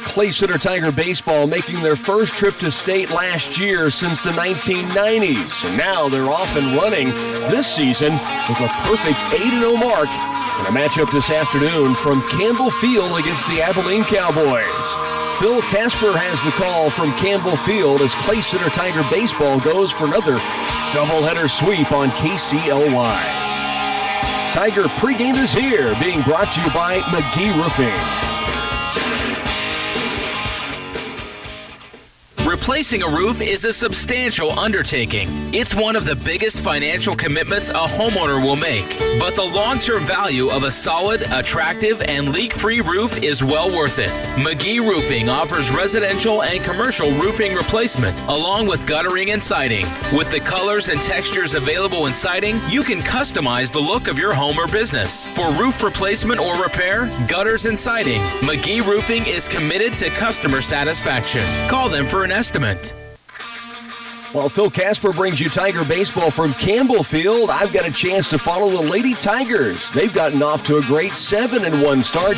Clay Center Tiger baseball making their first trip to state last year since the 1990s. And now they're off and running this season with a perfect 8-0 mark in a matchup this afternoon from Campbell Field against the Abilene Cowboys. Phil Casper has the call from Campbell Field as Clay Center Tiger baseball goes for another doubleheader sweep on KCLY. Tiger pregame is here, being brought to you by McGee Roofing. Replacing a roof is a substantial undertaking. It's one of the biggest financial commitments a homeowner will make. But the long-term value of a solid, attractive, and leak-free roof is well worth it. McGee Roofing offers residential and commercial roofing replacement, along with guttering and siding. With the colors and textures available in siding, you can customize the look of your home or business. For roof replacement or repair, gutters and siding, McGee Roofing is committed to customer satisfaction. Call them for an estimate. While Phil Casper brings you Tiger baseball from Campbell Field, I've got a chance to follow the Lady Tigers. They've gotten off to a great 7-1 start.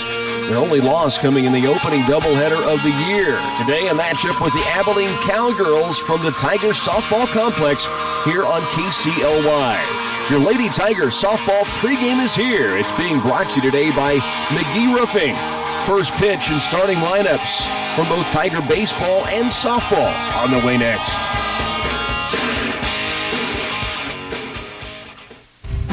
Their only loss coming in the opening doubleheader of the year. Today, a matchup with the Abilene Cowgirls from the Tiger Softball Complex here on KCLY. Your Lady Tiger softball pregame is here. It's being brought to you today by McGee Roofing. First pitch and starting lineups from both Tiger baseball and softball on the way next.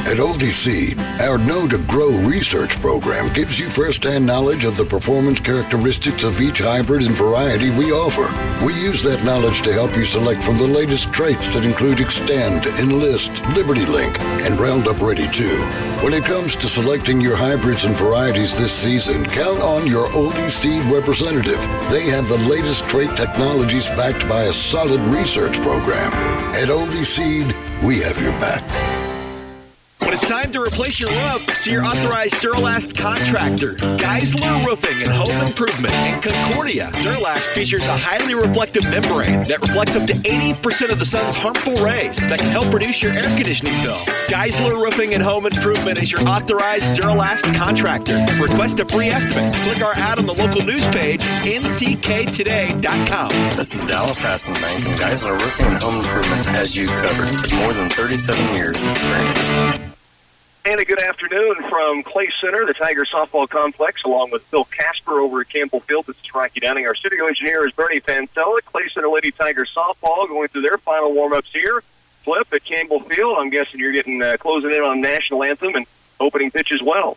At Oldie Seed, our Know to Grow research program gives you first-hand knowledge of the performance characteristics of each hybrid and variety we offer. We use that knowledge to help you select from the latest traits that include Extend, Enlist, Liberty Link, and Roundup Ready 2. When it comes to selecting your hybrids and varieties this season, count on your Oldie Seed representative. They have the latest trait technologies backed by a solid research program. At Oldie Seed, we have your back. When it's time to replace your roof, see your authorized Duralast contractor. Geisler Roofing and Home Improvement in Concordia. Duralast features a highly reflective membrane that reflects up to 80% of the sun's harmful rays that can help reduce your air conditioning bill. Geisler Roofing and Home Improvement is your authorized Duralast contractor. Request a free estimate. Click our ad on the local news page, ncktoday.com. This is Dallas Hasselbank, and Geisler Roofing and Home Improvement has you covered with more than 37 years experience. And a good afternoon from Clay Center, the Tiger Softball Complex, along with Phil Casper over at Campbell Field. This is Rocky Downing. Our studio engineer is Bernie Pansella. Clay Center Lady Tiger Softball going through their final warm-ups here. Flip at Campbell Field. I'm guessing you're getting closing in on national anthem and opening pitch as well.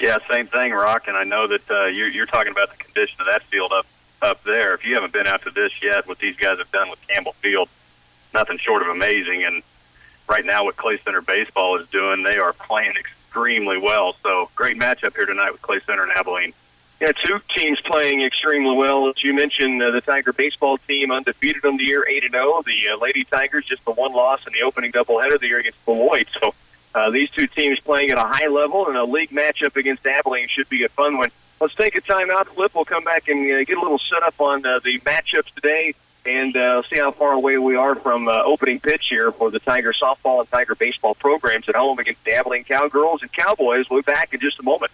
Yeah, same thing, Rock. And I know that you're talking about the condition of that field up there. If you haven't been out to this yet, what these guys have done with Campbell Field, nothing short of amazing. And right now what Clay Center baseball is doing, they are playing extremely well. So great matchup here tonight with Clay Center and Abilene. Yeah, two teams playing extremely well. As you mentioned, the Tiger baseball team undefeated on the year, 8-0. The Lady Tigers just the one loss in the opening doubleheader of the year against Beloit. So these two teams playing at a high level, and a league matchup against Abilene should be a fun one. Let's take a timeout, Flip. We'll come back and get a little setup on the matchups today, and see how far away we are from opening pitch here for the Tiger softball and Tiger baseball programs at home against the Abilene Cowgirls and Cowboys. We'll be back in just a moment.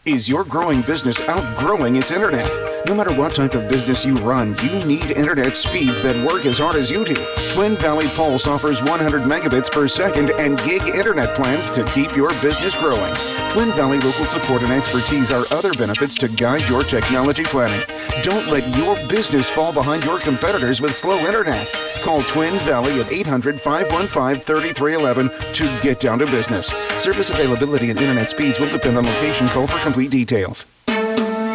Is your growing business outgrowing its internet? No matter what type of business you run, you need internet speeds that work as hard as you do. Twin Valley Pulse offers 100 megabits per second and gig internet plans to keep your business growing. Twin Valley local support and expertise are other benefits to guide your technology planning. Don't let your business fall behind your competitors with slow internet. Call Twin Valley at 800-515-3311 to get down to business. Service availability and internet speeds will depend on location. Call for complete details.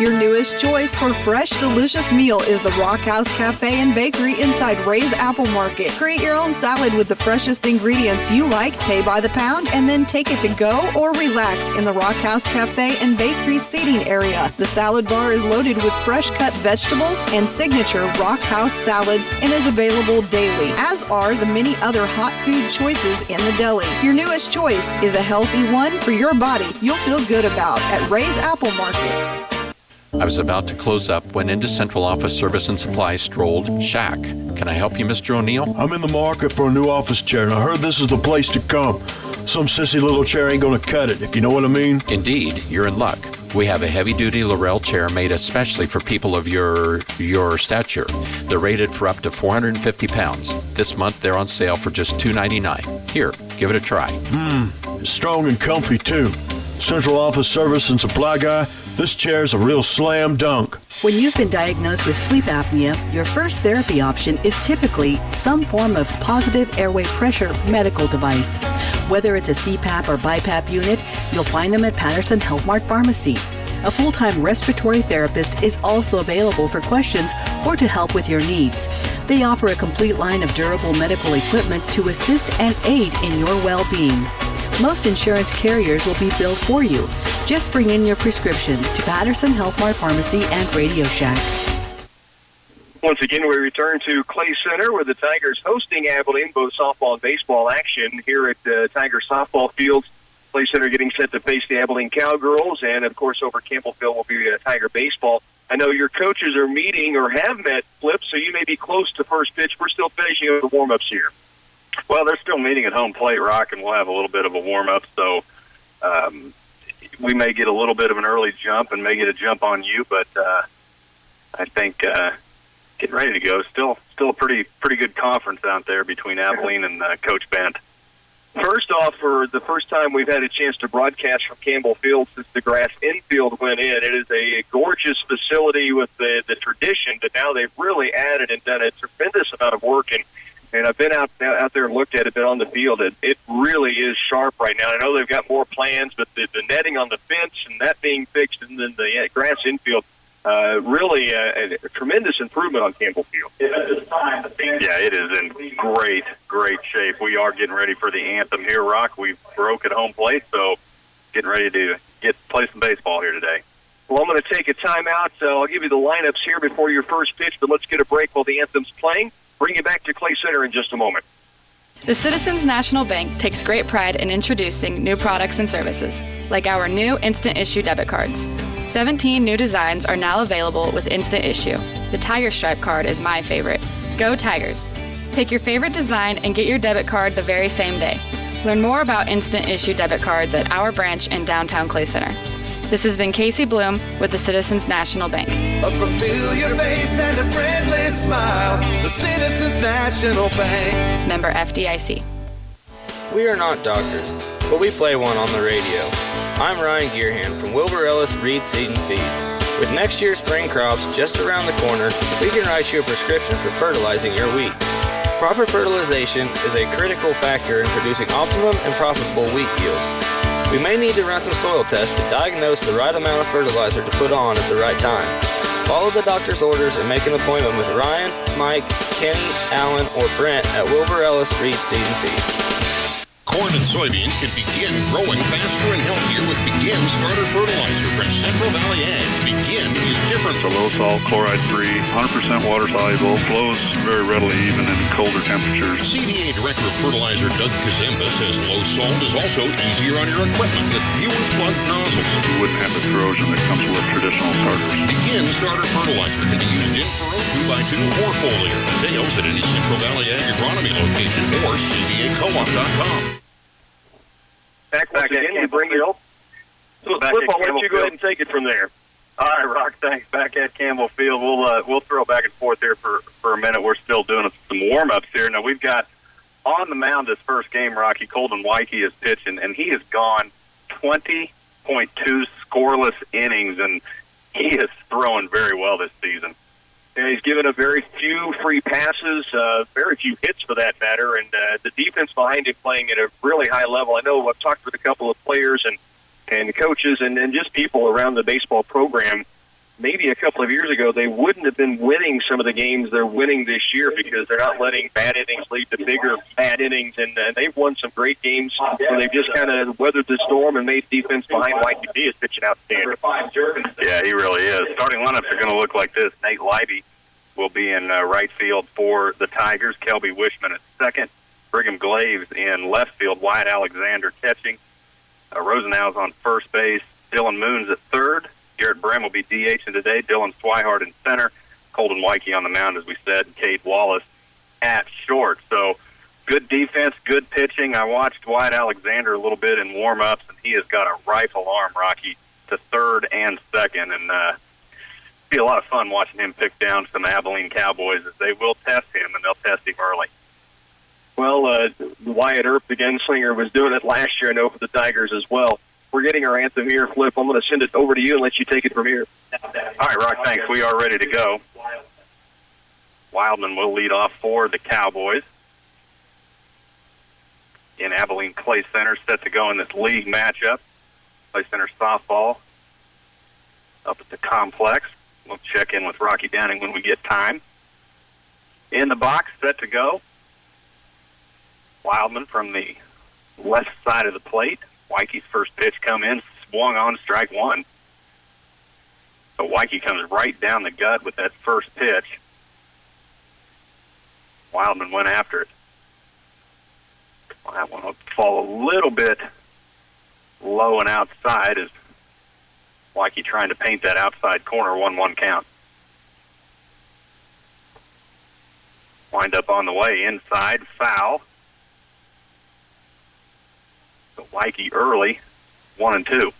Your newest choice for fresh, delicious meal is the Rock House Cafe and Bakery inside Ray's Apple Market. Create your own salad with the freshest ingredients you like, pay by the pound, and then take it to go or relax in the Rock House Cafe and Bakery seating area. The salad bar is loaded with fresh-cut vegetables and signature Rock House salads and is available daily, as are the many other hot food choices in the deli. Your newest choice is a healthy one for your body you'll feel good about at Ray's Apple Market. I was about to close up when into Central Office Service and Supply strolled Shaq. Can I help you, Mr. O'Neill? I'm in the market for a new office chair, and I heard this is the place to come. Some sissy little chair ain't gonna cut it, if you know what I mean. Indeed, you're in luck. We have a heavy-duty Laurel chair made especially for people of your stature. They're rated for up to 450 pounds. This month, they're on sale for just $299. Here, give it a try. It's strong and comfy, too. Central Office Service and Supply Guy, this chair's a real slam dunk. When you've been diagnosed with sleep apnea, your first therapy option is typically some form of positive airway pressure medical device. Whether it's a CPAP or BiPAP unit, you'll find them at Patterson Health Mart Pharmacy. A full-time respiratory therapist is also available for questions or to help with your needs. They offer a complete line of durable medical equipment to assist and aid in your well-being. Most insurance carriers will be billed for you. Just bring in your prescription to Patterson Health Mart Pharmacy and Radio Shack. Once again, we return to Clay Center where the Tigers hosting Abilene, both softball and baseball action here at Tiger softball fields. Clay Center getting set to face the Abilene Cowgirls, and of course over Campbell Field will be Tiger baseball. I know your coaches are meeting or have met, Flip, so you may be close to first pitch. We're still finishing up the warm-ups here. Well, they're still meeting at home plate, Rock, and we'll have a little bit of a warm-up, so we may get a little bit of an early jump and may get a jump on you, but I think getting ready to go. Still a pretty good conference out there between Abilene and Coach Bent. First off, for the first time we've had a chance to broadcast from Campbell Field since the grass infield went in. It is a gorgeous facility with the tradition, but now they've really added and done a tremendous amount of work. And I've been out there and looked at it, been on the field. It really is sharp right now. I know they've got more plans, but the netting on the fence and that being fixed and then the grass infield, really a tremendous improvement on Campbell Field. Yeah, it is in great shape. We are getting ready for the anthem here, Rock. We broke at home plate, so getting ready to play some baseball here today. Well, I'm going to take a timeout. I'll give you the lineups here before your first pitch, but let's get a break while the anthem's playing. Bring you back to Clay Center in just a moment. The Citizens National Bank takes great pride in introducing new products and services, like our new Instant Issue debit cards. 17 new designs are now available with Instant Issue. The Tiger Stripe card is my favorite. Go Tigers! Pick your favorite design and get your debit card the very same day. Learn more about Instant Issue debit cards at our branch in downtown Clay Center. This has been Casey Bloom with the Citizens National Bank. A familiar face and a friendly smile. The Citizens National Bank. Member FDIC. We are not doctors, but we play one on the radio. I'm Ryan Gearhand from Wilbur Ellis Reed Seed and Feed. With next year's spring crops just around the corner, we can write you a prescription for fertilizing your wheat. Proper fertilization is a critical factor in producing optimum and profitable wheat yields. We may need to run some soil tests to diagnose the right amount of fertilizer to put on at the right time. Follow the doctor's orders and make an appointment with Ryan, Mike, Kenny, Alan, or Brent at Wilbur Ellis Reed Seed and Feed. Corn and soybeans can begin growing faster and healthier with Begin Starter Fertilizer from Central Valley Ag. Begin is different. It's a low salt, chloride-free, 100% water soluble, flows very readily even in colder temperatures. CVA Director of Fertilizer Doug Kazemba says low salt is also easier on your equipment with fewer plugged nozzles. You wouldn't have the corrosion that comes with traditional starters. Begin Starter Fertilizer can be used in furrow, 2x2, or foliar. Sales at any Central Valley Ag agronomy location or CVACoop.com. Back again, we bring you up. So, Flip, I'll let you go ahead and take it from there. All right, Rock, thanks. Back at Campbell Field, we'll throw back and forth here for a minute. We're still doing some warm-ups here. Now, we've got on the mound this first game, Rocky, Colton Weike is pitching, and he has gone 20.2 scoreless innings, and he is throwing very well this season. And he's given a very few free passes, very few hits for that matter, and the defense behind him playing at a really high level. I know I've talked with a couple of players and coaches and just people around the baseball program. Maybe a couple of years ago, they wouldn't have been winning some of the games they're winning this year because they're not letting bad innings lead to bigger bad innings, and they've won some great games where they've just kind of weathered the storm and made defense behind Weike is pitching outstanding. Yeah, he really is. Starting lineups are going to look like this. Nate Leiby will be in right field for the Tigers. Kelby Wishman at second. Brigham Glaves in left field. Wyatt Alexander catching. Rosenau's on first base. Dylan Moons at third. Garrett Brehm will be DHing today. Dylan Swihart in center. Colton Weike on the mound, as we said. And Cade Wallace at short. So good defense, good pitching. I watched Wyatt Alexander a little bit in warm-ups, and he has got a rifle arm, Rocky, to third and second, and be a lot of fun watching him pick down some Abilene Cowboys, as they will test him, and they'll test him early. Well, Wyatt Earp, the gunslinger, was doing it last year, I know, for the Tigers as well. We're getting our anthem here, Flip. I'm going to send it over to you and let you take it from here. All right, Rock, thanks. We are ready to go. Wildman will lead off for the Cowboys. In Abilene Clay Center, set to go in this league matchup. Clay Center softball up at the complex. We'll check in with Rocky Downing when we get time. In the box, set to go. Wildman from the left side of the plate. Wyke's first pitch come in, swung on, strike one. So Wyke comes right down the gut with that first pitch. Wildman went after it. Well, that one will fall a little bit low and outside as Wyke trying to paint that outside corner, 1-1 count. Wind up on the way, inside, foul. So Wyke early, 1-2.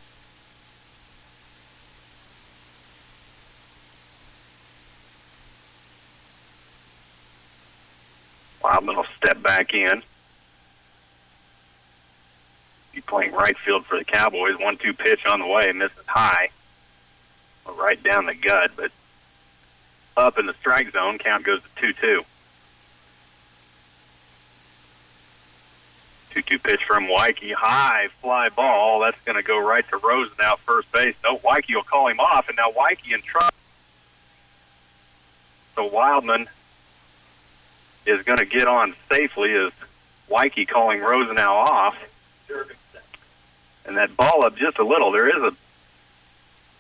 Wildman will step back in. Be playing right field for the Cowboys. 1-2 pitch on the way, misses high. Right down the gut, but up in the strike zone, count goes to 2-2. 2-2 pitch from Wyke, high fly ball. That's going to go right to Rosen out first base. No, Wyke will call him off, and now Wyke in trouble. So Wildman is going to get on safely as Wyke calling Rosenau off. And that ball up just a little. There is a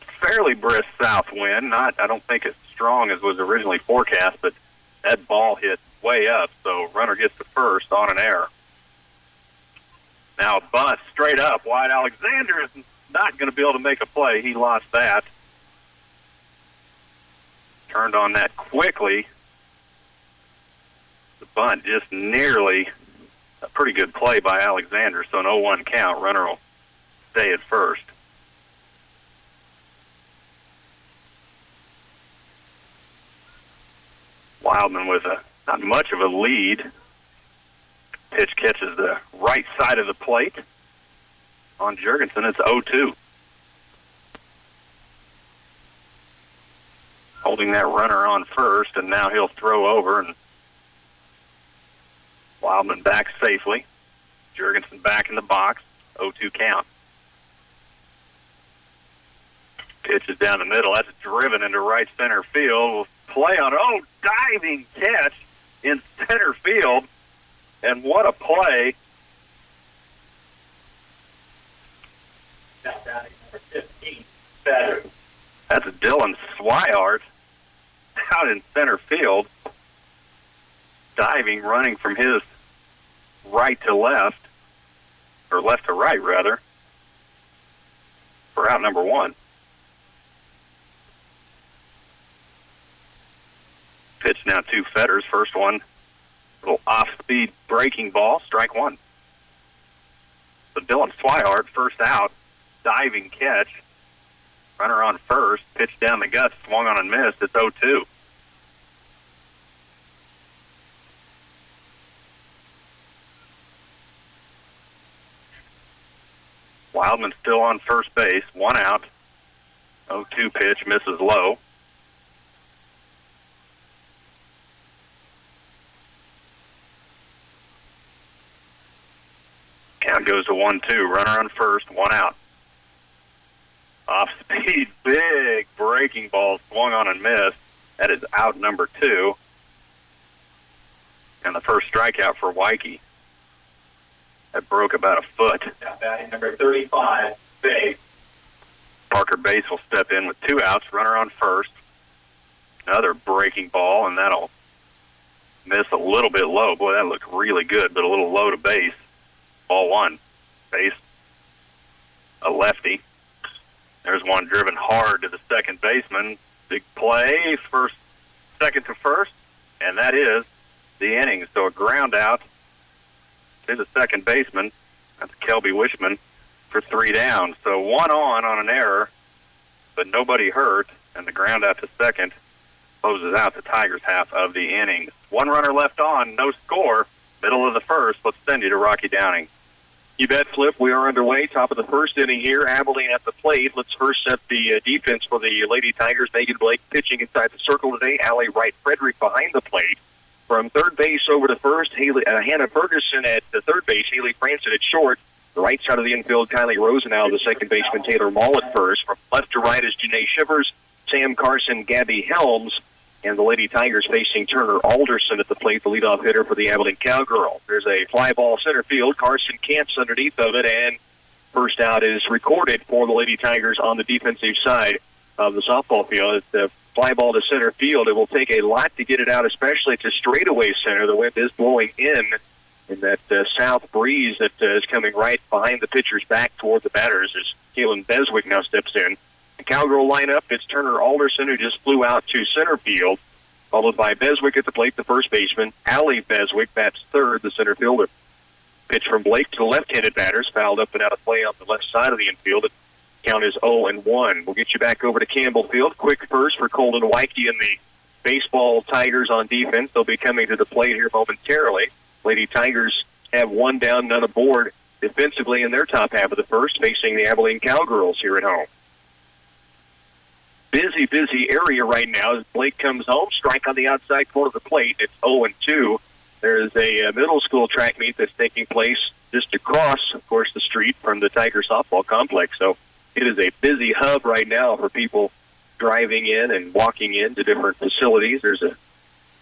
fairly brisk south wind. I don't think as strong as was originally forecast, but that ball hit way up. So runner gets to first on an error. Now a bunt straight up. Wyatt Alexander is not going to be able to make a play. He lost that. Turned on that quickly. The bunt just nearly a pretty good play by Alexander. So an 0-1 count. Runner will stay at first. Wildman with not much of a lead. Pitch catches the right side of the plate. On Jurgensen, it's 0-2. Holding that runner on first, and now he'll throw over, and Wildman back safely. Jurgensen back in the box, 0-2 count. Pitch is down the middle. That's driven into right center field. Play on it. Diving catch in center field. And what a play. That's Dylan Swihart out in center field. Diving, running from his right to left, or left to right, rather, for out number one. Pitch now to Fetters. First one, little off-speed breaking ball, strike one. So Dylan Swihart, first out, diving catch. Runner on first, pitch down the gut, swung on and missed. It's 0-2. Wildman still on first base, one out. 0-2 pitch, misses low. Count goes to 1-2. Runner on first, one out. Off-speed, big breaking ball, swung on and missed. That is out number two. And the first strikeout for Wyke. That broke about a foot. Batting number 35, Babe. Parker Bass will step in with two outs. Runner on first. Another breaking ball, and that'll miss a little bit low. Boy, that looked really good, but a little low to base. Ball one. Base, a lefty. There's one driven hard to the second baseman. Big play, second to first, and that is the inning. So a ground out to the second baseman. That's Kelby Wishman for 3 down. So one on an error but nobody hurt, and the ground out to second closes out the Tigers' half of the inning. One runner left on, no score. Middle of the first. Let's send you to Rocky Downing. You bet, Flip. We are underway. Top of the first inning here. Abilene at the plate. Let's first set the defense for the Lady Tigers. Megan Blake pitching inside the circle today. Allie Wright Frederick behind the plate. From third base over to first, Hannah Ferguson at the third base. Haley Franson at short. The right side of the infield, Kylie Rosenau, the second baseman, Taylor Mall at first. From left to right is Janae Shivers, Sam Carson, Gabby Helms, and the Lady Tigers facing Turner Alderson at the plate, the leadoff hitter for the Abilene Cowgirls. There's a fly ball center field. Carson camps underneath of it, and first out is recorded for the Lady Tigers on the defensive side of the softball field. It's the fly ball to center field. It will take a lot to get it out, especially to straightaway center. The wind is blowing in that south breeze that is coming right behind the pitcher's back toward the batters as Kaylin Beswick now steps in. The Cowgirl lineup, it's Turner Alderson, who just flew out to center field, followed by Beswick at the plate, the first baseman. Allie Beswick bats third, the center fielder. Pitch from Blake to the left-handed batters, fouled up and out of play on the left side of the infield. The count is 0-1. We'll get you back over to Campbell Field. Quick first for Colton Weike and the baseball Tigers on defense. They'll be coming to the plate here momentarily. Lady Tigers have one down, none aboard defensively in their top half of the first, facing the Abilene Cowgirls here at home. Busy area right now as Blake comes home. Strike on the outside corner of the plate. It's 0-2. There's a middle school track meet that's taking place just across, of course, the street from the Tiger softball complex. So it is a busy hub right now for people driving in and walking into different facilities. There's a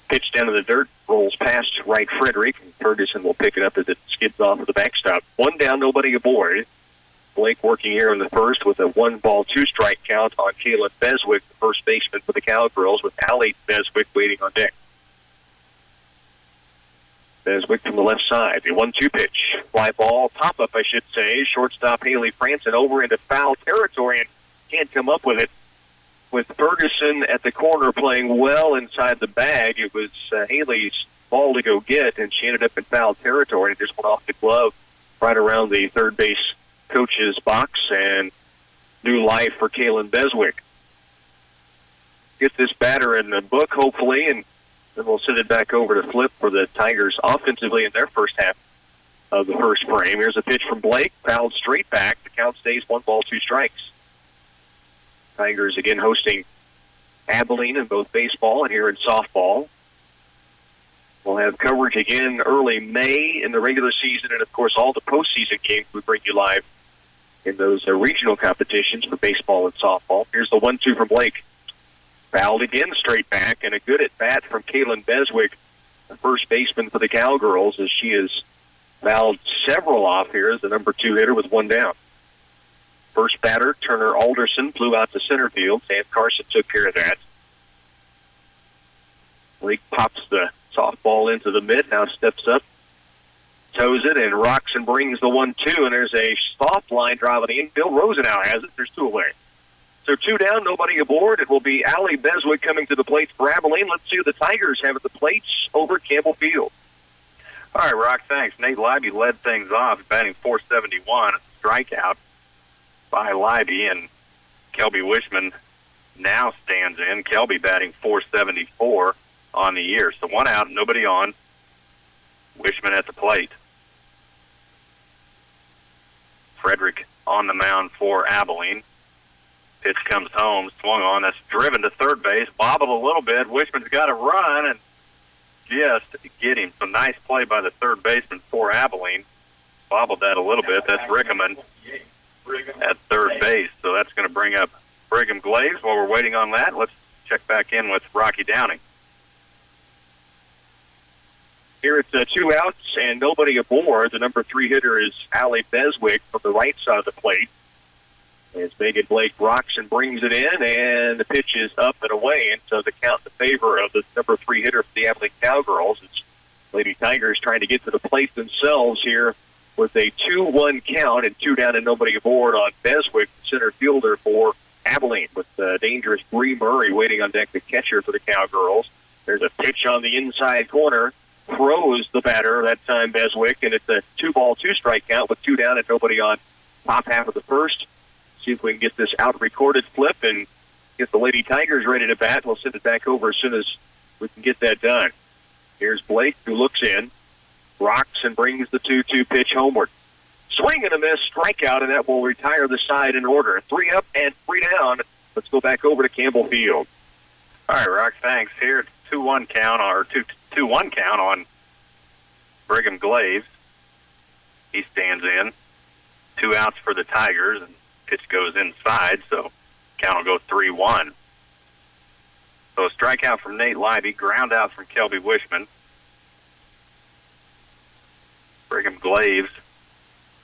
pitch down to the dirt, rolls past Wright Frederick, and Ferguson will pick it up as it skids off of the backstop. One down, nobody aboard. Blake working here in the first with a 1-2-strike count on Kaylin Beswick, the first baseman for the Cowgirls, with Allie Beswick waiting on deck. Beswick from the left side. The 1-2 pitch. Fly ball, pop-up, I should say. Shortstop Haley Franson over into foul territory and can't come up with it. With Ferguson at the corner playing well inside the bag, it was Haley's ball to go get, and she ended up in foul territory and just went off the glove right around the third base coach's box, and new life for Kaylin Beswick. Get this batter in the book, hopefully, and then we'll send it back over to Flip for the Tigers offensively in their first half of the first frame. Here's a pitch from Blake, fouled straight back. The count stays 1-2 strikes. Tigers again hosting Abilene in both baseball and here in softball. We'll have coverage again early May in the regular season, and of course all the postseason games we bring you live in those regional competitions for baseball and softball. Here's the 1-2 from Blake. Fouled again straight back, and a good at-bat from Kaylin Beswick, the first baseman for the Cowgirls, as she has fouled several off here as the number 2 hitter with one down. First batter, Turner Alderson, flew out to center field. Sam Carson took care of that. Blake pops the softball into the mid, now steps up, toes it, and rocks and brings the 1-2, and there's a soft line drive on the infield. Rosenau has it. There's 2 away. So 2 down, nobody aboard. It will be Allie Beswick coming to the plate for Abilene. Let's see who the Tigers have at the plates over at Campbell Field. All right, Rock, thanks. Nate Libby led things off, batting .471, a strikeout by Libby, and Kelby Wishman now stands in. Kelby batting .474 on the year. So 1 out, nobody on. Wishman at the plate. Frederick on the mound for Abilene. Pitch comes home, swung on. That's driven to third base, bobbled a little bit. Wishman's got to run and just get him. So nice play by the third baseman for Abilene. Bobbled that a little bit. That's Rickaman at third base. So that's going to bring up Brigham Glaves. While we're waiting on that, let's check back in with Rocky Downing. Here it's 2 outs and nobody aboard. The number 3 hitter is Allie Beswick from the right side of the plate. As Megan Blake rocks and brings it in, and the pitch is up and away, and so the count in favor of the number 3 hitter for the Abilene Cowgirls. It's Lady Tigers trying to get to the plate themselves here with a 2-1 count and 2 down and nobody aboard on Beswick, the center fielder for Abilene, with dangerous Bree Murray waiting on deck, the catcher for the Cowgirls. There's a pitch on the inside corner. Throws the batter, that time Beswick, and it's a 2-2 strike count with 2 down and nobody on top half of the first. See if we can get this out-recorded flip and get the Lady Tigers ready to bat. We'll send it back over as soon as we can get that done. Here's Blake, who looks in, rocks, and brings the 2-2 pitch homeward. Swing and a miss, strikeout, and that will retire the side in order. 3 up and 3 down. Let's go back over to Campbell Field. All right, Rock, thanks. Here, 2-1 count, or 2-1 count on Brigham Glaves. He stands in. 2 outs for the Tigers, and pitch goes inside, so count will go 3-1. So a strikeout from Nate Libby, ground out from Kelby Wishman. Brigham Glaves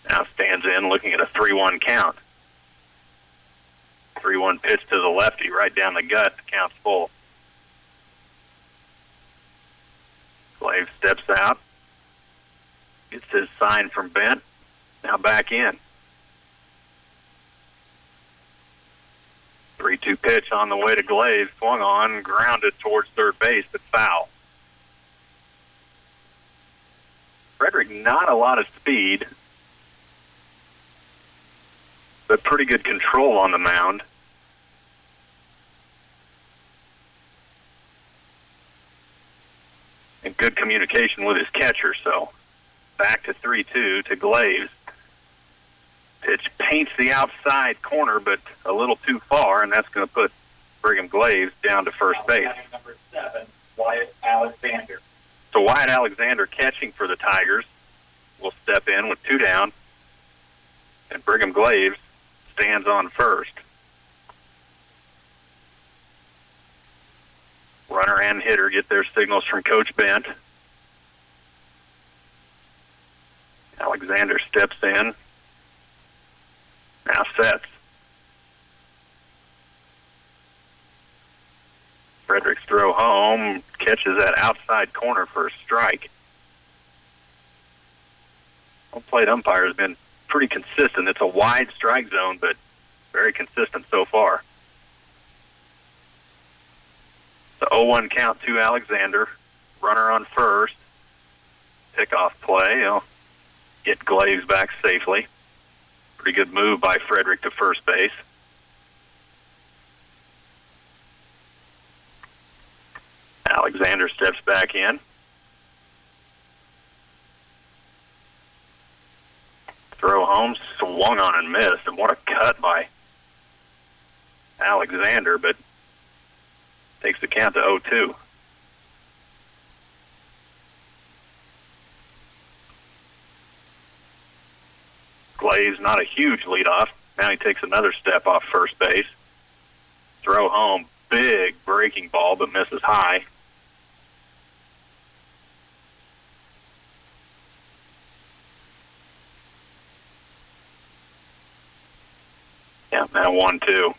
now stands in, looking at a 3-1 count. 3-1 pitch to the lefty, right down the gut. The count's full. Glaves steps out. Gets his sign from Bent. Now back in. 3-2 pitch on the way to Glaves. Swung on, grounded towards third base, but foul. Frederick, not a lot of speed, but pretty good control on the mound. And good communication with his catcher, so back to 3-2 to Glaves. Pitch paints the outside corner, but a little too far, and that's going to put Brigham Glaves down to first base. Number 7, Wyatt Alexander. So Wyatt Alexander, catching for the Tigers, will step in with 2 down, and Brigham Glaves stands on first. Runner and hitter get their signals from Coach Bent. Alexander steps in. Now sets. Frederick's throw home, catches that outside corner for a strike. Home plate umpire has been pretty consistent. It's a wide strike zone, but very consistent so far. The 0-1 count to Alexander. Runner on first. Pickoff play. He'll get Glaves back safely. Pretty good move by Frederick to first base. Alexander steps back in. Throw home, swung on and missed, and what a cut by Alexander, but takes the count to 0-2. Glaves, not a huge leadoff. Now he takes another step off first base. Throw home, big breaking ball, but misses high. Yeah, now 1-2.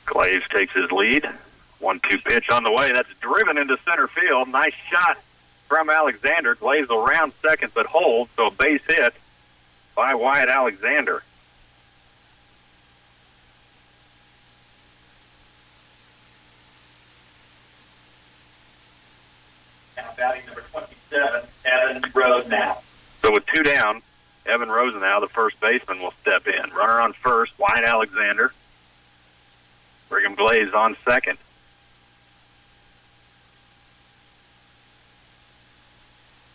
Glaves takes his lead. 1-2 pitch on the way. That's driven into center field. Nice shot from Alexander. Glaves around second, but holds, so a base hit by Wyatt Alexander. Now batting number 27, Evan Rosenau. So with 2 down, Evan Rosenau, the first baseman, will step in. Runner on first, Wyatt Alexander. Brigham Glaves on second.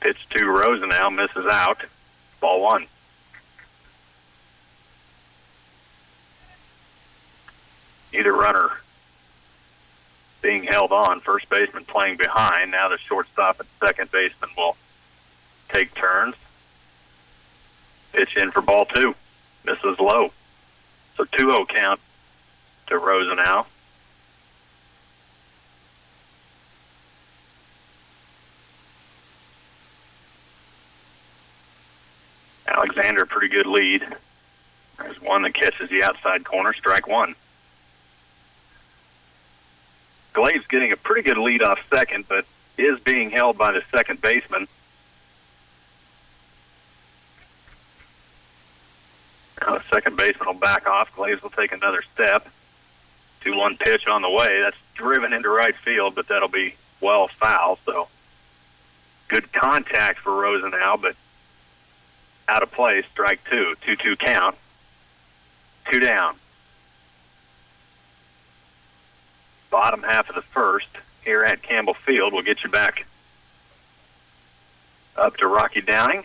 Pitch to Rosenau, misses out. Ball 1. Either runner being held on. First baseman playing behind. Now the shortstop and second baseman will take turns. Pitch in for ball 2. Misses low. So 2-0 count to Rosenau. Alexander, pretty good lead. There's one that catches the outside corner, strike 1. Glaves getting a pretty good lead off second, but is being held by the second baseman. Now the second baseman will back off. Glaves will take another step. 2-1 pitch on the way. That's driven into right field, but that'll be well foul, so Good contact for Rosenau, but out of place. Strike two. 2-2 count. 2 down. Bottom half of the first here at Campbell Field. We'll get you back up to Rocky Downing.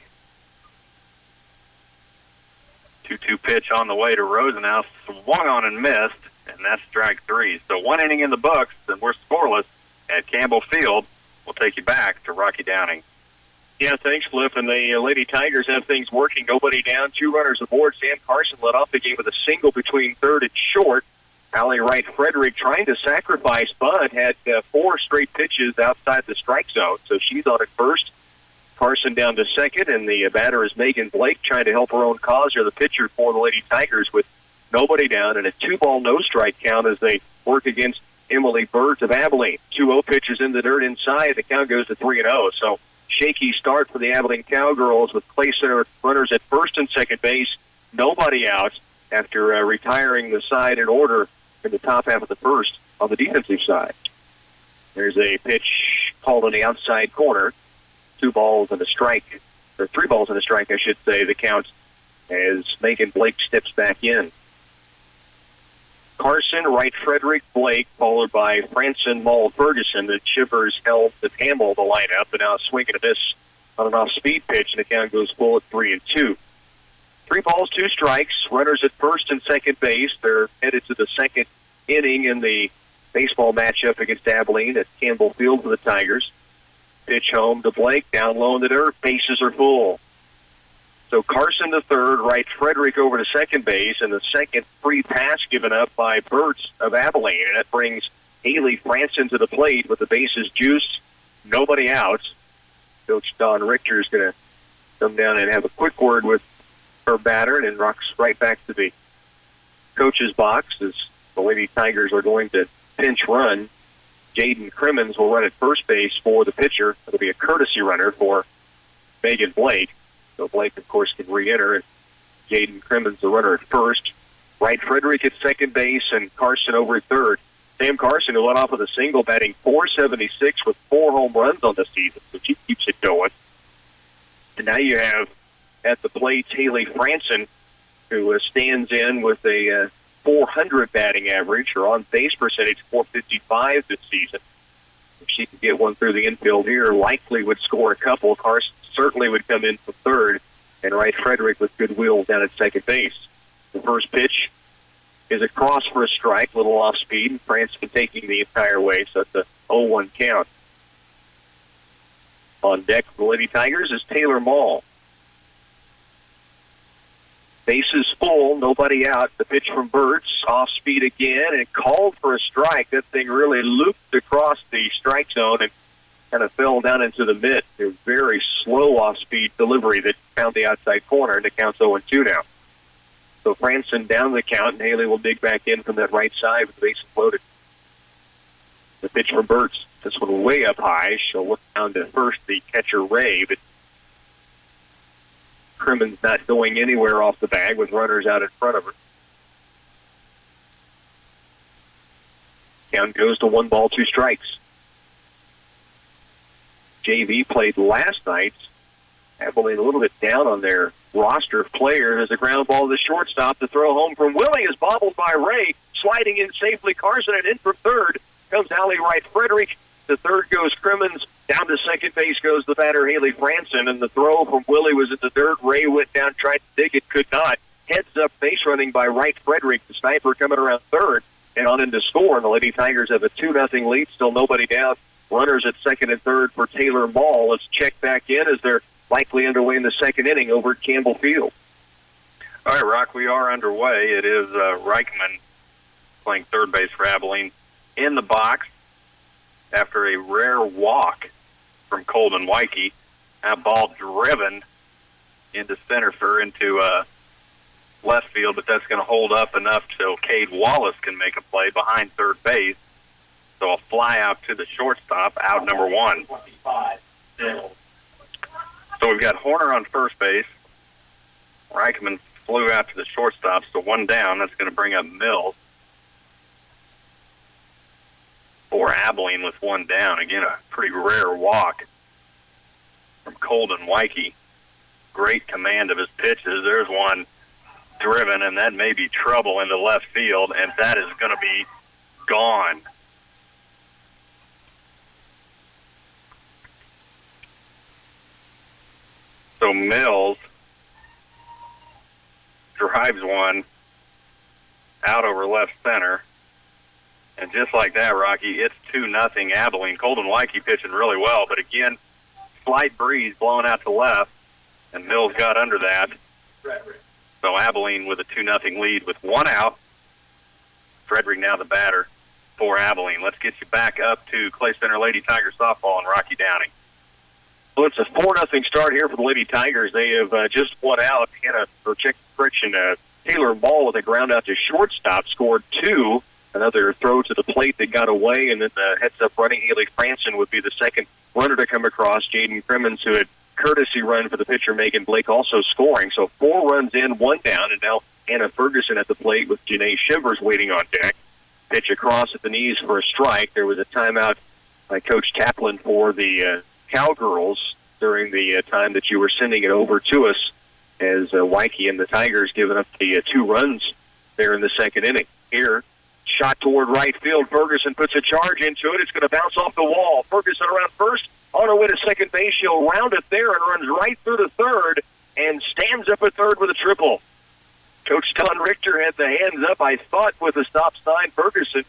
2-2 pitch on the way to Rosenau. Swung on and missed, and that's strike three. So 1 inning in the books, and we're scoreless at Campbell Field. We'll take you back to Rocky Downing. Yeah, thanks, Cliff. And the Lady Tigers have things working. Nobody down, 2 runners aboard. Sam Carson led off the game with a single between third and short. Allie Wright Frederick trying to sacrifice, but had 4 straight pitches outside the strike zone. So she's on at first. Carson down to second, and the batter is Megan Blake trying to help her own cause. Or the pitcher for the Lady Tigers with nobody down and a 2-ball no-strike count as they work against Emily Bird of Abilene. 2-0 pitches in the dirt inside. The count goes to 3-0. So shaky start for the Abilene Cowgirls with Clay Center runners at first and second base. Nobody out after retiring the side in order in the top half of the first on the defensive side. There's a pitch called on the outside corner. 2 balls and a strike, or 3 balls and a strike, I should say, the count as Megan Blake steps back in. Carson, Wright Frederick, Blake, followed by Franson, Mull, Ferguson. The Chivers held the Hamill the lineup, and now swinging a miss on an off-speed pitch, and the count goes full at 3-2. 3 balls, 2 strikes. Runners at first and second base. They're headed to the second inning in the baseball matchup against Abilene at Campbell Field for the Tigers. Pitch home to Blake, down low in the dirt. Bases are full. So Carson to third, Wright Frederick over to second base, and the second free pass given up by Burtz of Abilene. And that brings Haley Franson to the plate with the bases juiced, nobody out. Coach Don Richter is going to come down and have a quick word with her batter, and then rocks right back to the coach's box as the Lady Tigers are going to pinch run. Jaden Crimmins will run at first base for the pitcher. It'll be a courtesy runner for Megan Blake. So Blake, of course, can re-enter, and Jaden Crimmins, the runner at first. Wright Frederick at second base, and Carson over at third. Sam Carson, who led off with a single, batting .476 with 4 home runs on the season, so she keeps it going. And now you have at the plate Haley Franson, who stands in with a .400 batting average. Her on-base percentage, .455 this season. If she could get one through the infield here, likely would score a couple. Carson certainly would come in for third, and Wright Frederick with good wheels down at second base. The first pitch is a cross for a strike, little off speed, and Franson taking the entire way, so it's a 0-1 count. On deck for the Lady Tigers is Taylor Mall. Bases full, nobody out. The pitch from Burtz, off speed again, and called for a strike. That thing really looped across the strike zone and kind of fell down into the mid. A very slow off-speed delivery that found the outside corner, and the count's 0-2 now. So Franson down the count, and Haley will dig back in from that right side with the bases loaded. The pitch from Burtz. This one way up high. She'll look down to first, the catcher Ray, but Crimmins not going anywhere off the bag with runners out in front of her. Count goes to 1 ball, 2 strikes. JV played last night. Abilene a little bit down on their roster of players as a ground ball to the shortstop. The throw home from Willie is bobbled by Ray. Sliding in safely, Carson, and in for third comes Allie Wright Frederick. The third goes Crimmins. Down to second base goes the batter Haley Franson, and the throw from Willie was in the dirt. Ray went down, tried to dig it, could not. Heads up base running by Wright Frederick. The sniper coming around third and on in to score. And the Lady Tigers have a 2-0 lead. Still nobody down. Runners at second and third for Taylor Mall. Let's check back in as they're likely underway in the second inning over at Campbell Field. All right, Rock, we are underway. It is Reichman playing third base for Abilene in the box after a rare walk from Coleman Wyke. That ball driven into center for into left field, but that's going to hold up enough so Cade Wallace can make a play behind third base. So a fly out to the shortstop, out number 1. So we've got Horner on first base. Reichman flew out to the shortstop, so 1 down. That's going to bring up Mills for Abilene with 1 down. Again, a pretty rare walk from Colden Weike. Great command of his pitches. There's one driven, and that may be trouble into left field, and that is going to be gone. So Mills drives one out over left center. And just like that, Rocky, it's 2-0 Abilene. Colden Weike pitching really well, but again, slight breeze blowing out to left, and Mills got under that. So Abilene with a 2-0 lead with one out. Frederick now the batter for Abilene. Let's get you back up to Clay Center Lady Tiger softball and Rocky Downing. Well, it's a 4-0 start here for the Lady Tigers. They have just won out. Taylor Ball with a ground out to shortstop scored 2. Another throw to the plate that got away, and then the heads-up running Haley Franson would be the second runner to come across. Jaden Crimmins, who had courtesy run for the pitcher Megan Blake, also scoring. So 4 runs in, 1 down, and now Anna Ferguson at the plate with Janae Shivers waiting on deck. Pitch across at the knees for a strike. There was a timeout by Coach Taplin for the Cowgirls during the time that you were sending it over to us, as Weike and the Tigers giving up the 2 runs there in the second inning. Here, shot toward right field. Ferguson puts a charge into it. It's going to bounce off the wall. Ferguson around first. On her way to second base. She'll round it there and runs right through to third and stands up at third with a triple. Coach Don Richter had the hands up, I thought, with a stop sign. Ferguson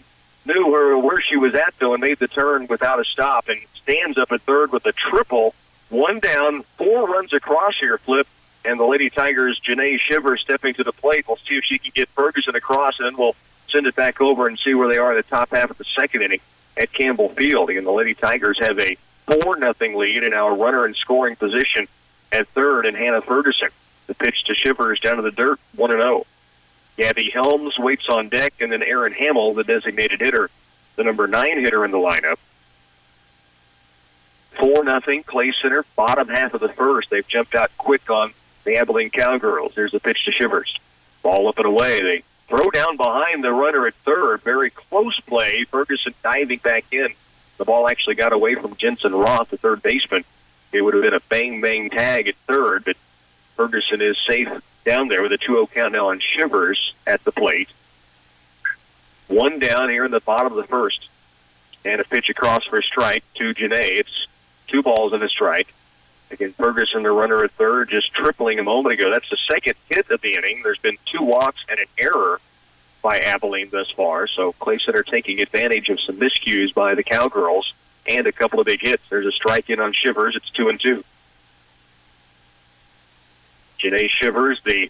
knew where she was at, though, and made the turn without a stop and stands up at third with a triple. 1 down, 4 runs across here, Flip. And the Lady Tigers, Janae Shiver, stepping to the plate. We'll see if she can get Ferguson across, and then we'll send it back over and see where they are in the top half of the second inning at Campbell Field. And the Lady Tigers have a 4-0 lead and now a runner in scoring position at third in Hannah Ferguson. The pitch to Shivers down to the dirt, 1-0. Gabby Helms waits on deck, and then Erin Hamill, the designated hitter, the number 9 hitter in the lineup. 4-0 Clay Center, bottom half of the first. They've jumped out quick on the Abilene Cowgirls. There's the pitch to Shivers. Ball up and away. They throw down behind the runner at third. Very close play. Ferguson diving back in. The ball actually got away from Jensen Roth, the third baseman. It would have been a bang-bang tag at third, but Ferguson is safe down there with a 2-0 count now on Shivers at the plate. 1 down here in the bottom of the first. And a pitch across for a strike to Janae. It's 2 balls and a strike. Again, Ferguson, the runner at third, just tripling a moment ago. That's the second hit of the inning. There's been 2 walks and an error by Abilene thus far. So Clay Center taking advantage of some miscues by the Cowgirls and a couple of big hits. There's a strike in on Shivers. It's 2-2. Janae Shivers, the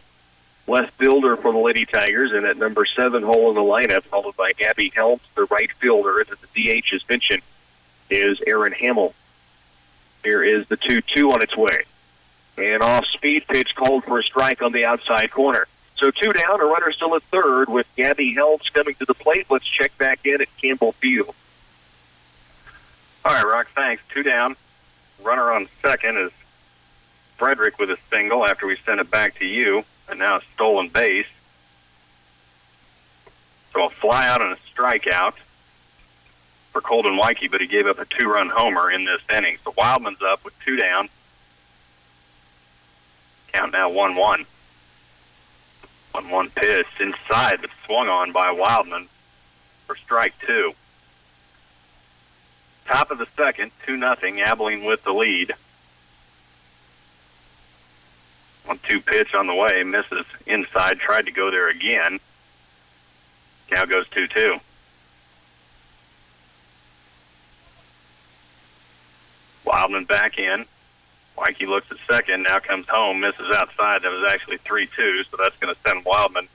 left fielder for the Lady Tigers, in that number 7 hole in the lineup, followed by Gabby Helms, the right fielder. And the DH is mentioned is Erin Hamill. Here is the 2-2 on its way. And off-speed pitch called for a strike on the outside corner. So 2 down, a runner still at third with Gabby Helms coming to the plate. Let's check back in at Campbell Field. All right, Rock, thanks. 2 down. Runner on second is Frederick with a single after we send it back to you. And now a stolen base. So a fly out and a strikeout for Colden Weike, but he gave up a 2-run homer in this inning. So Wildman's up with 2 down. Count now 1-1. 1-1 pitch inside, but swung on by Wildman for strike 2. Top of the second, 2-0. Abilene with the lead. 1-2 pitch on the way, misses inside, tried to go there again. Now goes 2-2. Wildman back in. Weike looks at second, now comes home, misses outside. That was actually 3-2, so that's going to send Wildman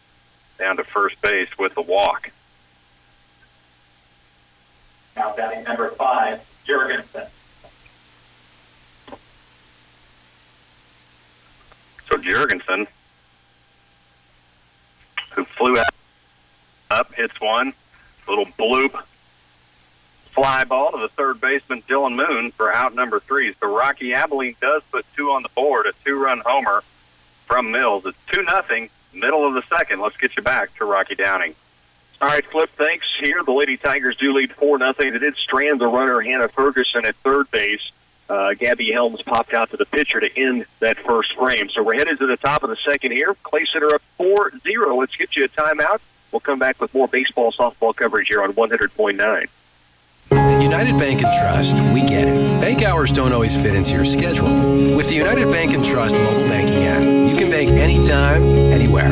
down to first base with the walk. Now batting number 5, Jurgensen. So Jurgensen, who flew up, hits one, little bloop. Fly ball to the third baseman, Dylan Moon, for out number 3. So Rocky Abilene does put 2 on the board, a 2-run homer from Mills. It's 2-0, middle of the second. Let's get you back to Rocky Downing. All right, Flip, thanks. Here, the Lady Tigers do lead 4-0. They did strand the runner, Hannah Ferguson, at third base. Gabby Helms popped out to the pitcher to end that first frame. So we're headed to the top of the second here. Clay Center up 4-0. Let's get you a timeout. We'll come back with more baseball, softball coverage here on 100.9. At United Bank and Trust, we get it. Bank hours don't always fit into your schedule. With the United Bank and Trust mobile banking app, you can bank anytime, anywhere.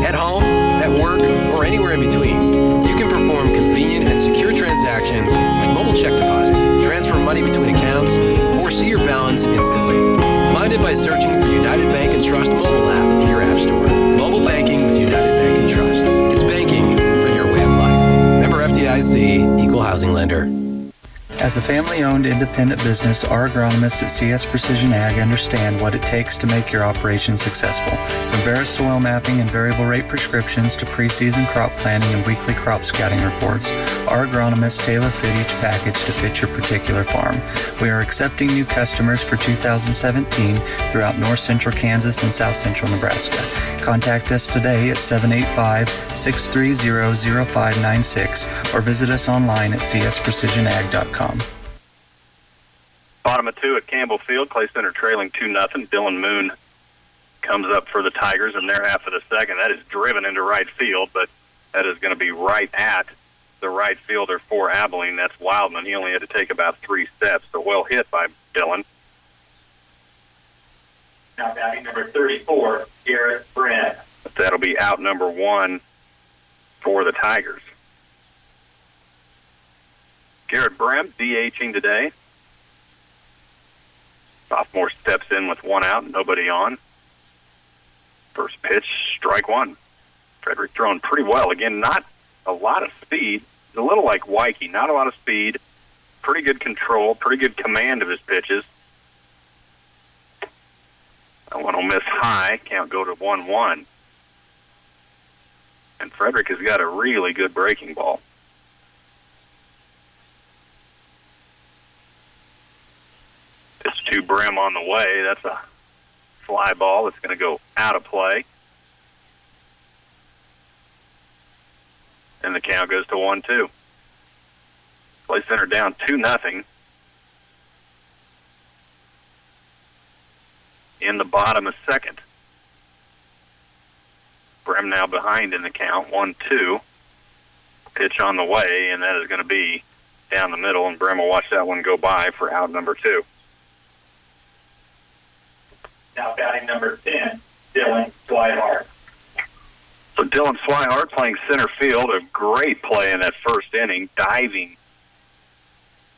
At home, at work, or anywhere in between. You can perform convenient and secure transactions like mobile check deposit, transfer money between accounts, or see your balance instantly. Find it by searching for United Bank and Trust mobile app in your app store. Mobile banking with United Bank and Trust. It's banking for your way of life. Member FDIC, Equal Housing Lender. As a family-owned independent business, our agronomists at CS Precision Ag understand what it takes to make your operation successful. From Vera soil mapping and variable rate prescriptions to pre-season crop planning and weekly crop scouting reports, our agronomists tailor-fit each package to fit your particular farm. We are accepting new customers for 2017 throughout north central Kansas and south central Nebraska. Contact us today at 785-630-0596 or visit us online at csprecisionag.com. Bottom of 2 at Campbell Field. Clay Center trailing 2-0. Dylan Moon comes up for the Tigers in their half of the second. That is driven into right field, but that is going to be right at the right fielder for Abilene. That's Wildman. He only had to take about 3 steps, so well hit by Dylan. Now batting number 34, Garrett Brand. But that'll be out number 1 for the Tigers. Garrett Brem DHing today. Sophomore steps in with 1 out, nobody on. First pitch, strike 1. Frederick throwing pretty well. Again, not a lot of speed. He's a little like Wyke, not a lot of speed. Pretty good control, pretty good command of his pitches. That one will miss high. Count go to 1-1. And Frederick has got a really good breaking ball. It's 2 Brim on the way. That's a fly ball that's going to go out of play. And the count goes to 1-2. Clay Center down 2-0. In the bottom of second. Brim now behind in the count, 1-2. Pitch on the way, and that is going to be down the middle, and Brim will watch that one go by for out number 2. Now batting number 10, Dylan Swihart. So Dylan Swihart playing center field, a great play in that first inning, diving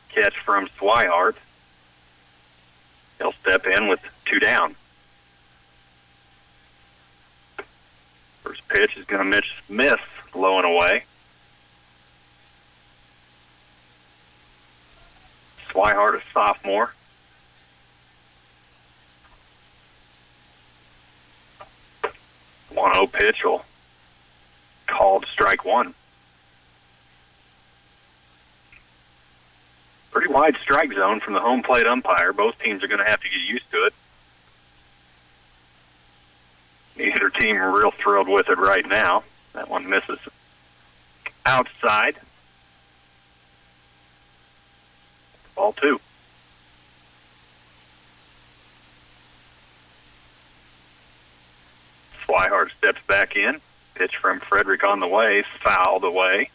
catch from Swihart. He'll step in with 2 down. First pitch is going to miss low and away. Swihart, a sophomore. One-0 pitch will called strike 1. Pretty wide strike zone from the home plate umpire. Both teams are going to have to get used to it. Neither team are real thrilled with it right now. That one misses outside. Ball 2. Swihart steps back in. Pitch from Frederick on the way. Fouled away.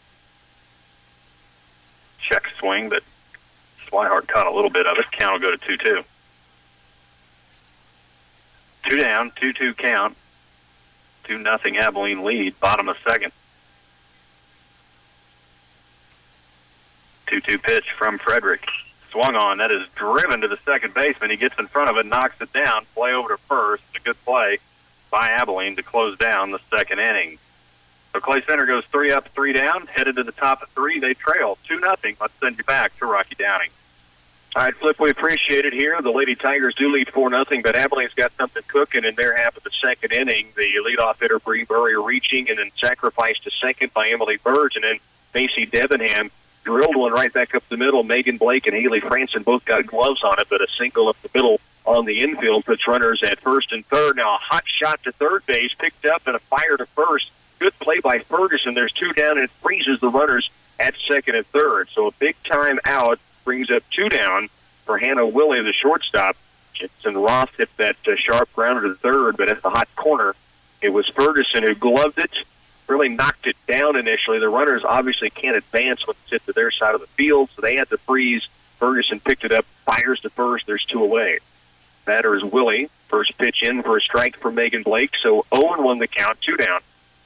Check swing, but Swihart caught a little bit of it. Count will go to 2-2. 2 down, 2-2 count. 2-0 Abilene lead, bottom of second. 2-2 pitch from Frederick. Swung on. That is driven to the second baseman. He gets in front of it, knocks it down. Play over to first. A good play by Abilene to close down the second inning. So Clay Center goes 3 up, 3 down, headed to the top of 3. They trail 2-0. Let's send you back to Rocky Downing. All right, Flip, we appreciate it here. The Lady Tigers do lead 4-0, but Abilene's got something cooking in their half of the second inning. The leadoff hitter, Bree Burry, reaching and then sacrificed to second by Emily Burge, and then Macy Debenham drilled one right back up the middle. Megan Blake and Haley Franson both got gloves on it, but a single up the middle on the infield puts runners at first and third. Now a hot shot to third base, picked up, and a fire to first. Good play by Ferguson. There's 2 down, and it freezes the runners at second and third. So a big time out brings up 2 down for Hannah Willie, the shortstop. Jensen Roth hit that sharp grounder to third, but at the hot corner, it was Ferguson who gloved it, really knocked it down initially. The runners obviously can't advance when it's hit to their side of the field, so they had to freeze. Ferguson picked it up, fires to first. There's 2 away. Batter is Willie. First pitch in for a strike from Megan Blake, so 0-1 the count, 2 down.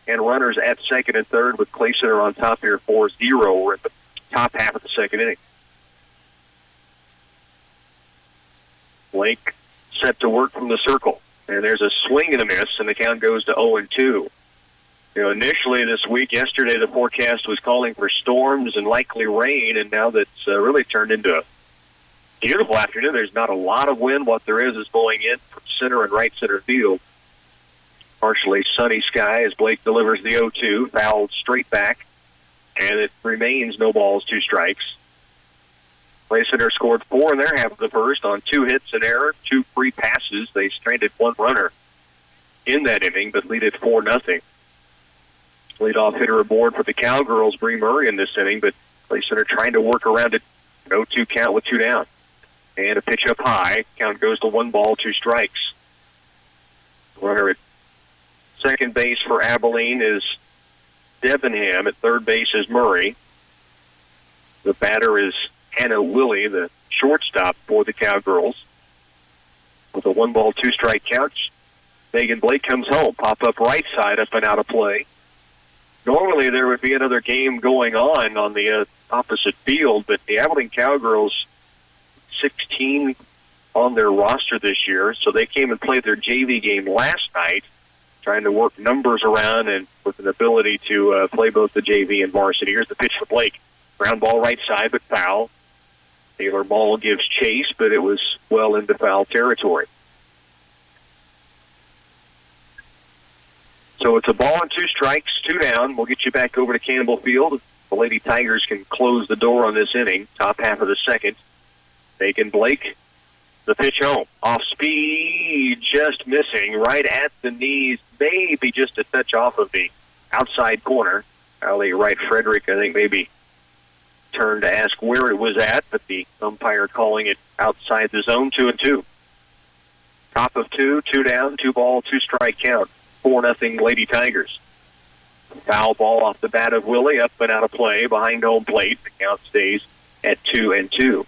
And runners at second and third with Clay Center on top here 4-0. We're at the top half of the second inning. Blake set to work from the circle. And there's a swing and a miss, and the count goes to 0-2. You know, initially this week, yesterday, the forecast was calling for storms and likely rain, and now that's really turned into a beautiful afternoon. There's not a lot of wind. What there is blowing in from center and right center field. Partially sunny sky as Blake delivers the 0-2, fouled straight back, and it remains no balls, 2 strikes. Clay Center scored 4 in their half of the first on 2 hits and error, 2 free passes. They stranded 1 runner in that inning, but lead it 4-0. Leadoff hitter aboard for the Cowgirls, Bree Murray, in this inning, but Clay Center trying to work around it. 0-2 count with 2 down. And a pitch up high. Count goes to 1 ball, 2 strikes. Runner at second base for Abilene is Debenham. At third base is Murray. The batter is Hannah Willie, the shortstop for the Cowgirls. With a 1 ball, 2 strike count, Megan Blake comes home. Pop up right side, up and out of play. Normally there would be another game going on the opposite field, but the Abilene Cowgirls, 16 on their roster this year, so they came and played their JV game last night, trying to work numbers around and with an ability to play both the JV and varsity. Here's the pitch for Blake. Ground ball right side, but foul. Taylor Ball gives chase, but it was well into foul territory. So it's a ball and 2 strikes, 2 down. We'll get you back over to Campbell Field. The Lady Tigers can close the door on this inning, top half of the second. Megan Blake, the pitch home. Off speed, just missing, right at the knees, maybe just a touch off of the outside corner. Allie Wright Frederick, I think, maybe turned to ask where it was at, but the umpire calling it outside the zone, 2-2. Top of 2, 2 down, 2 ball, 2 strike count, 4-0 Lady Tigers. Foul ball off the bat of Willie, up and out of play, behind home plate. The count stays at 2-2.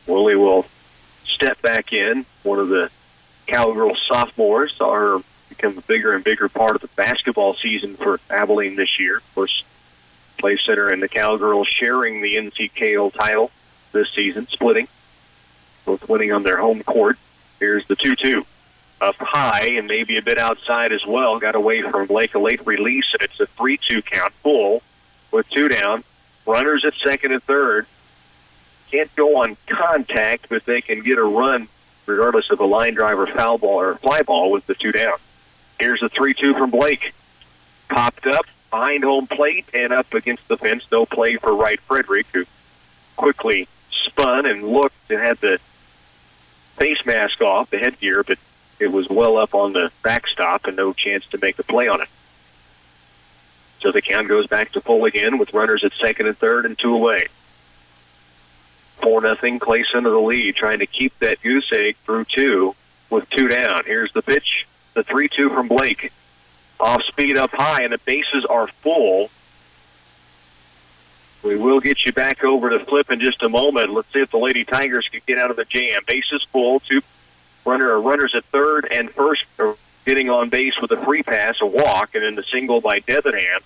Willie will step back in. One of the Cowgirl sophomores saw her become a bigger and bigger part of the basketball season for Abilene this year. Of course, Clay Center and the Cowgirls sharing the NCKL title this season, splitting, both winning on their home court. Here's the 2-2. Up high and maybe a bit outside as well. Got away from Blake, a late release, and it's a 3-2 count, full with 2 down. Runners at second and third. Can't go on contact, but they can get a run regardless of a line drive or foul ball or fly ball with the 2 down. Here's the 3-2 from Blake. Popped up behind home plate and up against the fence. No play for Wright Frederick, who quickly spun and looked and had the face mask off, the headgear, but it was well up on the backstop and no chance to make a play on it. So the count goes back to full again with runners at second and third and 2 away. 4-0, Clay Center the lead, trying to keep that goose egg through 2 with 2 down. Here's the pitch, the 3-2 from Blake. Off speed up high, and the bases are full. We will get you back over to Flip in just a moment. Let's see if the Lady Tigers can get out of the jam. Bases full, 2 runners at third and first are getting on base with a free pass, a walk, and then the single by Debenham.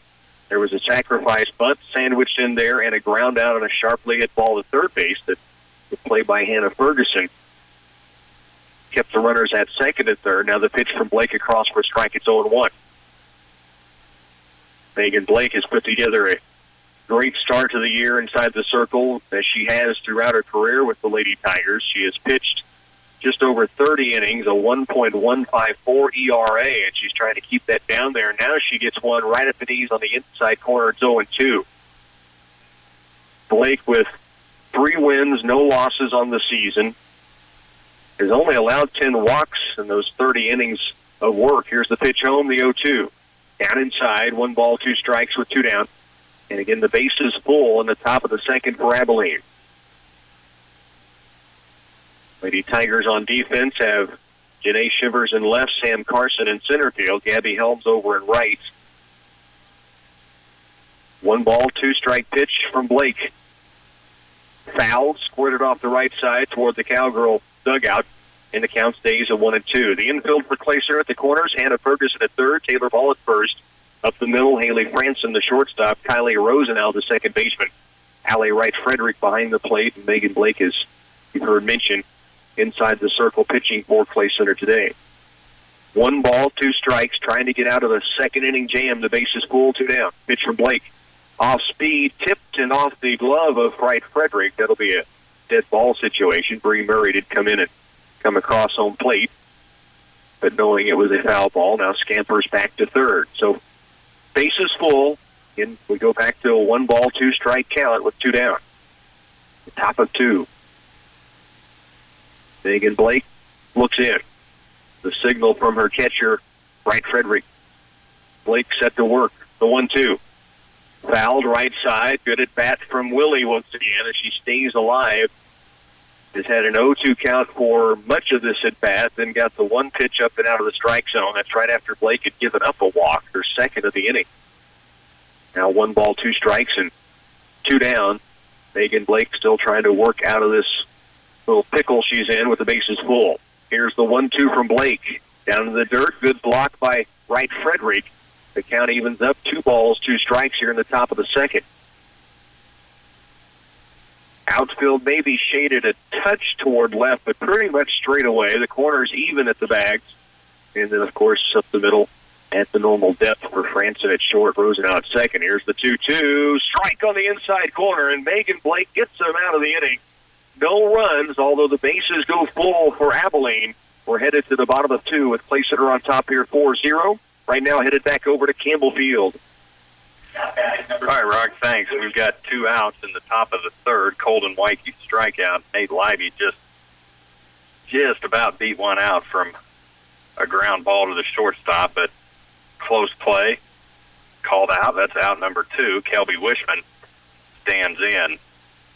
There was a sacrifice bunt sandwiched in there and a ground out on a sharply hit ball to third base that was played by Hannah Ferguson. Kept the runners at second and third. Now the pitch from Blake across for a strike. It's 0-1. Megan Blake has put together a great start to the year inside the circle, as she has throughout her career with the Lady Tigers. She has pitched just over 30 innings, a 1.154 ERA, and she's trying to keep that down there. Now she gets one right at the knees on the inside corner. It's 0-2. Blake with 3 wins, no losses on the season, has only allowed 10 walks in those 30 innings of work. Here's the pitch home, the 0-2. Down inside, 1 ball, 2 strikes with 2 down. And again, the base is full in the top of the second for Abilene. Lady Tigers on defense have Janae Shivers in left, Sam Carson in center field, Gabby Helms over in right. 1 ball, 2 strike pitch from Blake. Fouled, squirted off the right side toward the Cowgirl dugout, and the count stays at 1-2. The infield for Clayser at the corners, Hannah Ferguson at third, Taylor Ball at first. Up the middle, Haley Franson, the shortstop, Kylie Rosenau, the second baseman. Allie Wright Frederick behind the plate, and Megan Blake, as you've heard mentioned, inside the circle pitching for Clay Center today. 1 ball, 2 strikes, trying to get out of the second inning jam. The bases full, 2 down. Pitch from Blake. Off speed, tipped and off the glove of Wright Frederick. That'll be a dead ball situation. Bree Murray did come in and come across home plate, but knowing it was a foul ball, now scampers back to third. So bases full, and we go back to a 1 ball, 2 strike count with 2 down. The top of 2. Megan Blake looks in. The signal from her catcher, Wright Frederick. Blake set to work. The 1-2. Fouled right side. Good at bat from Willie once again as she stays alive. Has had an 0-2 count for much of this at bat, then got the 1 pitch up and out of the strike zone. That's right after Blake had given up a walk, her second of the inning. Now 1 ball, 2 strikes, and 2 down. Megan Blake still trying to work out of this little pickle she's in with the bases full. Here's the 1-2 from Blake. Down in the dirt. Good block by Wright Frederick. The count evens up. 2 balls, 2 strikes here in the top of the second. Outfield maybe shaded a touch toward left, but pretty much straight away. The corner's even at the bags. And then, of course, up the middle at the normal depth for Franson at short. Rosenau at second. Here's the 2-2. Strike on the inside corner, and Megan Blake gets them out of the inning. No runs, although the bases go full for Abilene. We're headed to the bottom of 2 with Clay Center on top here, 4-0. Right now headed back over to Campbell Field. All right, Rock, thanks. We've got 2 outs in the top of the third. Colden Wyke strikeout. Nate Livey just about beat 1 out from a ground ball to the shortstop, but close play. Called out. That's out number 2. Kelby Wishman stands in.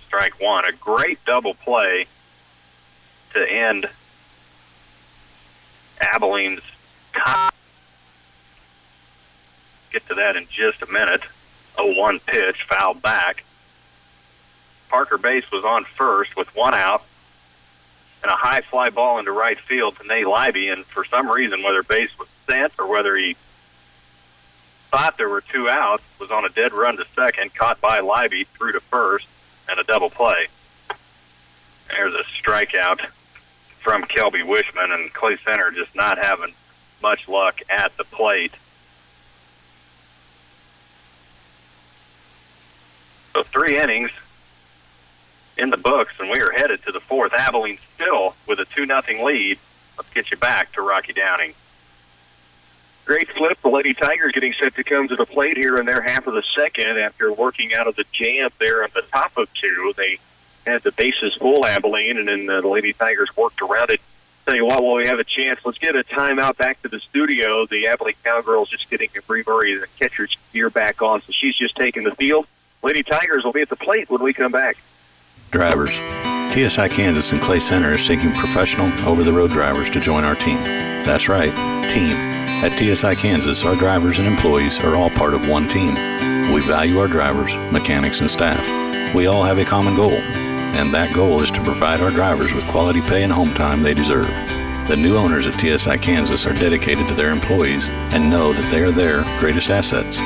Strike 1. A great double play to end Abilene's top. Get to that in just a minute. 0-1 pitch, fouled back. Parker Bass was on first with 1 out and a high fly ball into right field to Nate Livey, and for some reason, whether Bass was sent or whether he thought there were 2 outs, was on a dead run to second, caught by Livey, threw to first, and a double play. There's a strikeout from Kelby Wishman, and Clay Center just not having much luck at the plate. So 3 innings in the books, and we are headed to the 4th. Abilene still with a 2-0 lead. Let's get you back to Rocky Downing. Great flip. The Lady Tigers getting set to come to the plate here in their half of the second after working out of the jam there on the top of 2. They had the bases full, Abilene, and then the Lady Tigers worked around it. Tell you what, while we have a chance, let's get a timeout back to the studio. The Abilene Cowgirls just getting Bree Murray, the catcher's gear back on, so she's just taking the field. Lady Tigers will be at the plate when we come back. Drivers. TSI Kansas and Clay Center is seeking professional, over-the-road drivers to join our team. That's right, team. At TSI Kansas, our drivers and employees are all part of one team. We value our drivers, mechanics, and staff. We all have a common goal, and that goal is to provide our drivers with quality pay and home time they deserve. The new owners at TSI Kansas are dedicated to their employees and know that they are their greatest assets.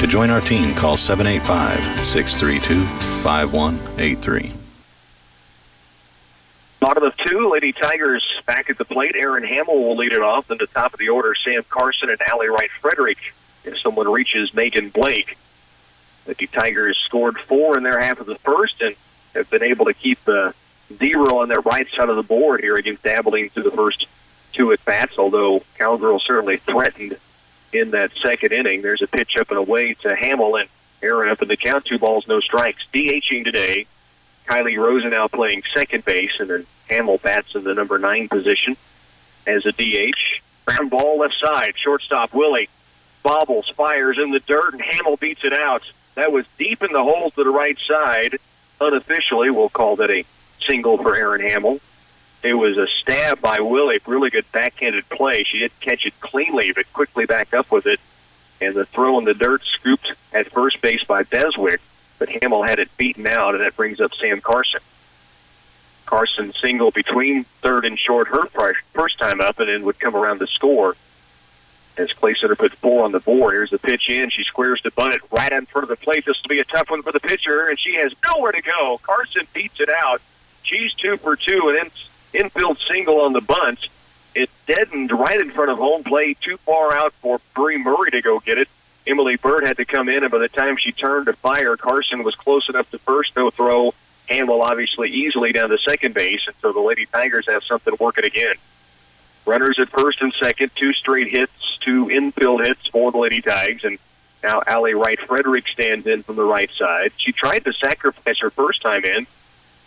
To join our team, call 785-632-5183. Bottom of 2, Lady Tigers back at the plate. Aaron Hamill will lead it off. Then the top of the order, Sam Carson and Allie Wright Frederick. If someone reaches Megan Blake. Lady Tigers scored 4 in their half of the first and have been able to keep the 0 on their right side of the board here against Abilene through the first 2 at-bats, although Cowgirls certainly threatened in that second inning. There's a pitch up and away to Hamill, and Aaron up in the count, 2 balls, no strikes. DHing today, Kylie Rosenau playing second base, and then Hamill bats in the number 9 position as a DH. Ground ball left side, shortstop Willie bobbles, fires in the dirt, and Hamill beats it out. That was deep in the hole to the right side. Unofficially, we'll call that a single for Aaron Hamill. It was a stab by Willie, really good backhanded play. She didn't catch it cleanly, but quickly back up with it. And the throw in the dirt scooped at first base by Beswick, but Hamill had it beaten out, and that brings up Sam Carson. Carson single between third and short her first time up, and then would come around to score as Clay Center put 4 on the board. Here's the pitch in. She squares to bunt it right in front of the plate. This will be a tough one for the pitcher, and she has nowhere to go. Carson beats it out. She's 2 for 2, and infield single on the bunt. It deadened right in front of home plate, too far out for Bree Murray to go get it. Emily Bird had to come in, and by the time she turned to fire, Carson was close enough to first, no throw. Hamill obviously easily down to second base, and so the Lady Tigers have something working again. Runners at first and second, 2 straight hits, 2 infield hits for the Lady Tigers, and now Allie Wright-Frederick stands in from the right side. She tried to sacrifice her first time in,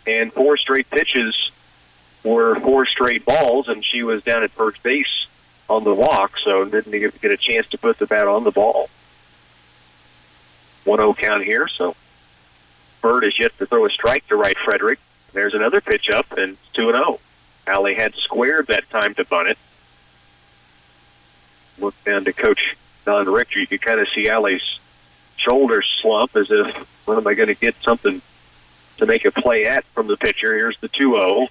and 4 straight pitches were 4 straight balls, and she was down at first base on the walk, so didn't get a chance to put the bat on the ball. 1-0 count here, so Bird is yet to throw a strike to Wright-Frederick. There's another pitch up, and it's 2-0. Allie had squared that time to bunt it. Look down to Coach Don Richter. You could kind of see Allie's shoulders slump as if, when am I going to get something to make a play at from the pitcher? Here's the 2-0.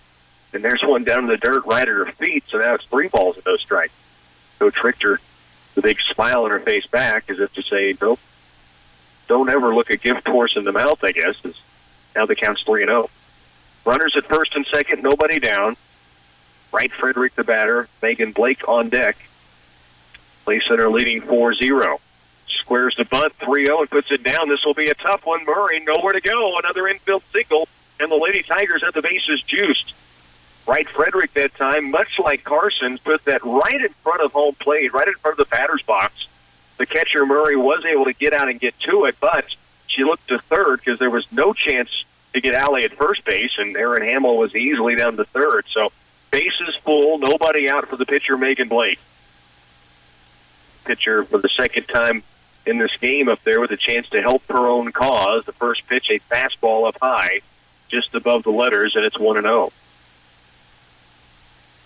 And there's one down in the dirt right at her feet, so now it's 3 balls and no strike. Coach Richter, the big smile on her face back, as if to say, nope, don't ever look a gift horse in the mouth, I guess. Now the count's 3-0. Runners at first and second, nobody down. Wright-Frederick the batter, Megan Blake on deck. Clay Center leading 4-0. Squares the bunt, 3-0, and puts it down. This will be a tough one. Murray, nowhere to go. Another infield single, and the Lady Tigers have the bases juiced. Wright-Frederick that time, much like Carson's, put that right in front of home plate, right in front of the batter's box. The catcher, Murray, was able to get out and get to it, but she looked to third because there was no chance to get Allie at first base, and Erin Hamill was easily down to third. So bases full, nobody out for the pitcher, Megan Blake. Pitcher for the second time in this game up there with a chance to help her own cause. The first pitch, a fastball up high, just above the letters, and it's 1-0.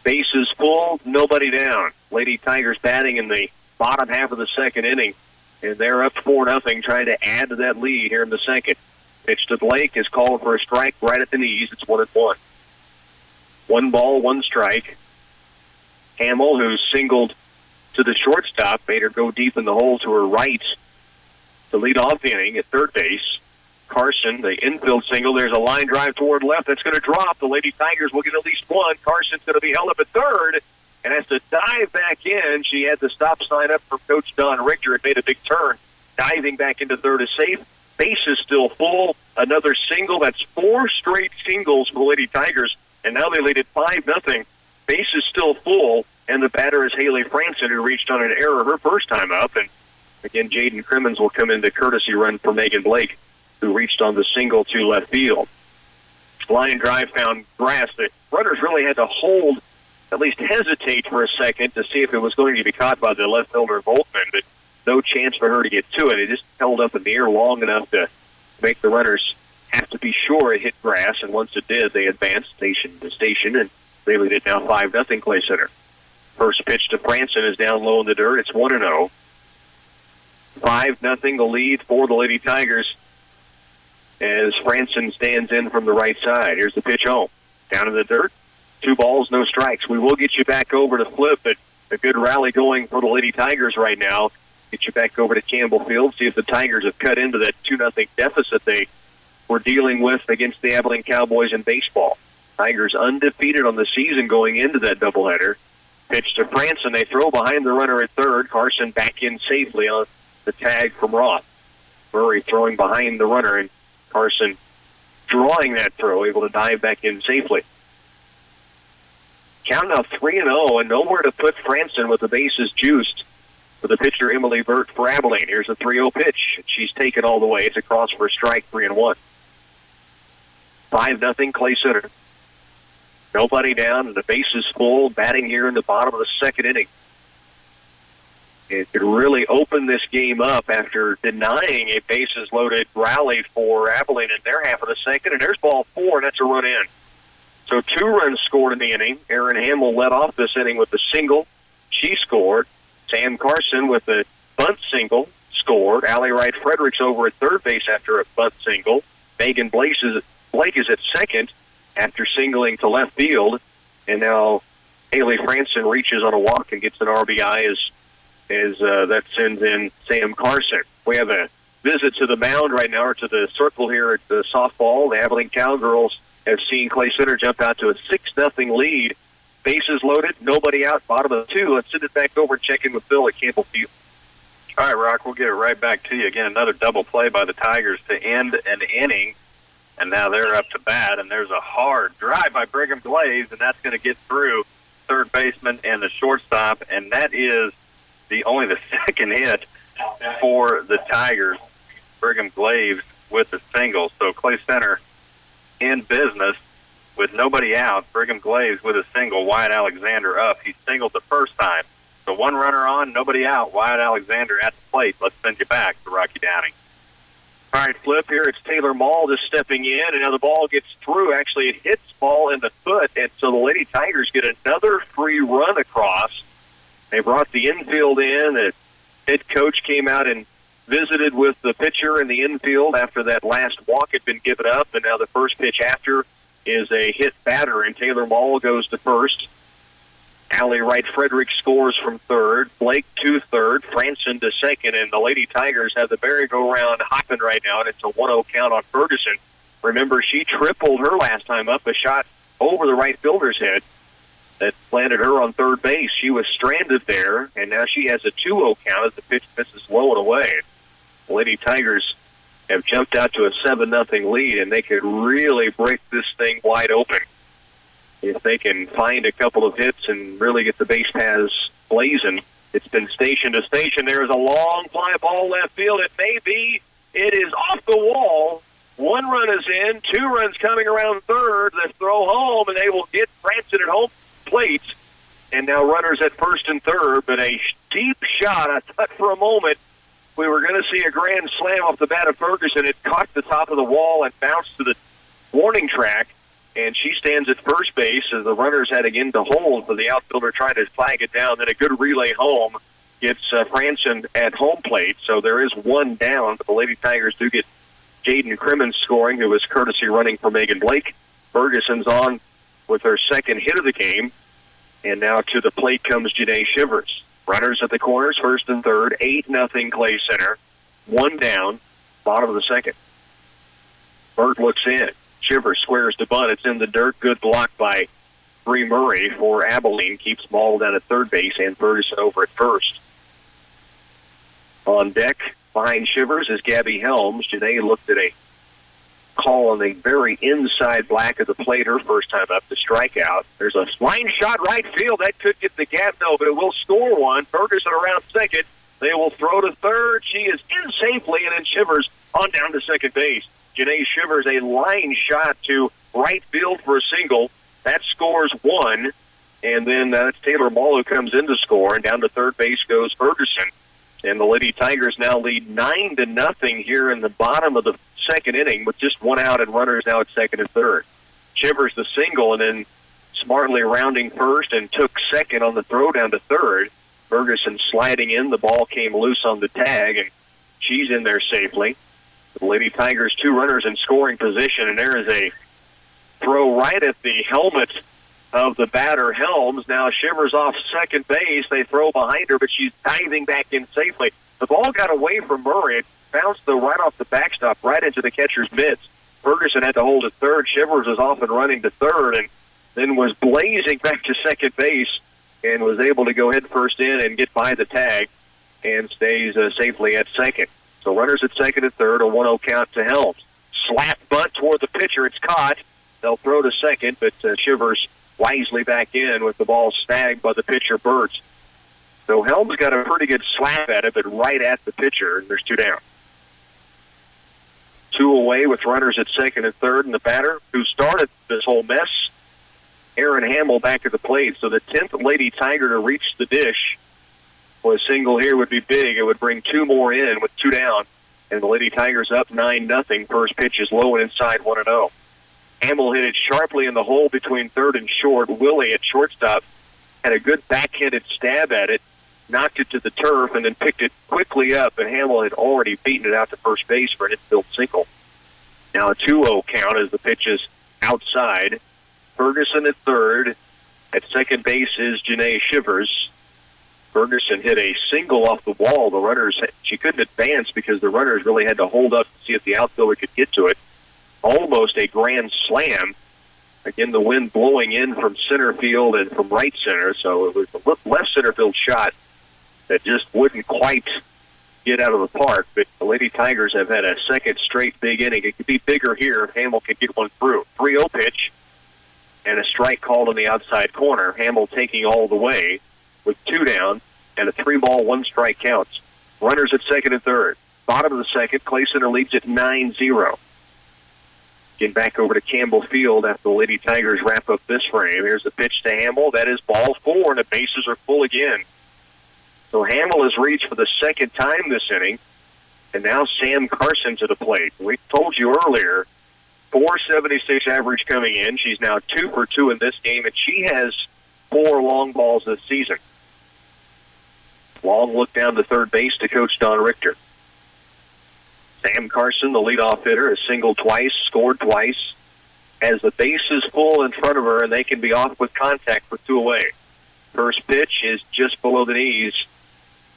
Bases full, nobody down. Lady Tigers batting in the bottom half of the second inning, and they're up 4-0, trying to add to that lead here in the second. Pitch to Blake is called for a strike right at the knees. It's 1-1. 1 ball, 1 strike. Hamill, who singled to the shortstop, made her go deep in the hole to her right to lead off the inning at third base. Carson, the infield single. There's a line drive toward left. That's going to drop. The Lady Tigers will get at least 1. Carson's going to be held up at third and has to dive back in. She had the stop sign up from Coach Don Richter. It made a big turn. Diving back into third is safe. Base is still full. Another single. That's 4 straight singles for the Lady Tigers, and now they lead at 5-0. Base is still full, and the batter is Haley Franson, who reached on an error her first time up. And again, Jaden Crimmins will come in the courtesy run for Megan Blake, who reached on the single to left field. Line drive found grass. The runners really had to hold, at least hesitate for a second to see if it was going to be caught by the left fielder Volkman, but no chance for her to get to it. It just held up in the air long enough to make the runners have to be sure it hit grass, and once it did, they advanced station to station, and they lead it now 5-0 Clay Center. First pitch to Franson is down low in the dirt. It's 1-0. 5-0 the lead for the Lady Tigers as Franson stands in from the right side. Here's the pitch home. Down in the dirt. 2 balls, no strikes. We will get you back over to Flip, but a good rally going for the Lady Tigers right now. Get you back over to Campbell Field, see if the Tigers have cut into that 2-0 deficit they were dealing with against the Abilene Cowboys in baseball. Tigers undefeated on the season going into that doubleheader. Pitch to Franson. They throw behind the runner at third. Carson back in safely on the tag from Roth. Murray throwing behind the runner, and Carson drawing that throw, able to dive back in safely. Count now 3-0, and nowhere to put Franson with the bases juiced for the pitcher Emily Burt for Abilene. Here's a 3-0 pitch. She's taken all the way. It's across for a strike, 3-1. 5-0 Clay Center. Nobody down, and the base is full, batting here in the bottom of the second inning. It could really open this game up after denying a bases-loaded rally for Abilene in their half of the second. And there's ball 4, and that's a run in. So 2 runs scored in the inning. Erin Hamill led off this inning with a single. She scored. Sam Carson with a bunt single scored. Allie Wright Fredericks over at third base after a bunt single. Megan Blake is at second after singling to left field. And now Haley Franson reaches on a walk and gets an RBI as that sends in Sam Carson. We have a visit to the mound right now, or to the circle here at the softball. The Abilene Cowgirls have seen Clay Center jump out to a 6-0 lead. Bases loaded, nobody out, bottom of the 2. Let's send it back over and check in with Bill at Campbell Field. All right, Rock, we'll get it right back to you. Again, another double play by the Tigers to end an inning, and now they're up to bat, and there's a hard drive by Brigham Glaze, and that's going to get through third baseman and the shortstop, and that is only the second hit for the Tigers. Brigham Glaze with the single, so Clay Center in business with nobody out. Brigham Glaze with a single, Wyatt Alexander up. He singled the first time. So 1 runner on, nobody out. Wyatt Alexander at the plate. Let's send you back to Rocky Downing. All right, Flip, here it's Taylor Mall just stepping in, and now the ball gets through. Actually, it hits ball in the foot, and so the Lady Tigers get another free run across. They brought the infield in. The head coach came out and visited with the pitcher in the infield after that last walk had been given up, and now the first pitch after is a hit batter, and Taylor Mall goes to first. Allie Wright Frederick scores from third. Blake to third. Franson to second, and the Lady Tigers have the merry-go-round hopping right now, and it's a 1-0 count on Ferguson. Remember, she tripled her last time up, a shot over the right fielder's head that landed her on third base. She was stranded there, and now she has a 2-0 count as the pitch misses low and away. The Lady Tigers have jumped out to a 7-0 lead, and they could really break this thing wide open if they can find a couple of hits and really get the base paths blazing. It's been station to station. There is a long fly ball left field. It may be. It is off the wall. 1 run is in. 2 runs coming around third. They throw home, and they will get Franson at home plate. And now runners at first and third, but a deep shot. I thought for a moment we were going to see a grand slam off the bat of Ferguson. It caught the top of the wall and bounced to the warning track, and she stands at first base as the runners heading into hold for the outfielder trying to flag it down. Then a good relay home gets Franson at home plate, so there is 1 down, but the Lady Tigers do get Jaden Crimmins scoring, who was courtesy running for Megan Blake. Ferguson's on with her second hit of the game, and now to the plate comes Janae Shivers. Runners at the corners, first and third, 8-0 Clay Center. 1 down, bottom of the second. Burt looks in. Shivers squares to bunt. It's in the dirt. Good block by Bree Murray for Abilene. Keeps ball down at third base and Ferguson over at first. On deck behind Shivers is Gabby Helms. Janae looked at a call on the very inside black of the plate her first time up to strike out. There's a line shot right field. That could get the gap, no, but it will score one. Ferguson around second. They will throw to third. She is in safely, and then Shivers on down to second base. Janae Shivers, a line shot to right field for a single. That scores 1. And then it's Taylor Mall who comes in to score, and down to third base goes Ferguson. And the Lady Tigers now lead 9-0 here in the bottom of the second inning with just 1 out and runners now at second and third. Shivers the single, and then smartly rounding first and took second on the throw down to third. Ferguson sliding in. The ball came loose on the tag, and she's in there safely. The Lady Tigers 2 runners in scoring position, and there is a throw right at the helmet of the batter, Helms. Now Shivers off second base. They throw behind her, but she's diving back in safely. The ball got away from Murray. It bounced right off the backstop, right into the catcher's mitts. Ferguson had to hold at third. Shivers was off and running to third, and then was blazing back to second base and was able to go head first in and get by the tag and stays safely at second. So runners at second and third, a 1-0 count to Helms. Slap bunt toward the pitcher. It's caught. They'll throw to second, but Shivers wisely back in with the ball snagged by the pitcher, Burt. So Helms got a pretty good slap at it, but right at the pitcher, and there's 2 down. 2 away with runners at second and third, and the batter who started this whole mess, Erin Hamill, back at the plate. So the 10th Lady Tiger to reach the dish. Well, a single here would be big. It would bring 2 more in with 2 down, and the Lady Tigers up 9-0. First pitch is low and inside 1-0. Hamill hit it sharply in the hole between third and short. Willie at shortstop had a good backhanded stab at it, knocked it to the turf, and then picked it quickly up, and Hamill had already beaten it out to first base for an infield single. Now a 2-0 count as the pitch is outside. Ferguson at third. At second base is Janae Shivers. Ferguson hit a single off the wall. The runners, she couldn't advance because the runners really had to hold up to see if the outfielder could get to it. Almost a grand slam. Again, the wind blowing in from center field and from right center, so it was a left center field shot that just wouldn't quite get out of the park. But the Lady Tigers have had a second straight big inning. It could be bigger here if Hamill could get one through. 3-0 pitch and a strike called in the outside corner. Hamill taking all the way with 2 down and a 3-ball, 1-strike counts. Runners at second and third. Bottom of the second, Clay Center leads at 9-0. Getting back over to Campbell Field after the Lady Tigers wrap up this frame. Here's the pitch to Hamill. That is ball 4, and the bases are full again. So Hamill has reached for the second time this inning, and now Sam Carson to the plate. We told you earlier, 476 average coming in. She's now 2 for 2 in this game, and she has 4 long balls this season. Long look down to third base to Coach Don Richter. Sam Carson, the leadoff hitter, has singled twice, scored twice. As the base is full in front of her, and they can be off with contact for 2 away. First pitch is just below the knees,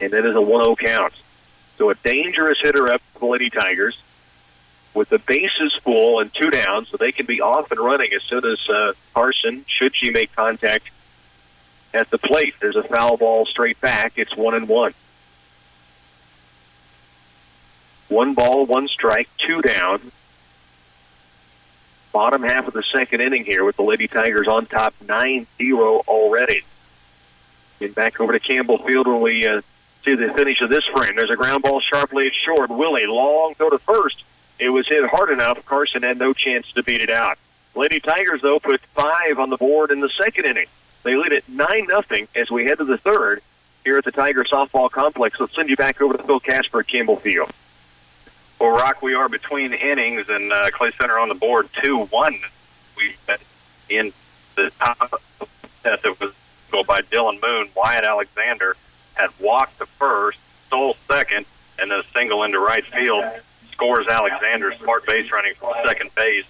and that is a 1-0 count. So a dangerous hitter up for the Lady Tigers with the bases full and 2 down, so they can be off and running as soon as Carson, should she make contact at the plate. There's a foul ball straight back. It's 1-1. 1 ball, 1 strike, 2 down. Bottom half of the second inning here with the Lady Tigers on top 9-0 already. Getting back over to Campbell Field when we see the finish of this frame. There's a ground ball sharply at short. Willie, long throw to first. It was hit hard enough. Carson had no chance to beat it out. Lady Tigers, though, put 5 on the board in the second inning. They lead it 9-0 as we head to the third here at the Tiger Softball Complex. Let's send you back over to Phil Casper at Campbell Field. Well, Rock, we are between innings, and Clay Center on the board 2-1. We in the top that was go by Dylan Moon. Wyatt Alexander had walked to first, stole second, and then a single into right field. Scores Alexander, smart base running from second base.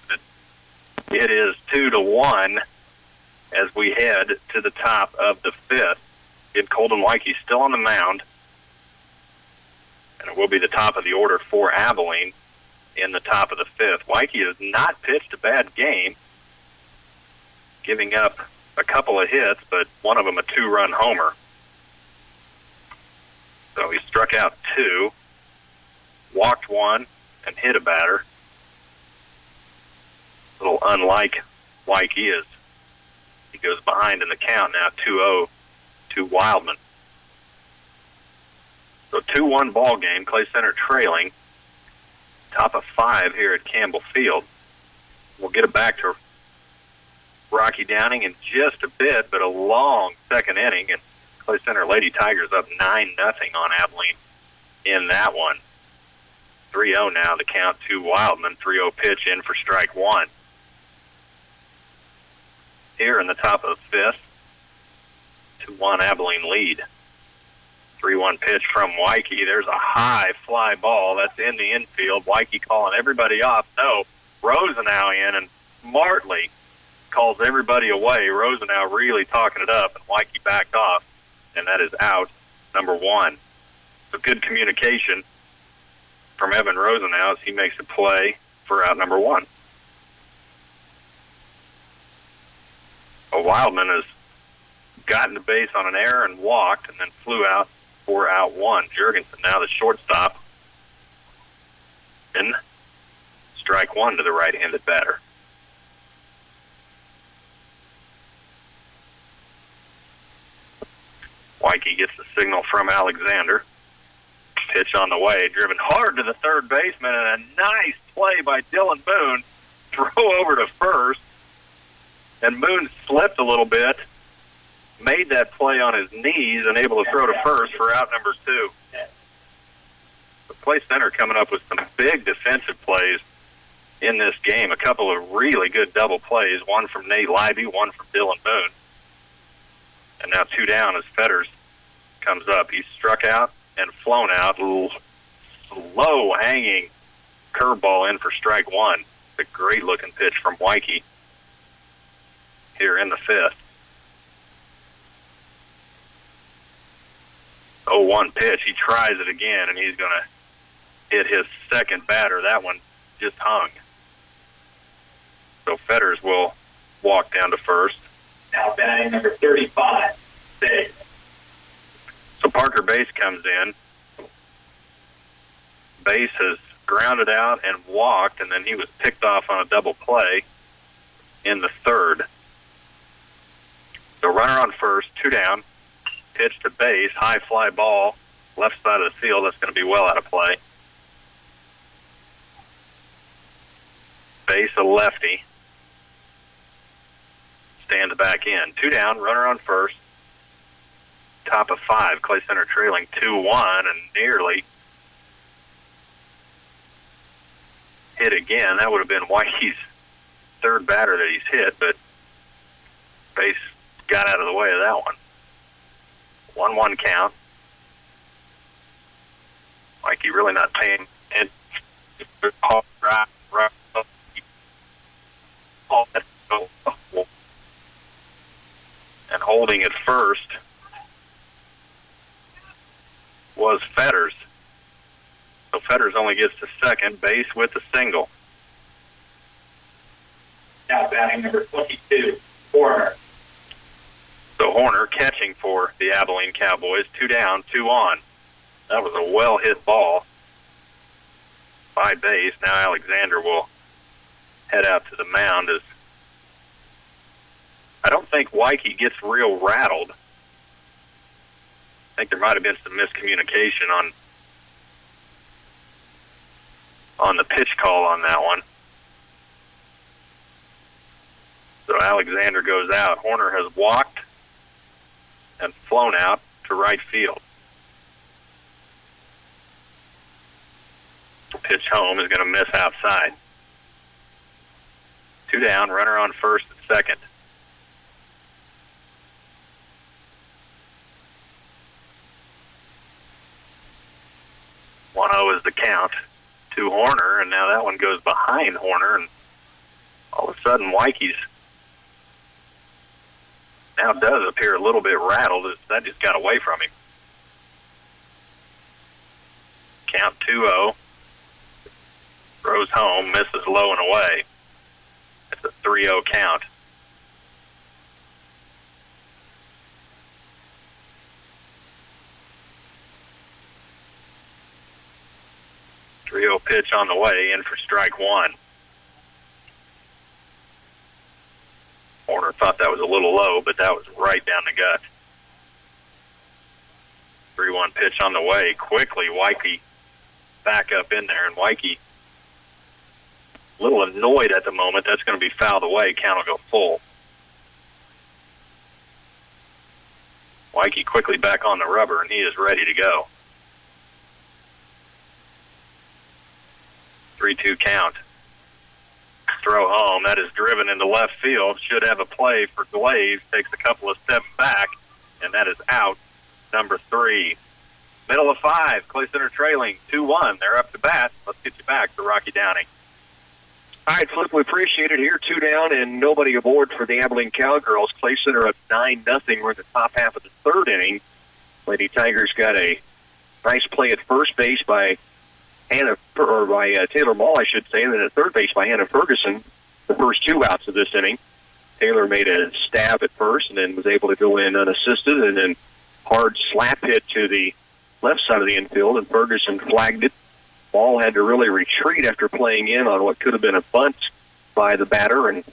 It is 2-1 as we head to the top of the 5th. And Colton Wyke still on the mound. And it will be the top of the order for Abilene in the top of the 5th. Wyke has not pitched a bad game, giving up a couple of hits, but one of them a 2-run homer. So he struck out 2, walked 1, and hit a batter. A little unlike Wyke is. He goes behind in the count now, 2-0 to Wildman. So 2-1 ball game, Clay Center trailing. Top of 5 here at Campbell Field. We'll get it back to Rocky Downing in just a bit, but a long second inning, and Clay Center Lady Tigers up 9-0 on Abilene in that one. 3-0 now, the count to Wildman. 3-0 pitch in for strike 1. Here in the top of the 5th, 2-1 Abilene lead. 3-1 pitch from Wyke. There's a high fly ball. That's in the infield. Wyke calling everybody off. No, Rosenau in, and smartly calls everybody away. Rosenau really talking it up, and Wyke backed off, and that is out number 1. So good communication from Evan Rosenau as he makes a play for out number 1. Wildman has gotten the base on an error and walked, and then flew out for out 1. Jurgensen now the shortstop. And strike 1 to the right-handed batter. Wyke gets the signal from Alexander. Pitch on the way, driven hard to the third baseman, and a nice play by Dylan Moon. Throw over to first, and Moon slipped a little bit, made that play on his knees, and able to throw to first for out number 2. The Clay Center coming up with some big defensive plays in this game. A couple of really good double plays, one from Nate Libby, one from Dylan Moon. And now 2 down as Fetters comes up. He's struck out and flown out. A little slow hanging curveball in for strike 1. A great looking pitch from Wyke here in the 5th. 0-1 pitch. He tries it again, and he's going to hit his second batter. That one just hung. So Fetters will walk down to first. Now batting number 35, Bass. So Parker Bass comes in. Bass has grounded out and walked, and then he was picked off on a double play in the 3rd. So runner on first, 2 down. Pitch to Bass, high fly ball, left side of the field. That's going to be well out of play. Bass, a lefty. Stands back in. 2 down, runner on first. Top of 5, Clay Center trailing 2-1 and nearly hit again. That would have been Wyke's 3rd batter that he's hit, but Bass got out of the way of that one. 1-1 count. Wyke really not paying attention. And holding at first was Fetters. So Fetters only gets to second. Base with a single. Now batting number 22, Horner. So Horner catching for the Abilene Cowboys. 2 down, 2 on. That was a well-hit ball by Base. Now Alexander will head out to the mound. As I don't think Wyke gets real rattled. I think there might have been some miscommunication on the pitch call on that one. So Alexander goes out. Horner has walked and flown out to right field. Pitch home is going to miss outside. 2 down, runner on first and second. Is the count to Horner, and now that one goes behind Horner, and all of a sudden Wyke's now does appear a little bit rattled as that just got away from him. Count 2-0. Throws home, misses low and away. It's a 3-0 count. Pitch on the way, in for strike 1. Horner thought that was a little low, but that was right down the gut. 3-1 pitch on the way. Quickly, Wyke back up in there, and Wyke a little annoyed at the moment. That's going to be fouled away. Count will go full. Wyke quickly back on the rubber, and he is ready to go. 3-2 count. Throw home. That is driven into left field. Should have a play for Glaze. Takes a couple of steps back, and that is out. Number 3. Middle of 5. Clay Center trailing 2-1. They're up to bat. Let's get you back to Rocky Downing. All right, Flip, we appreciate it here. 2 down and nobody aboard for the Abilene Cowgirls. Clay Center up 9-0. We're in the top half of the 3rd inning. Lady Tigers got a nice play at first base by Taylor Mall, I should say, and then at third base by Hannah Ferguson, the first 2 outs of this inning. Taylor made a stab at first and then was able to go in unassisted, and then hard slap hit to the left side of the infield, and Ferguson flagged it. Ball had to really retreat after playing in on what could have been a bunt by the batter, and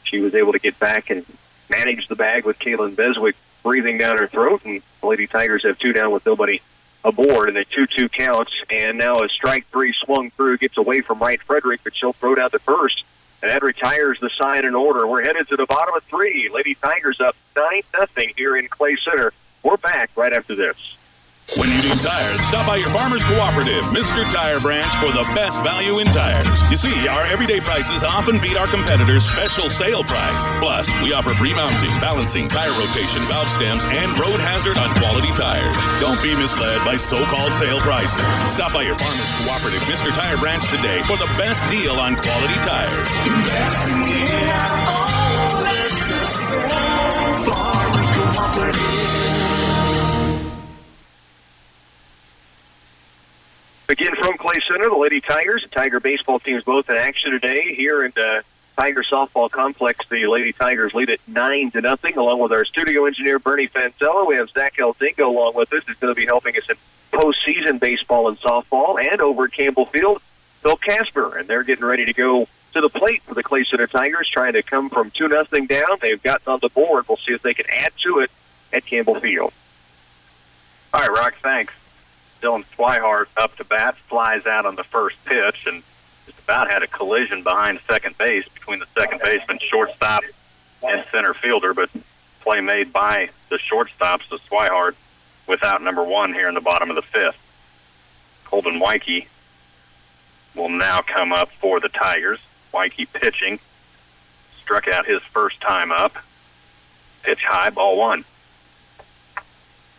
she was able to get back and manage the bag with Kaylin Beswick breathing down her throat, and the Lady Tigers have 2 down with nobody aboard, and the 2-2 counts, and now a strike 3 swung through, gets away from Wright Frederick, but she'll throw down to first, and that retires the side in order. We're headed to the bottom of 3. Lady Tigers up 9-0 here in Clay Center. We're back right after this. When you need tires, stop by your Farmers Cooperative, Mr. Tire Branch, for the best value in tires. You see, our everyday prices often beat our competitors' special sale price. Plus, we offer free mounting, balancing, tire rotation, valve stems, and road hazard on quality tires. Don't be misled by so-called sale prices. Stop by your Farmers Cooperative, Mr. Tire Branch today for the best deal on quality tires. Farmers Cooperative. Again from Clay Center, the Lady Tigers and Tiger baseball teams both in action today here in the Tiger softball complex. The Lady Tigers lead it 9-0. Along with our studio engineer Bernie Fancello, we have Zach Elzingo along with us. He's going to be helping us in postseason baseball and softball. And over at Campbell Field, Phil Casper, and they're getting ready to go to the plate for the Clay Center Tigers, trying to come from 2-0 down. They've gotten on the board. We'll see if they can add to it at Campbell Field. All right, Rock, thanks. Dylan Swihart up to bat, flies out on the first pitch, and just about had a collision behind second base between the second baseman, shortstop, and center fielder, but play made by the shortstop, so Swihart without number one here in the bottom of the fifth. Colton Weike will now come up for the Tigers. Weike pitching, struck out his first time up. Pitch high, ball one.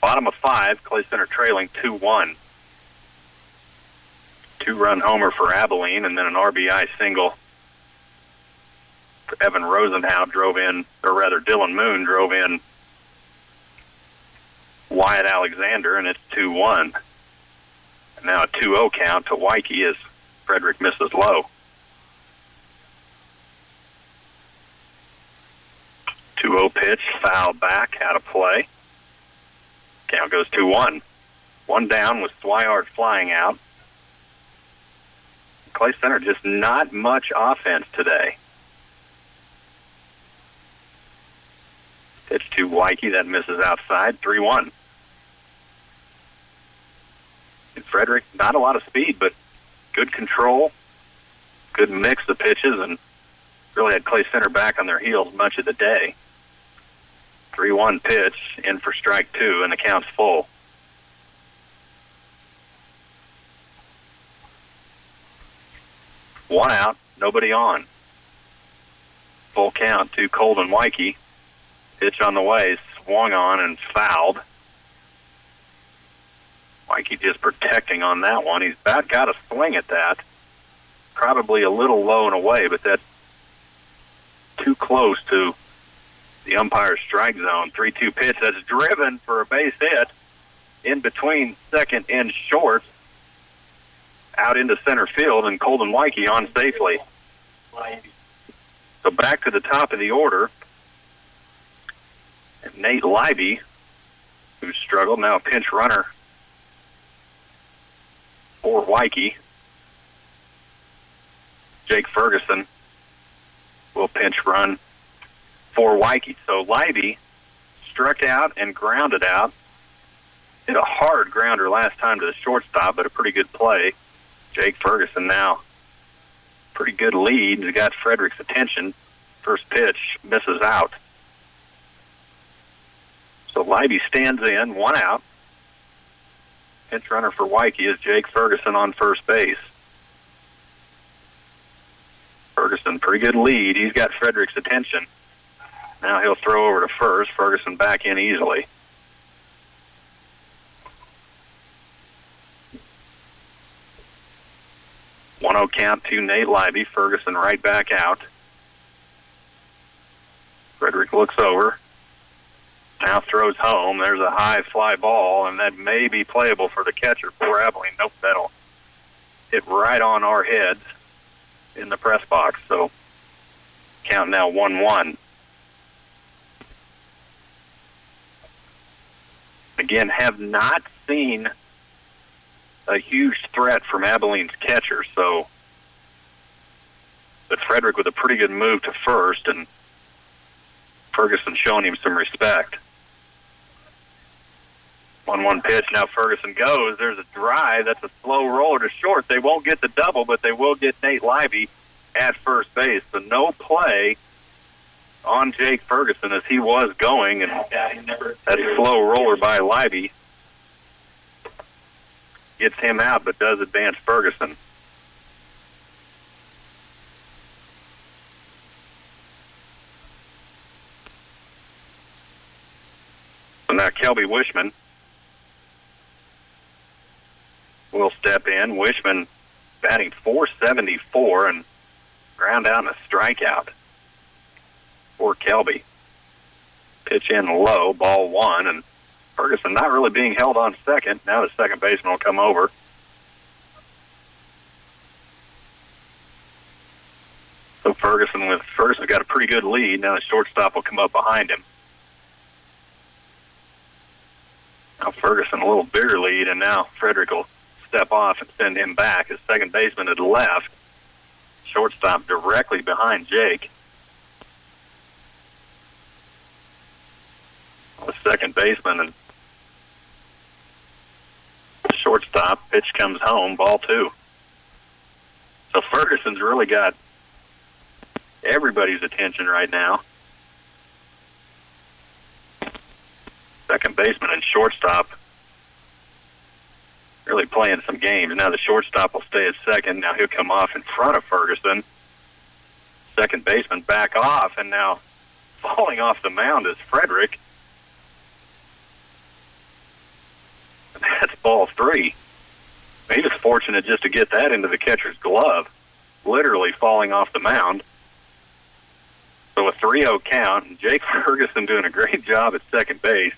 Bottom of five, Clay Center trailing 2-1. Two-run homer for Abilene, and then an RBI single for Evan Rosenhout Dylan Moon drove in Wyatt Alexander, and it's 2-1. And now a 2-0 count to Weike as Frederick misses low. 2-0 pitch, foul back, out of play. Count goes 2-1. One down with Swihart flying out. Clay Center just not much offense today. Pitch to Weike, that misses outside, 3-1. And Frederick, not a lot of speed, but good control, good mix of pitches, and really had Clay Center back on their heels much of the day. 3-1 pitch, in for strike two, and the count's full. One out, nobody on. Full count to Colton Weike. Pitch on the way, swung on and fouled. Weike just protecting on that one. He's about got a swing at that. Probably a little low and away, but that's too close to the umpire's strike zone. 3-2 pitch that's driven for a base hit in between second and short, out into center field, and Colton Weike on safely. So back to the top of the order. And Nate Leiby, who struggled, now a pinch runner for Weike. Jake Ferguson will pinch run for Weike. So Leiby struck out and grounded out. Hit a hard grounder last time to the shortstop, but a pretty good play. Jake Ferguson now pretty good lead. He's got Frederick's attention. First pitch misses out. So Leiby stands in, one out. Pinch runner for Weike is Jake Ferguson on first base. Ferguson, pretty good lead. He's got Frederick's attention. Now he'll throw over to first. Ferguson back in easily. One-0 count to Nate Leiby. Ferguson right back out. Frederick looks over. Now throws home. There's a high fly ball, and that may be playable for the catcher for Abilene. Nope, that'll hit right on our heads in the press box. So count now 1-1. Again, have not seen a huge threat from Abilene's catcher. So, but Frederick with a pretty good move to first, and Ferguson showing him some respect. 1-1 pitch. Now Ferguson goes. There's a drive. That's a slow roller to short. They won't get the double, but they will get Nate Leiby at first base. So no play on Jake Ferguson as he was going, and that slow roller by Leiby gets him out, but does advance Ferguson. So now Kelby Wishman will step in. Wishman batting .474 and ground out in a strikeout for Kelby. Pitch in low, ball one, and Ferguson not really being held on second. Now the second baseman will come over. So Ferguson's got a pretty good lead. Now the shortstop will come up behind him. Now Ferguson a little bigger lead, and now Frederick will step off and send him back. His second baseman had left. Shortstop directly behind Jake. The second baseman and the shortstop. Pitch comes home, ball two. So Ferguson's really got everybody's attention right now. Second baseman and shortstop really playing some games. Now the shortstop will stay at second. Now he'll come off in front of Ferguson. Second baseman back off, and now falling off the mound is Frederick. And that's ball three. He was fortunate just to get that into the catcher's glove, literally falling off the mound. So a 3-0 count, and Jake Ferguson doing a great job at second base.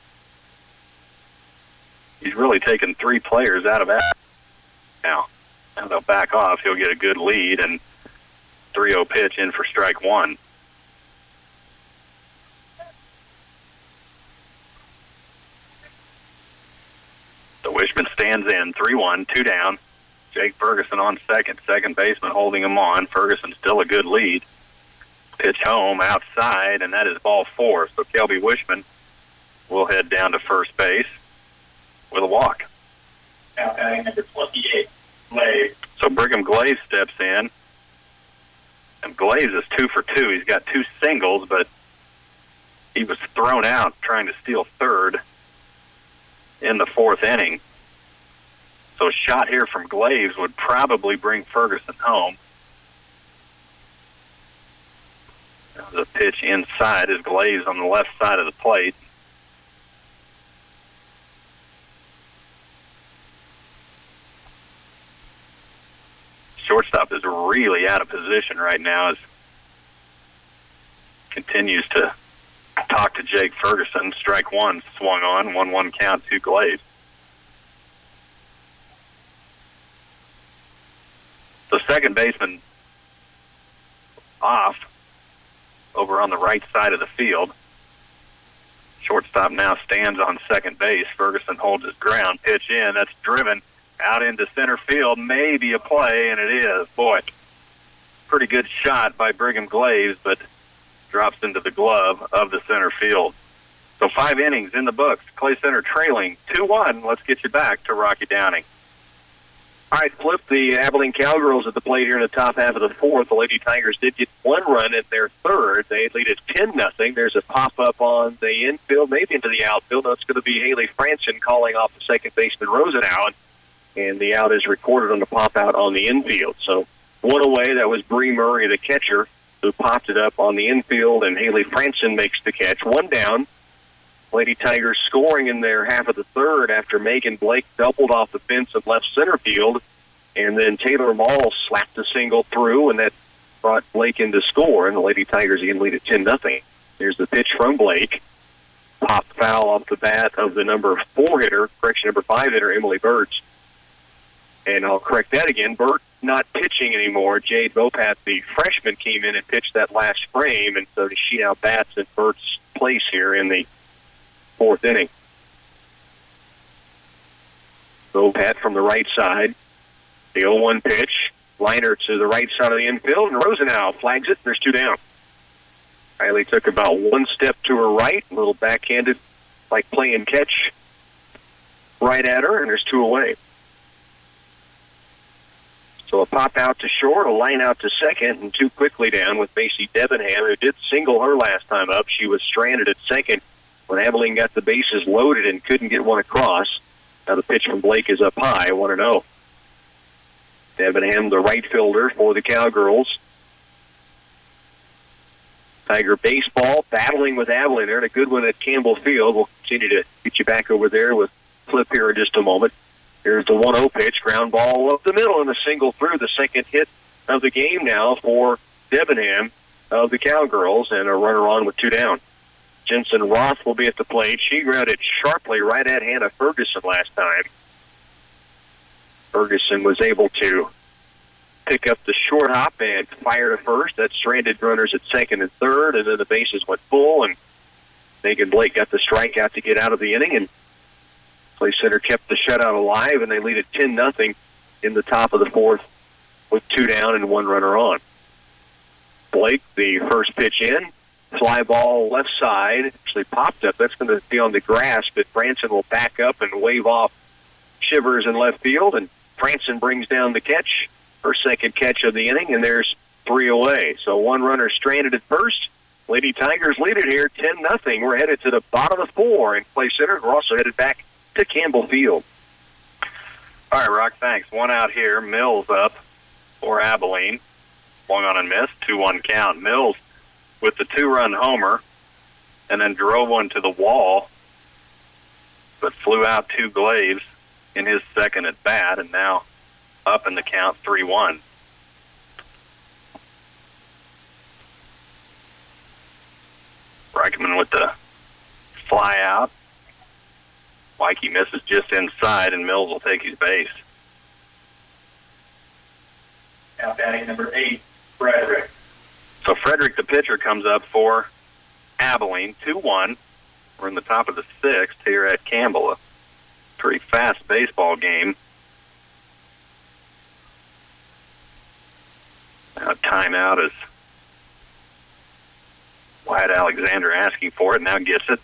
He's really taken three players out of that. Now they'll back off. He'll get a good lead, and 3-0 pitch in for strike one. The Wishman stands in, 3-1, 2 down. Jake Ferguson on second. Second baseman holding him on. Ferguson still a good lead. Pitch home outside, and that is ball four. So Kelby Wishman will head down to first base with a walk. Now batting number 28, Glaze. So Brigham Glaze steps in. And Glaze is 2 for 2. He's got 2 singles, but he was thrown out trying to steal third in the fourth inning. So a shot here from Glaze would probably bring Ferguson home. The pitch inside is Glaze on the left side of the plate. Shortstop is really out of position right now as continues to talk to Jake Ferguson. Strike one swung on, 1-1 count to Glaze. The second baseman off over on the right side of the field. Shortstop now stands on second base. Ferguson holds his ground. Pitch in. That's driven out into center field. Maybe a play, and it is. Boy, pretty good shot by Brigham Glaze, but drops into the glove of the center field. So 5 innings in the books. Clay Center trailing 2-1. Let's get you back to Rocky Downing. All right, Flip, the Abilene Cowgirls at the plate here in the top half of the fourth. The Lady Tigers did get 1 run in their third. They lead at 10-0. There's a pop-up on the infield, maybe into the outfield. That's going to be Haley Franson calling off the second baseman Rosenau, and the out is recorded on the pop-out on the infield. So 1 away, that was Bree Murray, the catcher, who popped it up on the infield, and Haley Franson makes the catch. 1 down. Lady Tigers scoring in their half of the third after Megan Blake doubled off the fence of left center field, and then Taylor Mall slapped a single through, and that brought Blake into score, and the Lady Tigers again lead at 10-0. Here's the pitch from Blake. Pop foul off the bat of the number 5 hitter, Emily Birds. And I'll correct that again. Burt not pitching anymore. Jade Bopat, the freshman, came in and pitched that last frame, and so she now bats in Burt's place here in the fourth inning. Bopat from the right side. The 0-1 pitch. Liner to the right side of the infield, and Rosenau flags it. There's 2 down. Riley took about 1 step to her right, a little backhanded, like playing catch right at her, and there's 2 away. So a pop out to short, a line out to second, and 2 quickly down with Macy Debenham, who did single her last time up. She was stranded at second when Abilene got the bases loaded and couldn't get one across. Now the pitch from Blake is up high, 1-0. Debenham, the right fielder for the Cowgirls. Tiger baseball battling with Abilene there, and a good one at Campbell Field. We'll continue to get you back over there with Flip here in just a moment. Here's the 1-0 pitch, ground ball up the middle, and a single through. The second hit of the game now for Debenham of the Cowgirls, and a runner on with 2 down. Jensen Roth will be at the plate. She grounded sharply right at Hannah Ferguson last time. Ferguson was able to pick up the short hop and fire to first. That stranded runners at second and third, and then the bases went full, and Megan Blake got the strikeout to get out of the inning, and Clay Center kept the shutout alive, and they lead it 10-0 in the top of the fourth with 2 down and 1 runner on. Blake, the first pitch in, fly ball left side, actually popped up. That's going to be on the grass, but Branson will back up and wave off Shivers in left field, and Branson brings down the catch. Her second catch of the inning, and there's 3 away. So 1 runner stranded at first. Lady Tigers lead it here 10-0. We're headed to the bottom of the 4 in Clay Center. We're also headed back to Campbell Field. All right, Rock, thanks. 1 out here. Mills up for Abilene. Swung on and missed. 2-1 count. Mills with the 2-run homer, and then drove one to the wall, but flew out 2 glaives in his second at bat, and now up in the count 3-1. Reichman with the fly out. Mikey misses just inside, and Mills will take his base. Now batting number 8, Frederick. So Frederick, the pitcher, comes up for Abilene, 2-1. We're in the top of the 6th here at Campbell. A pretty fast baseball game. Now timeout is Wyatt Alexander asking for it. Now gets it.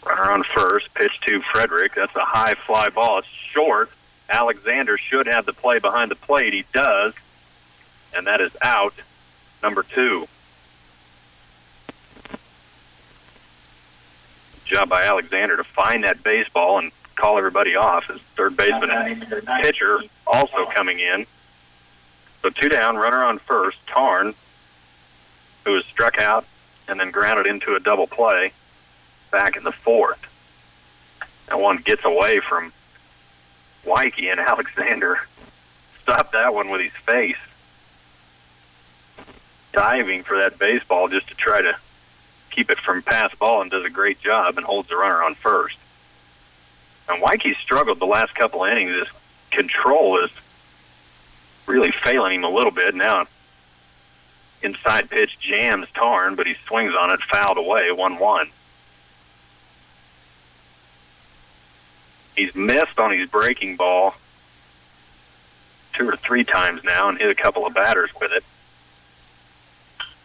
Runner on first. Pitch to Frederick. That's a high fly ball. It's short. Alexander should have the play behind the plate. He does. And that is out. Number 2. Job by Alexander to find that baseball and call everybody off. His third baseman and pitcher also coming in. So 2 down, runner on first. Tarn, who was struck out and then grounded into a double play back in the 4th. That one gets away from Wyke, and Alexander stopped that one with his face, diving for that baseball just to try to keep it from pass ball, and does a great job and holds the runner on first. And Wyke struggled the last couple of innings. His control is really failing him a little bit. Now inside pitch jams Tarn, but he swings on it, fouled away, 1-1. He's missed on his breaking ball 2 or 3 times now and hit a couple of batters with it.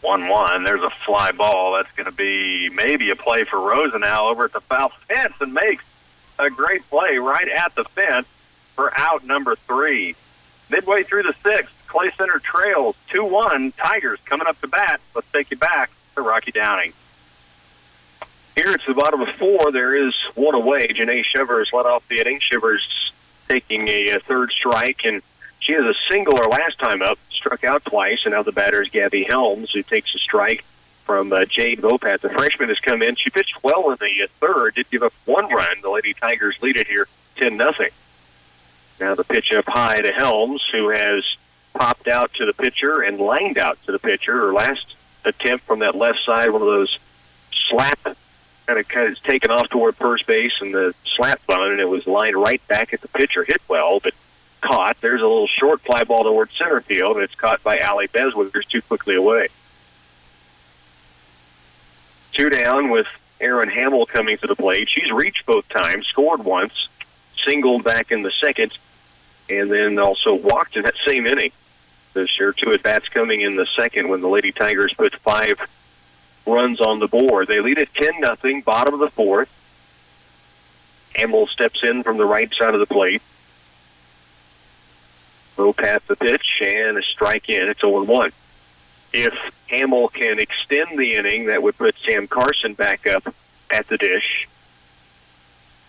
1-1. There's a fly ball. That's going to be maybe a play for Rosenau over at the foul fence, and makes a great play right at the fence for out number 3. Midway through the 6th, Clay Center trails 2-1. Tigers coming up to bat. Let's take you back to Rocky Downing. Here it's the bottom of 4. There is 1 away. Janae Shivers led off the inning. Shivers taking a third strike, and she has a single her last time up, struck out twice, and now the batter is Gabby Helms, who takes a strike from Jade Vopat. The freshman has come in. She pitched well in the 3rd, did give up 1 run. The Lady Tigers lead it here 10-0. Now the pitch up high to Helms, who has popped out to the pitcher and lined out to the pitcher. Her last attempt from that left side, one of those slap, kind of taken off toward first base, and the slap bun, and it was lined right back at the pitcher. Hit well, but caught. There's a little short fly ball towards center field, and it's caught by Allie Beswickers too quickly away. 2 down with Erin Hamill coming to the plate. She's reached both times, scored once, singled back in the 2nd, and then also walked in that same inning. There's 2 at-bats coming in the 2nd when the Lady Tigers put 5 runs on the board. They lead it 10-0, bottom of the 4th. Hamill steps in from the right side of the plate. Vopat the pitch, and a strike in. It's 0-1. If Hamill can extend the inning, that would put Sam Carson back up at the dish.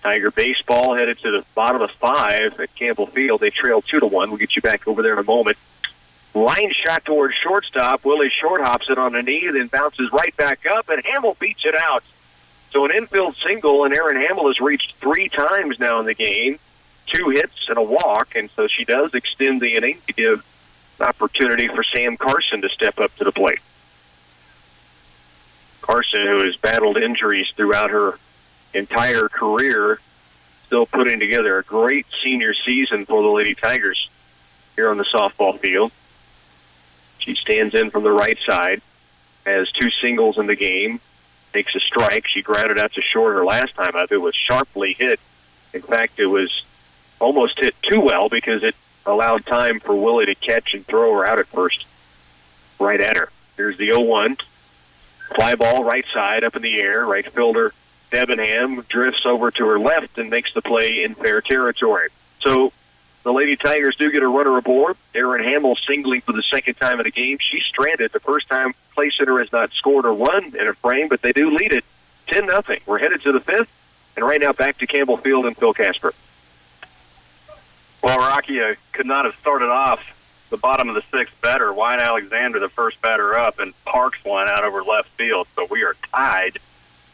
Tiger baseball headed to the bottom of 5 at Campbell Field. They trail 2-1. We'll get you back over there in a moment. Line shot towards shortstop. Willie short hops it on the knee, then bounces right back up, and Hamill beats it out. So an infield single, and Erin Hamill has reached 3 times now in the game, 2 hits and a walk, and so she does extend the inning to give an opportunity for Sam Carson to step up to the plate. Carson, who has battled injuries throughout her entire career, still putting together a great senior season for the Lady Tigers here on the softball field. She stands in from the right side, has 2 singles in the game, takes a strike. She grounded out to short her last time up. It was sharply hit. In fact, it was almost hit too well because it allowed time for Willie to catch and throw her out at first, right at her. Here's the 0-1. Fly ball right side up in the air. Right fielder Debenham drifts over to her left and makes the play in fair territory. So the Lady Tigers do get a runner aboard. Erin Hamill singling for the second time in the game. She's stranded. The first time Clay Center has not scored or run in a frame, but they do lead it 10-0. We're headed to the 5th, and right now back to Campbell Field and Phil Casper. Well, Rocky could not have started off the bottom of the 6th better. Wyatt Alexander, the first batter up, and parks one out over left field. So we are tied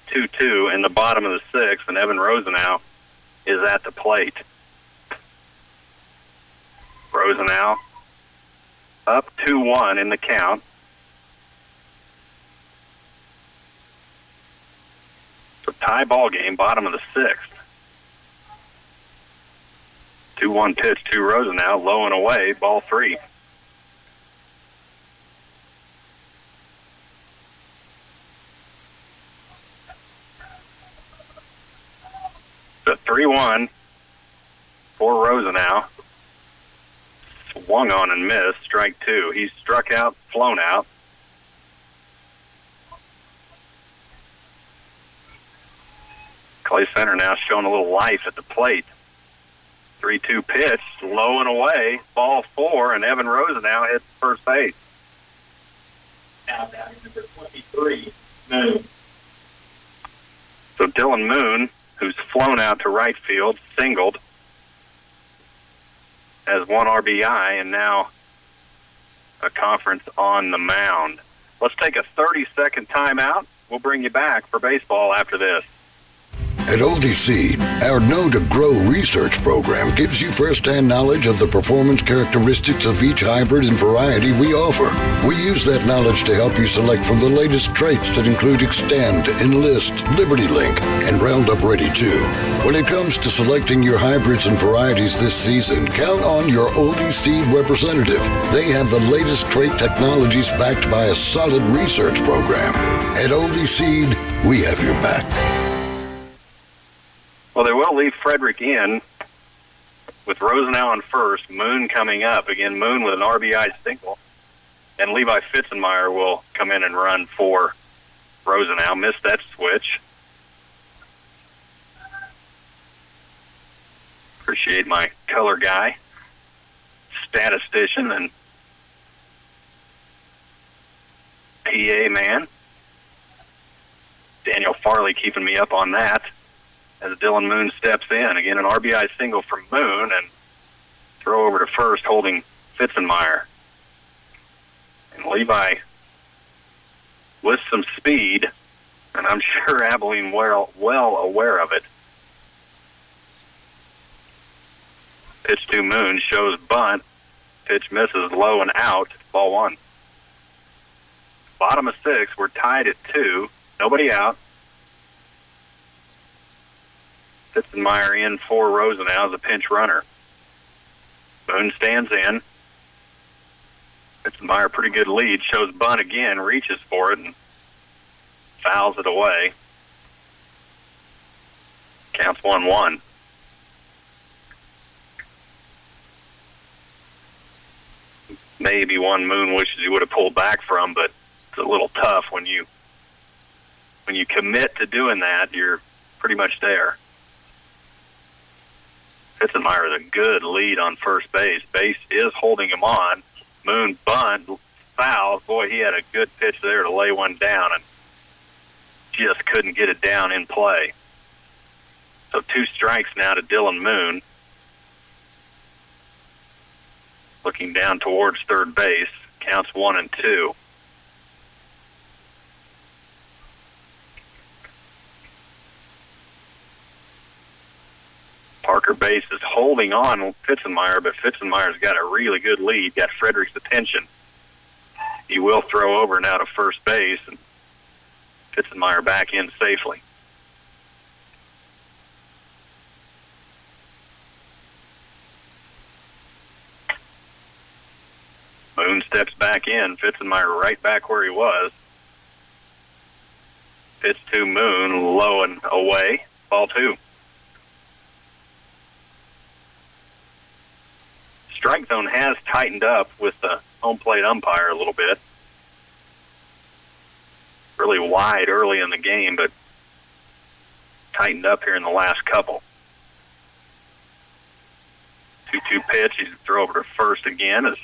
2-2 in the bottom of the 6th, and Evan Rosenau is at the plate. Rosenau up 2-1 in the count. It's a tie ball game, bottom of the 6th. 2-1 pitch to Rosenau, low and away, ball 3. The 3-1 for Rosenau. Swung on and missed, strike 2. He's struck out, flown out. Clay Center now showing a little life at the plate. 3-2 pitch, low and away, ball 4, and Evan Rosenau hits first base. Now batting number 23, Moon. So Dylan Moon, who's flown out to right field, singled, has 1 RBI, and now a conference on the mound. Let's take a 30-second timeout. We'll bring you back for baseball after this. At Oldie Seed, our Know to Grow research program gives you first-hand knowledge of the performance characteristics of each hybrid and variety we offer. We use that knowledge to help you select from the latest traits that include Extend, Enlist, Liberty Link, and Roundup Ready 2. When it comes to selecting your hybrids and varieties this season, count on your Oldie Seed representative. They have the latest trait technologies backed by a solid research program. At Oldie Seed, we have your back. Well, they will leave Frederick in with Rosenau on first, Moon coming up. Again, Moon with an RBI single. And Levi Fitzenmeyer will come in and run for Rosenau. Missed that switch. Appreciate my color guy, statistician, and PA man. Daniel Farley keeping me up on that. As Dylan Moon steps in. Again, an RBI single from Moon, and throw over to first holding Fitzenmeyer. And Levi with some speed, and I'm sure Abilene well aware of it. Pitch to Moon, shows bunt. Pitch misses, low and out, ball 1. Bottom of 6, we're tied at 2. Nobody out. Fitzenmeyer in for Rosenau as a pinch runner. Moon stands in. Fitzenmeyer, pretty good lead, shows bunt again, reaches for it, and fouls it away. Counts 1-1. Maybe one Moon wishes he would have pulled back from, but it's a little tough when you commit to doing that. You're pretty much there. Fitzenmeyer is a good lead on first base. Base is holding him on. Moon bunt, foul. Boy, he had a good pitch there to lay one down and just couldn't get it down in play. So 2 strikes now to Dylan Moon. Looking down towards third base. Counts 1-2. Parker Base is holding on Fitzenmeyer, but Fitzenmeyer's got a really good lead, got Frederick's attention. He will throw over now to first base, and Fitzenmeyer back in safely. Moon steps back in, Fitzenmeyer right back where he was. Pitch to Moon, low and away, ball 2. Strike zone has tightened up with the home plate umpire a little bit. Really wide early in the game, but tightened up here in the last couple. 2-2 pitch. He's throw over to first again as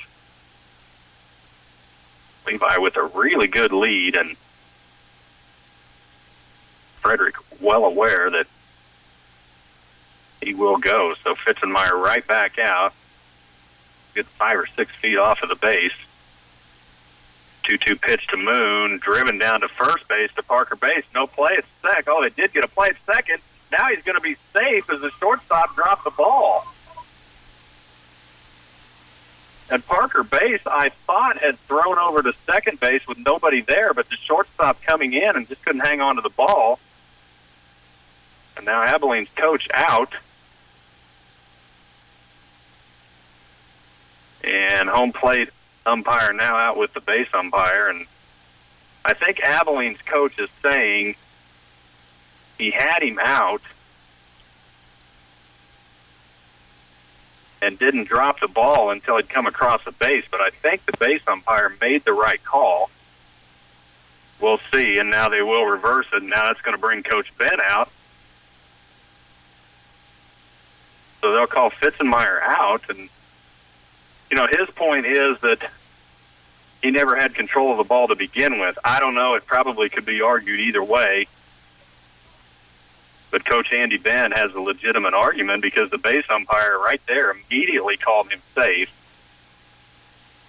Levi with a really good lead, and Frederick well aware that he will go. So Fitzenmeyer right back out. Good 5 or 6 feet off of the base. 2-2 pitch to Moon, driven down to first base to Parker Base. No play at second. Oh, they did get a play at second. Now he's going to be safe as the shortstop dropped the ball. And Parker Base, I thought, had thrown over to second base with nobody there, but the shortstop coming in and just couldn't hang on to the ball. And now Abilene's coach out. And home plate umpire now out with the base umpire. And I think Abilene's coach is saying he had him out and didn't drop the ball until he'd come across the base. But I think the base umpire made the right call. We'll see. And now they will reverse it. Now that's going to bring Coach Ben out. So they'll call Fitzenmeyer out. And you know, his point is that he never had control of the ball to begin with. I don't know. It probably could be argued either way. But Coach Andy Ben has a legitimate argument because the base umpire right there immediately called him safe.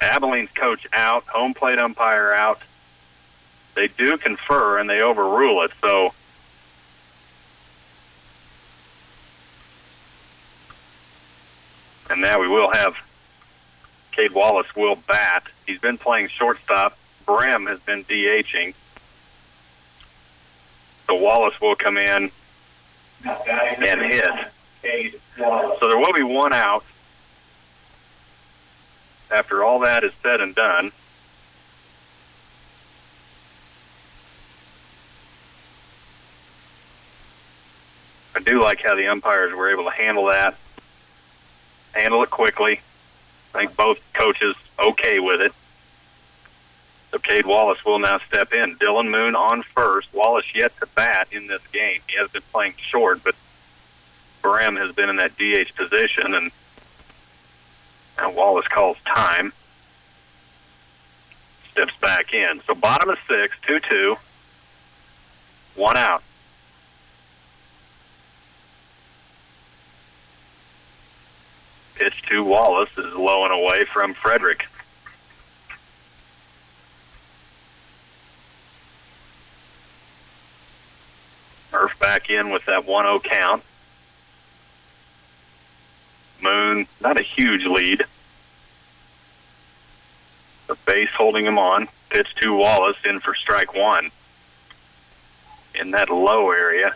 Abilene's coach out, home plate umpire out. They do confer, and they overrule it. So and now we will have Cade Wallace will bat. He's been playing shortstop. Brem has been DHing. So Wallace will come in and hit. So there will be one out after all that is said and done. I do like how the umpires were able to handle that, handle it quickly. I think both coaches okay with it. So Cade Wallace will now step in. Dylan Moon on first. Wallace yet to bat in this game. He has been playing short, but Brem has been in that DH position, and now Wallace calls time. Steps back in. So bottom of 6, 2-2. One out. Pitch to Wallace is low and away from Frederick. Murph back in with that 1-0 count. Moon, not a huge lead. The base holding him on. Pitch to Wallace in for strike 1. In that low area.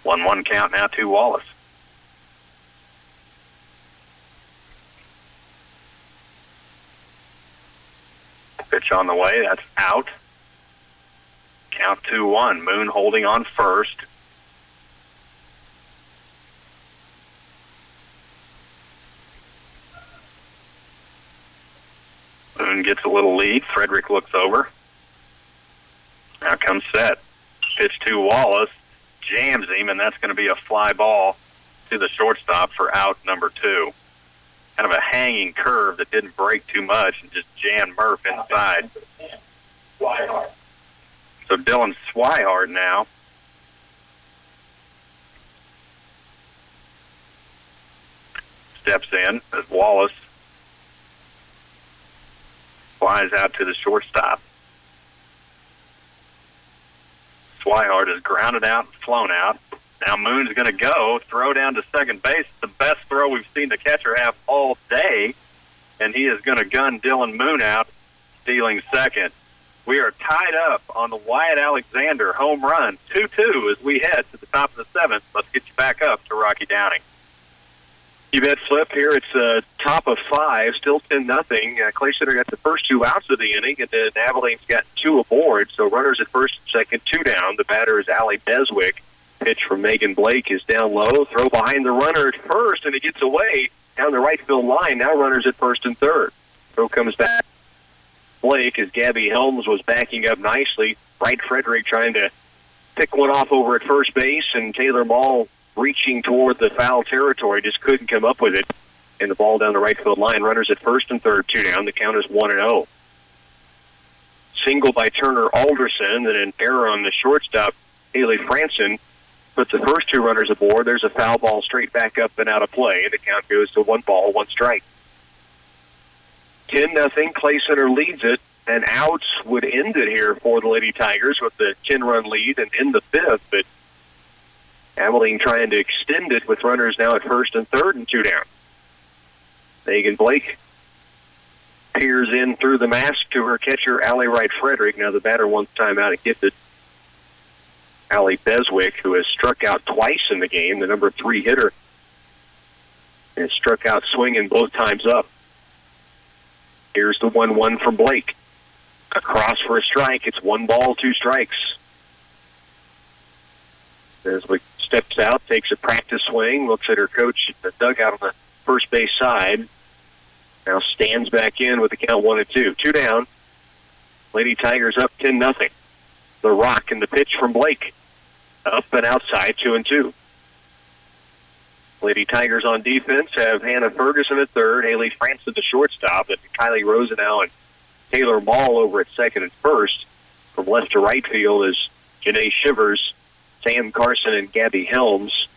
One count now to Wallace. Pitch on the way, that's out. Count 2-1. Moon holding on first. Moon gets a little lead. Frederick looks over. Now comes set. Pitch to Wallace. Jams him, and that's going to be a fly ball to the shortstop for out number 2. Kind of a hanging curve that didn't break too much and just jammed Murph inside. So Dylan Swihart now steps in as Wallace flies out to the shortstop. Swihart is grounded out and flown out. Now Moon's going to go, throw down to second base. The best throw we've seen the catcher have all day, and he is going to gun Dylan Moon out, stealing second. We are tied up on the Wyatt Alexander home run, 2-2 as we head to the top of the seventh. Let's get you back up to Rocky Downing. You bet, Flip. Here it's top of 5, still 10-0. Clay Center got the first 2 outs of the inning, and then Abilene's got 2 aboard. So runners at first and second, 2 down. The batter is Allie Beswick. Pitch from Megan Blake is down low. Throw behind the runner at first, and it gets away down the right field line. Now runners at first and third. Throw comes back. Blake as Gabby Helms was backing up nicely. Wright Frederick trying to pick one off over at first base, and Taylor Mall reaching toward the foul territory, just couldn't come up with it. And the ball down the right field line. Runners at first and third, 2 down. The count is 1-0. Single by Turner Alderson, and an error on the shortstop. Haley Franson puts the first 2 runners aboard. There's a foul ball straight back up and out of play, and the count goes to 1 ball, 1 strike. 10-0. Clay Center leads it, and outs would end it here for the Lady Tigers with the 10-run lead and in the 5th, but Abilene trying to extend it with runners now at first and third and 2 down. Megan Blake peers in through the mask to her catcher, Allie Wright Frederick. Now the batter wants timeout and gets it. Allie Beswick, who has struck out twice in the game, the number 3 hitter, and struck out swinging both times up. Here's the 1-1 from Blake. Across for a strike. It's 1 ball, 2 strikes. Beswick steps out, takes a practice swing, looks at her coach at the dugout on the first base side. Now stands back in with the count 1-2. 2 down. Lady Tigers up 10-0. The rock and the pitch from Blake. Up and outside, 2-2. Lady Tigers on defense have Hannah Ferguson at third, Haley Francis at the shortstop, and Kylie Rosenau and Taylor Mall over at second and first. From left to right field is Janae Shivers, Sam Carson, and Gabby Helms.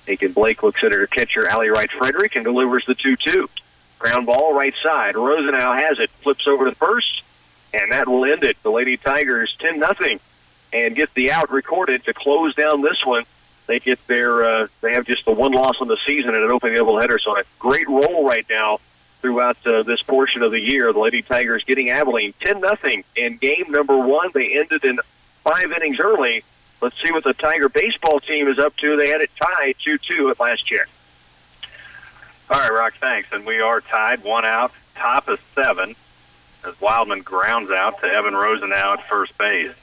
Aiken Blake looks at her catcher, Allie Wright Frederick, and delivers the 2-2. Ground ball right side. Rosenau has it, flips over to first, and that will end it. The Lady Tigers 10-0 and get the out recorded to close down this one. They get their, they have just the 1 loss on the season and an opening doubleheader, so on a great roll right now throughout this portion of the year. The Lady Tigers getting Abilene 10-0 in game number 1. They ended in 5 innings early. Let's see what the Tiger baseball team is up to. They had it tied 2-2 at last check. All right, Rock, thanks. And we are tied, 1 out, top of 7, as Wildman grounds out to Evan Rosenau at first base.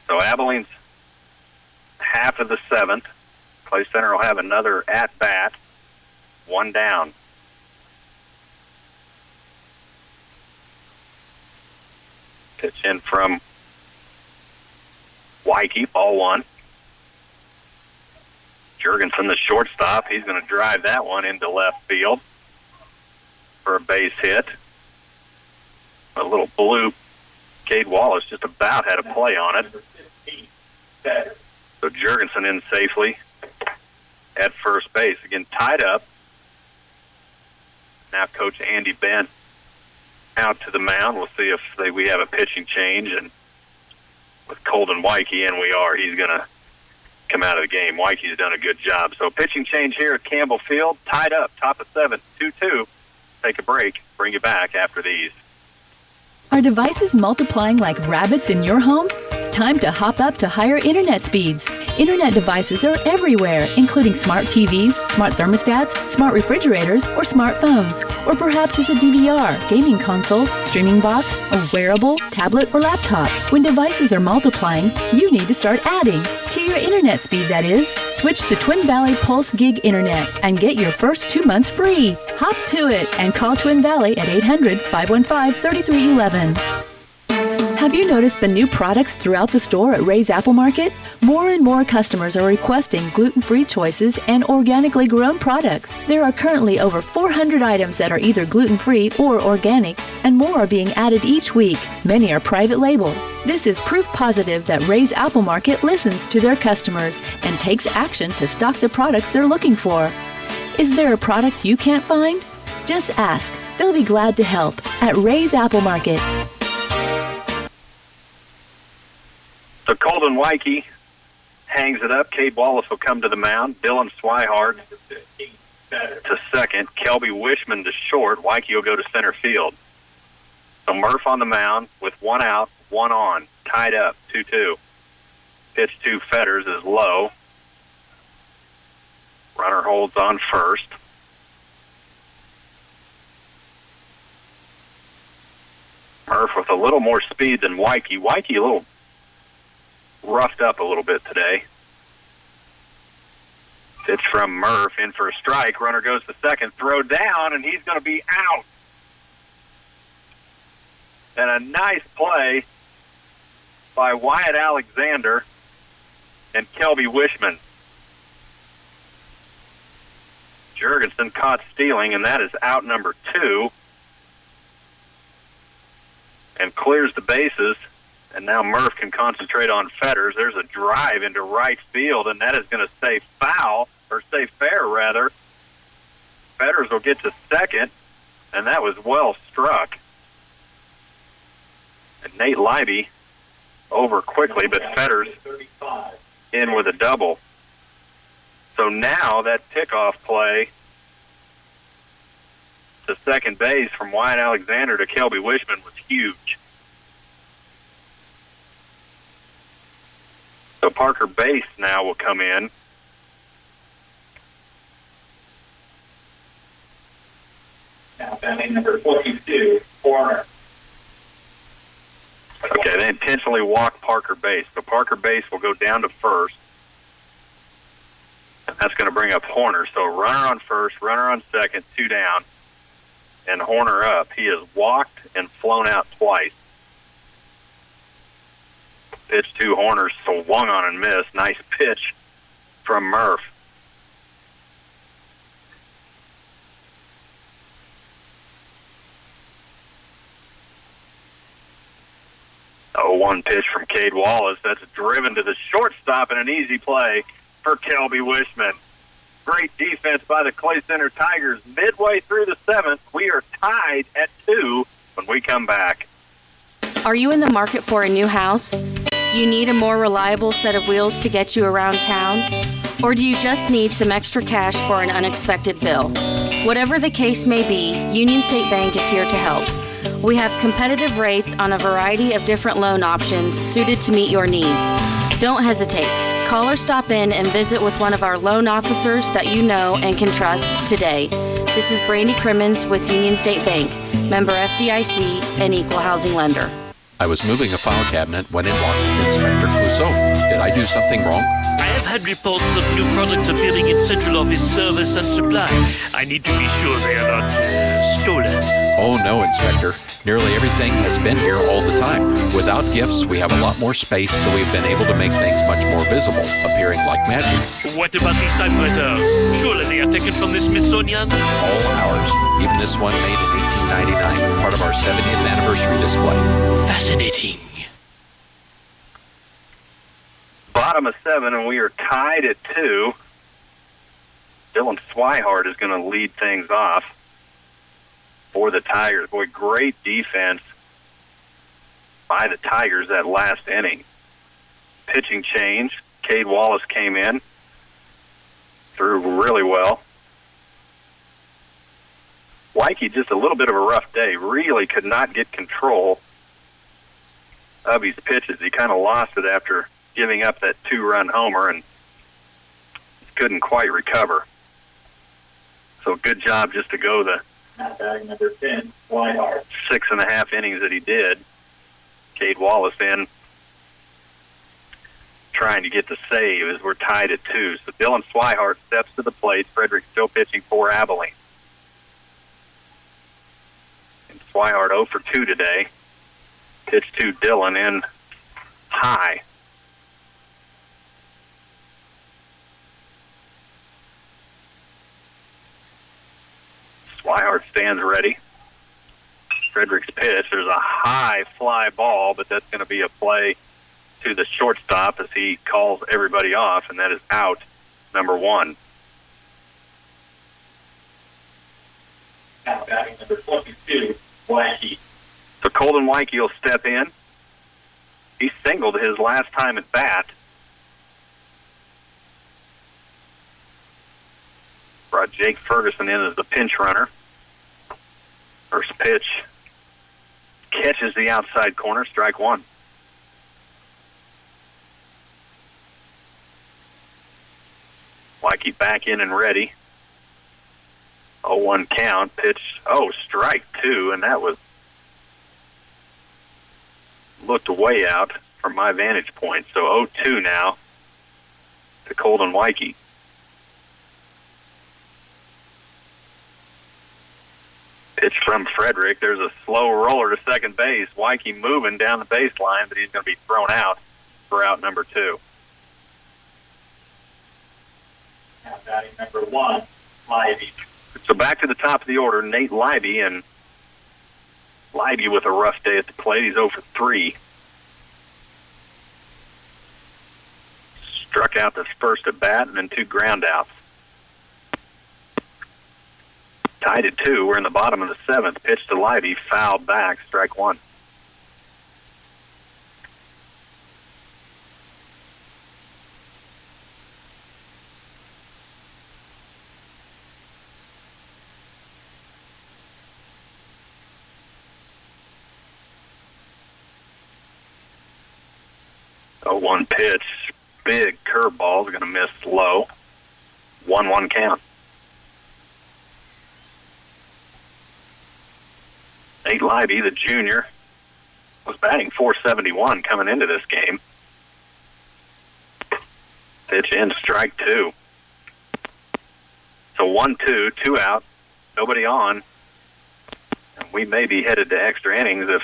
So Abilene's half of the 7th. Clay Center will have another at-bat, 1 down. Pitch in from Wyke, ball 1. Jurgensen, the shortstop, he's going to drive that one into left field for a base hit. A little bloop. Cade Wallace just about had a play on it. So Jurgensen in safely at first base. Again, tied up. Now Coach Andy Bent out to the mound. We'll see if we have a pitching change. And with Colden Wyke in, he's going to come out of the game. Wyke's done a good job. So pitching change here at Campbell Field. Tied up, top of 7, 2-2. Take a break. Bring you back after these. Are devices multiplying like rabbits in your home? Time to hop up to higher internet speeds. Internet devices are everywhere, including smart TVs, smart thermostats, smart refrigerators, or smartphones. Or perhaps it's a DVR, gaming console, streaming box, a wearable, tablet, or laptop. When devices are multiplying, you need to start adding. To your internet speed, that is. Switch to Twin Valley Pulse Gig Internet and get your first 2 months free. Hop to it and call Twin Valley at 800-515-3311. Have you noticed the new products throughout the store at Ray's Apple Market? More and more customers are requesting gluten-free choices and organically grown products. There are currently over 400 items that are either gluten-free or organic, and more are being added each week. Many are private label. This is proof positive that Ray's Apple Market listens to their customers and takes action to stock the products they're looking for. Is there a product you can't find? Just ask. They'll be glad to help at Ray's Apple Market. So Colton Wyke hangs it up. Cade Wallace will come to the mound. Dylan Swihart to second. Kelby Wishman to short. Wyke will go to center field. So Murph on the mound with one out, one on. Tied up, 2-2. Pitch to Fetters is low. Runner holds on first. Murph with a little more speed than Wyke. Wyke a little roughed up a little bit today. Pitch from Murph in for a strike. Runner goes to second. Throw down, and he's going to be out. And a nice play by Wyatt Alexander and Kelby Wishman. Jurgensen caught stealing, and that is out number 2. And clears the bases. And now Murph can concentrate on Fetters. There's a drive into right field, and that is going to stay foul, or stay fair, rather. Fetters will get to second, and that was well struck. And Nate Leiby over quickly, but Fetters in with a double. So now that pickoff play to second base from Wyatt Alexander to Kelby Wishman was huge. So Parker Bass now will come in. Now batting number 22, Warner. Okay, they intentionally walk Parker Bass. So Parker Bass will go down to first. And that's going to bring up Horner. So runner on first, runner on second, 2 down. And Horner up. He has walked and flown out twice. Pitch to Horner, swung on and missed. Nice pitch from Murph. Oh, 1 pitch from Cade Wallace. That's driven to the shortstop and an easy play for Kelby Wishman. Great defense by the Clay Center Tigers. Midway through the 7th, we are tied at 2 when we come back. Are you in the market for a new house? Do you need a more reliable set of wheels to get you around town? Or do you just need some extra cash for an unexpected bill? Whatever the case may be, Union State Bank is here to help. We have competitive rates on a variety of different loan options suited to meet your needs. Don't hesitate. Call or stop in and visit with one of our loan officers that you know and can trust today. This is Brandy Crimmins with Union State Bank, member FDIC and equal housing lender. I was moving a file cabinet when in walked Inspector Clouseau. Did I do something wrong? I have had reports of new products appearing in central office service and supply. I need to be sure they are not stolen. Oh no, Inspector. Nearly everything has been here all the time. Without gifts, we have a lot more space, so we've been able to make things much more visible, appearing like magic. What about these typewriters? Surely they are taken from the Smithsonian? All ours. Even this one made in 1899, part of our 70th anniversary display. Fascinating. Bottom of 7, and we are tied at 2. Dylan Swihart is going to lead things off for the Tigers. Boy, great defense by the Tigers that last inning. Pitching change. Cade Wallace came in. Threw really well. Wyke just a little bit of a rough day. Really could not get control of his pitches. He kind of lost it after giving up that 2-run homer and couldn't quite recover. So good job just to go the number 10, Swihart. 6.5 innings that he did. Cade Wallace in trying to get the save as we're tied at 2. So Dylan Swihart steps to the plate. Frederick still pitching for Abilene. And Swihart 0 for 2 today. Pitch to Dillon in high. Swihart stands ready. Frederick's pitch. There's a high fly ball, but that's going to be a play to the shortstop as he calls everybody off, and that is out number 1. Now batting number 22, Waikey. So Colton Waikey will step in. He singled his last time at bat. Brought Jake Ferguson in as the pinch runner. First pitch catches the outside corner, strike 1. Waikey back in and ready. 0-1 count. Pitch, strike 2, and that was looked way out from my vantage point. So 0-2 now to Colton Waikey. Pitch from Frederick. There's a slow roller to second base. Waikey moving down the baseline, but he's going to be thrown out for out number 2. Now batting number 1, Libby. So back to the top of the order, Nate Libby, and Libby with a rough day at the plate. He's 0 for 3. Struck out the first at bat and then 2 ground outs. Tied at 2. We're in the bottom of the 7th. Pitch to Libby, fouled back, strike 1. A 1 pitch, big curveball is going to miss low. 1-1 count. Nate Libby, the junior, was batting .471 coming into this game. Pitch in, strike 2. So 1-2, 2 out, nobody on. And we may be headed to extra innings if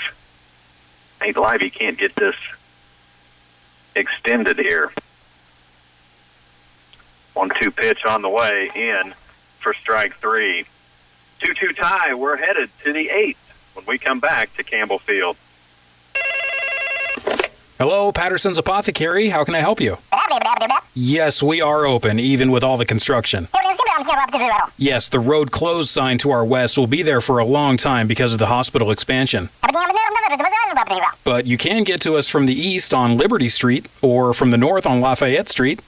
Nate Libby can't get this extended here. 1-2 pitch on the way in for strike 3. 2-2 tie. We're headed to the 8th when we come back to Campbell Field. Hello, Patterson's Apothecary. How can I help you? Yes, we are open, even with all the construction. Yes, the road closed sign to our west will be there for a long time because of the hospital expansion. But you can get to us from the east on Liberty Street or from the north on Lafayette Street.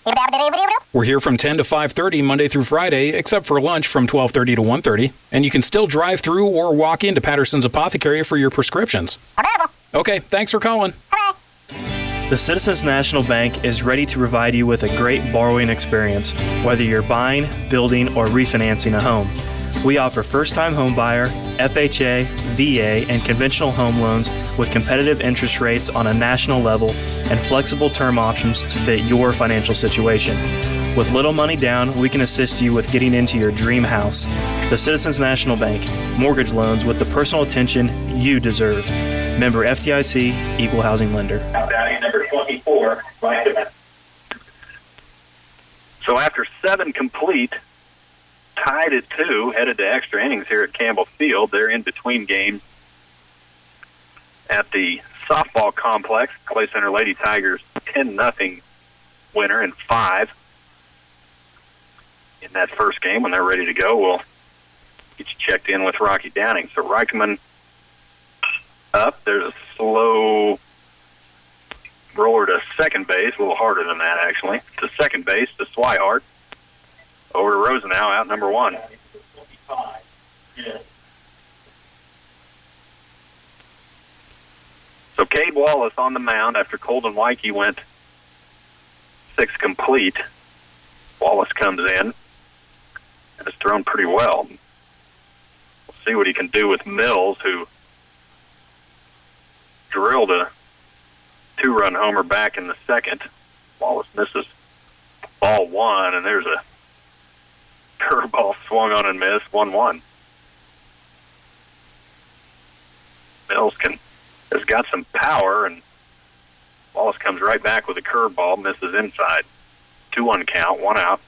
We're here from 10 to 5:30 Monday through Friday, except for lunch from 12:30 to 1:30. And you can still drive through or walk into Patterson's Apothecary for your prescriptions. Okay, thanks for calling. The Citizens National Bank is ready to provide you with a great borrowing experience, whether you're buying, building, or refinancing a home. We offer first-time home buyer, FHA, VA, and conventional home loans with competitive interest rates on a national level and flexible term options to fit your financial situation. With little money down, we can assist you with getting into your dream house. The Citizens National Bank, mortgage loans with the personal attention you deserve. Member FDIC, Equal Housing Lender. Now batting number 24, Ryan. So after 7 complete, tied at 2, headed to extra innings here at Campbell Field. They're in between games at the softball complex. Clay Center Lady Tigers 10-0 winner in 5. In that first game, when they're ready to go, we'll get you checked in with Rocky Downing. So Reichman up. There's a slow roller to second base, a little harder than that, actually. To second base, to Swihart. Over to Rosenau, out number 1. So Cade Wallace on the mound after Colton Waikey went 6 complete. Wallace comes in and has thrown pretty well. We'll see what he can do with Mills, who drilled a 2-run homer back in the 2nd. Wallace misses ball 1, and there's a curveball swung on and missed, 1-1. Mills can has got some power, and Wallace comes right back with a curveball, misses inside. 2-1 count, 1 out.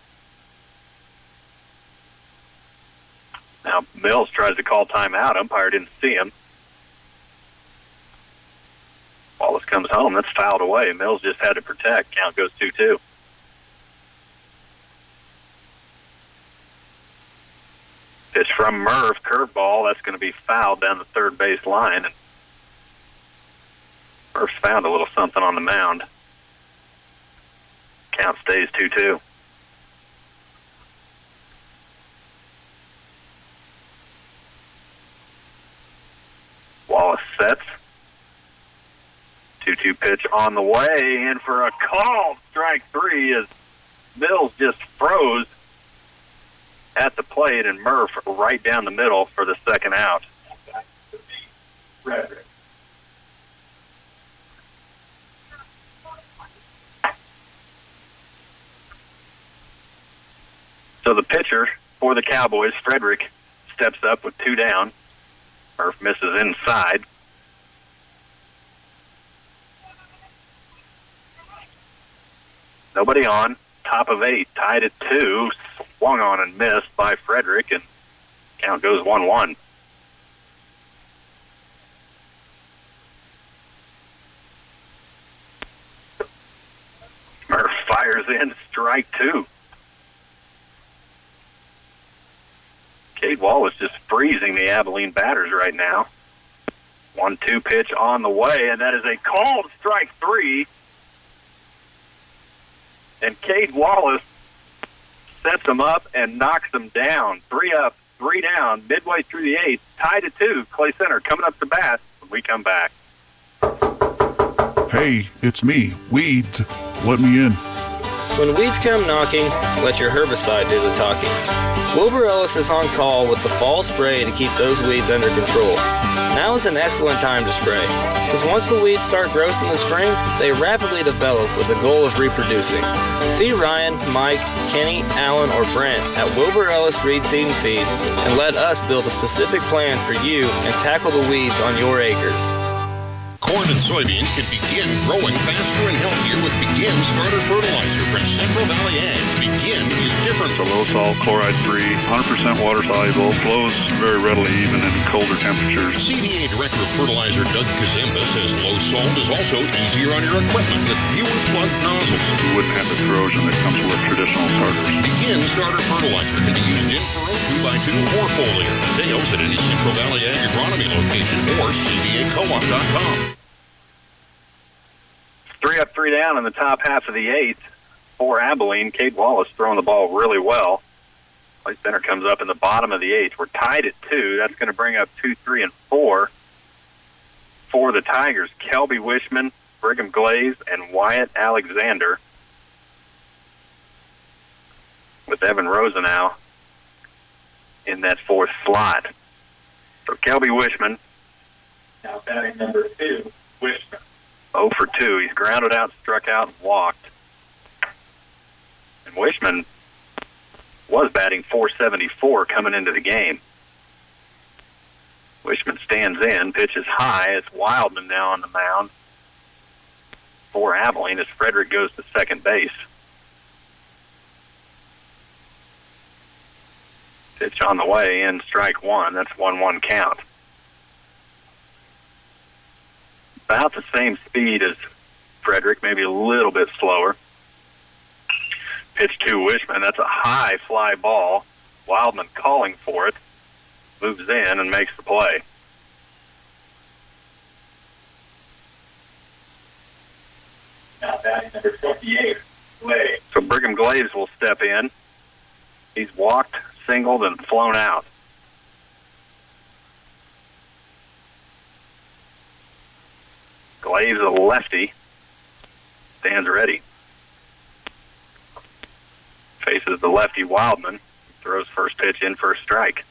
Now Mills tries to call timeout. Umpire didn't see him. Wallace comes home. That's fouled away. Mills just had to protect. Count goes 2-2. Pitch from Murph, curveball. That's going to be fouled down the third base line. And Murph's found a little something on the mound. Count stays 2-2. Wallace sets. 2-2 pitch on the way, in for a called strike 3 as Mills just froze at the plate, and Murph right down the middle for the second out. Frederick. So the pitcher for the Cowboys, Frederick, steps up with 2 down. Murph misses inside. Nobody on. Top of 8, tied at 2. Swung on and missed by Frederick, and count goes 1-1. Murph fires in, strike 2. Cade Wallace just freezing the Abilene batters right now. 1-2 pitch on the way, and that is a called strike 3. And Cade Wallace sets him up and knocks him down. 3 up, 3 down, midway through the 8th, tied at 2. Clay Center coming up to bat when we come back. Hey, it's me, Weeds. Let me in. When weeds come knocking, let your herbicide do the talking. Wilbur Ellis is on call with the fall spray to keep those weeds under control. Now is an excellent time to spray, because once the weeds start growth in the spring, they rapidly develop with the goal of reproducing. See Ryan, Mike, Kenny, Alan, or Brent at Wilbur Ellis Reed Seed and Feed, and let us build a specific plan for you and tackle the weeds on your acres. Corn and soybeans can begin growing faster and healthier with Begin Starter Fertilizer from Central Valley Ag. Begin is different. It's a low salt, chloride-free, 100% water soluble, flows very readily even in colder temperatures. CVA Director of Fertilizer Doug Kazemba says low salt is also easier on your equipment with fewer plugged nozzles. You wouldn't have the corrosion that comes with traditional starters. Begin Starter Fertilizer can be used in furrow, 2x2, or foliar. Sales at any Central Valley Ag Agronomy location or CVACoop.com. 3 up, 3 down in the top half of the 8th for Abilene. Cade Wallace throwing the ball really well. Clay Center comes up in the bottom of the 8th. We're tied at 2. That's going to bring up 2, 3, and 4 for the Tigers. Kelby Wishman, Brigham Glaze, and Wyatt Alexander, with Evan Rosenau in that 4th slot. So Kelby Wishman. Now batting number 2, Wishman. 0 for 2. He's grounded out, struck out, and walked. And Wishman was batting .474 coming into the game. Wishman stands in, pitches high. It's Wildman now on the mound for Abilene as Frederick goes to second base. Pitch on the way in, strike 1. That's 1-1 count. About the same speed as Frederick, maybe a little bit slower. Pitch to Wishman. That's a high fly ball. Wildman calling for it. Moves in and makes the play. Now batting number 28, Glaze. So Brigham Glaze will step in. He's walked, singled, and flown out. Glaze, a lefty, stands ready. Faces the lefty Wildman. Throws first pitch in for a strike.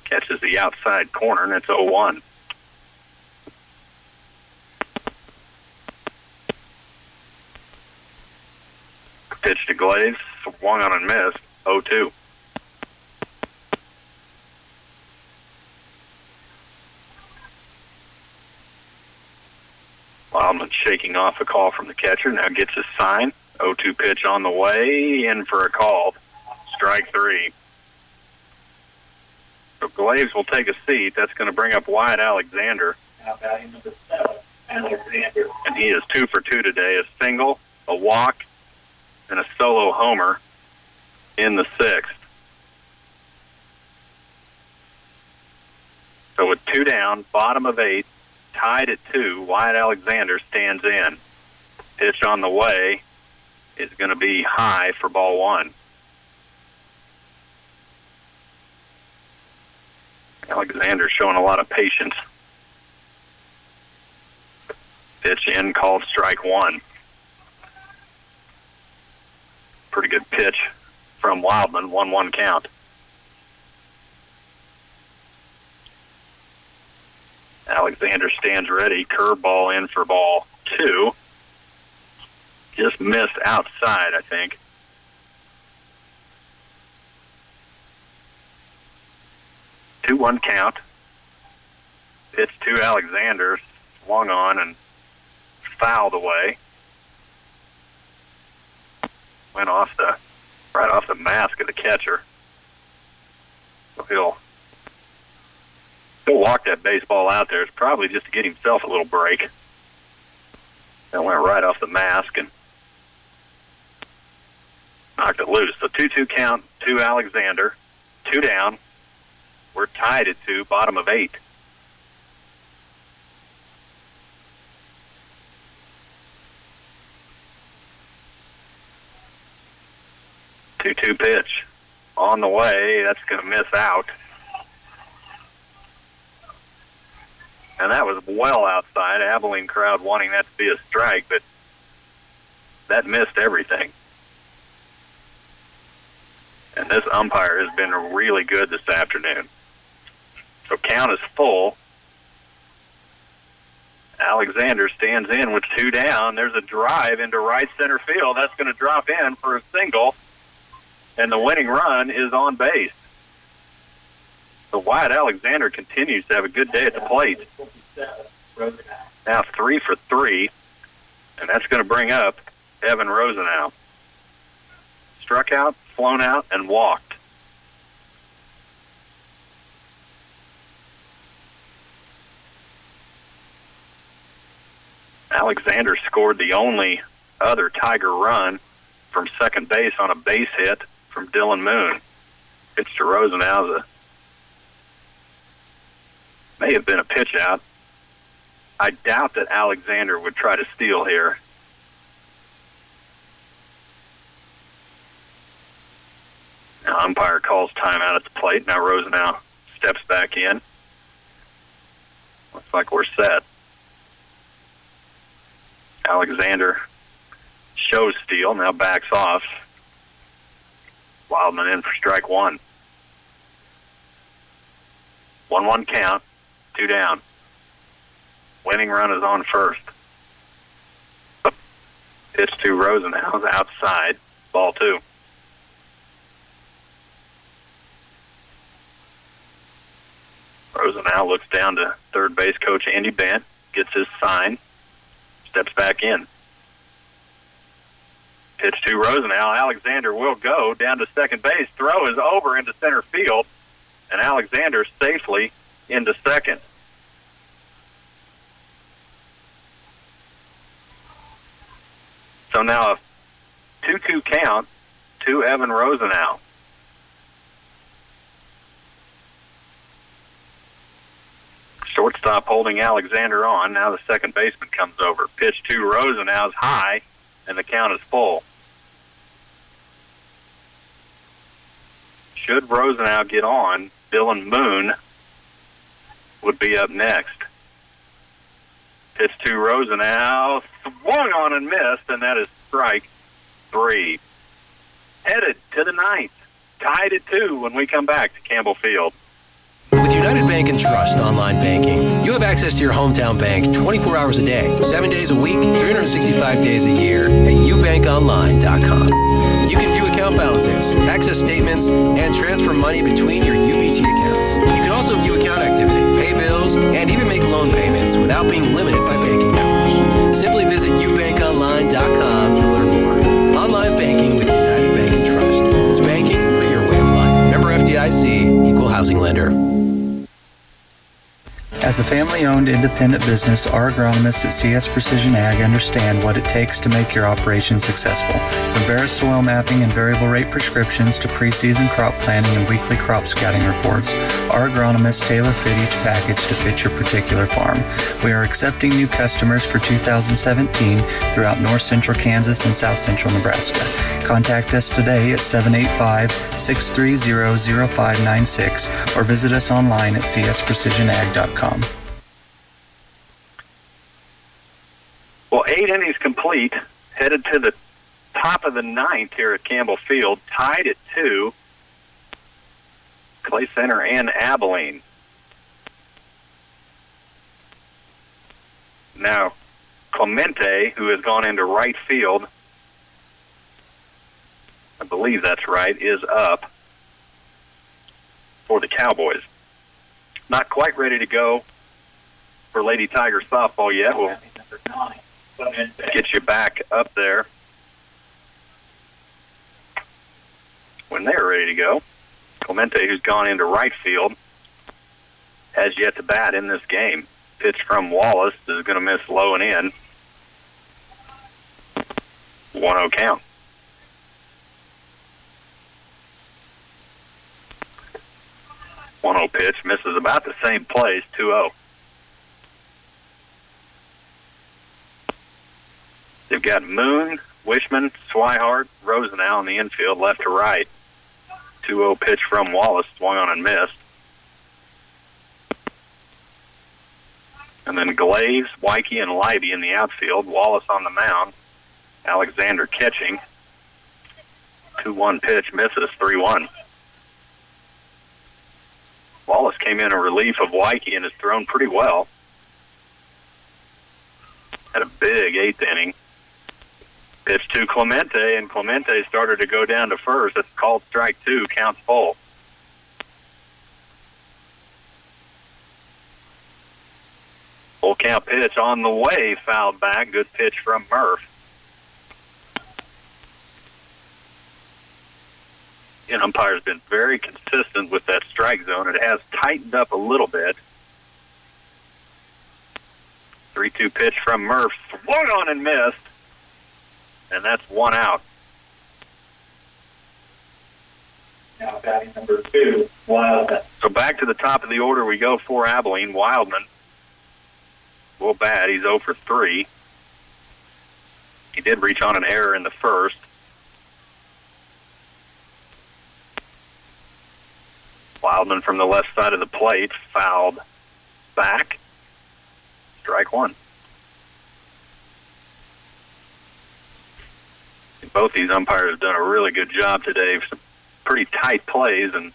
Catches the outside corner, and it's 0-1. Pitch to Glaze, swung on and missed, 0-2. Wildman shaking off a call from the catcher. Now gets his sign. 0-2 pitch on the way. In for a call. Strike 3. So Glaves will take a seat. That's going to bring up Wyatt Alexander. Now batting number 7, Alexander. And he is 2 for 2 today. A single, a walk, and a solo homer in the 6th. So with 2 down, bottom of 8, tied at 2, Wyatt Alexander stands in. Pitch on the way is going to be high for ball 1. Alexander showing a lot of patience. Pitch in, called strike 1. Pretty good pitch from Wildman, 1-1 count. Alexander stands ready. Curveball in for ball 2. Just missed outside, I think. Two 1 count. Pitch to Alexander, swung on and fouled away. Went off right off the mask of the catcher. So he'll walk that baseball out there. It's probably just to get himself a little break. That went right off the mask and knocked it loose. So 2-2 count to Alexander. 2 down. We're tied at 2, bottom of 8. Two pitch on the way. That's going to miss out. And that was well outside. Abilene crowd wanting that to be a strike, but that missed everything. And this umpire has been really good this afternoon. So count is full. Alexander stands in with 2 down. There's a drive into right center field. That's going to drop in for a single. And the winning run is on base. So Wyatt Alexander continues to have a good day at the plate. Now 3 for 3. And that's going to bring up Evan Rosenau. Struck out, flown out, and walked. Alexander scored the only other Tiger run from second base on a base hit from Dylan Moon. Pitch to Rosenau. May have been a pitch out. I doubt that Alexander would try to steal here. Now umpire calls timeout at the plate. Now Rosenau steps back in. Looks like we're set. Alexander shows steal, now backs off. Wildman in for strike 1. 1-1 count, 2 down. Winning run is on first. Pitch to Rosenau, outside, ball 2. Rosenau looks down to third base coach Andy Bent, gets his sign, steps back in. Pitch to Rosenau. Alexander will go down to second base. Throw is over into center field, and Alexander safely into second. So now a 2-2 count to Evan Rosenau. Shortstop holding Alexander on. Now the second baseman comes over. Pitch to Rosenau's high, and the count is full. Should Rosenau get on, Dylan Moon would be up next. Pitch to Rosenau, swung on and missed, and that is strike 3. Headed to the 9th, tied at 2 when we come back to Campbell Field. With United Bank and Trust online banking, you have access to your hometown bank 24 hours a day, 7 days a week, 365 days a year at ubankonline.com. You can view account balances, access statements, and transfer money between your UBT accounts. You can also view account activity, pay bills, and even make loan payments without being limited by banking hours. Simply visit ubankonline.com to learn more. Online banking with United Bank and Trust. It's banking for your way of life. Member FDIC, Equal Housing Lender. As a family-owned independent business, our agronomists at CS Precision Ag understand what it takes to make your operation successful. From Veris soil mapping and variable rate prescriptions to pre-season crop planning and weekly crop scouting reports, our agronomists tailor-fit each package to fit your particular farm. We are accepting new customers for 2017 throughout north central Kansas and south central Nebraska. Contact us today at 785-630-0596 or visit us online at csprecisionag.com. Well, 8 innings complete, headed to the top of the 9th here at Campbell Field, tied at 2, Clay Center and Abilene. Now, Clemente, who has gone into right field, I believe that's right, is up for the Cowboys. Not quite ready to go for Lady Tiger softball yet. We'll get you back up there when they're ready to go. Clemente, who's gone into right field, has yet to bat in this game. Pitch from Wallace is going to miss low and in. 1-0 count. Pitch misses about the same place, 2-0. They've got Moon, Wishman, Swihart, Rosenau in the infield, left to right. 2-0 pitch from Wallace, swung on and missed. And then Glaves, Wyke, and Leiby in the outfield. Wallace on the mound. Alexander catching. 2-1 pitch, misses, 3-1. Wallace came in relief of Wyke and has thrown pretty well. Had a big 8th inning. Pitch to Clemente, and Clemente started to go down to first. That's called strike 2, counts full. Full count pitch on the way, fouled back. Good pitch from Murph. And umpire's been very consistent with that strike zone. It has tightened up a little bit. 3-2 pitch from Murph. Swung on and missed. And that's 1 out. Now batting number 2, Wildman. So back to the top of the order we go for Abilene. Wildman will bat. He's 0 for 3. He did reach on an error in the first. Wildman from the left side of the plate, fouled back. Strike 1. Both these umpires have done a really good job today. Some pretty tight plays, and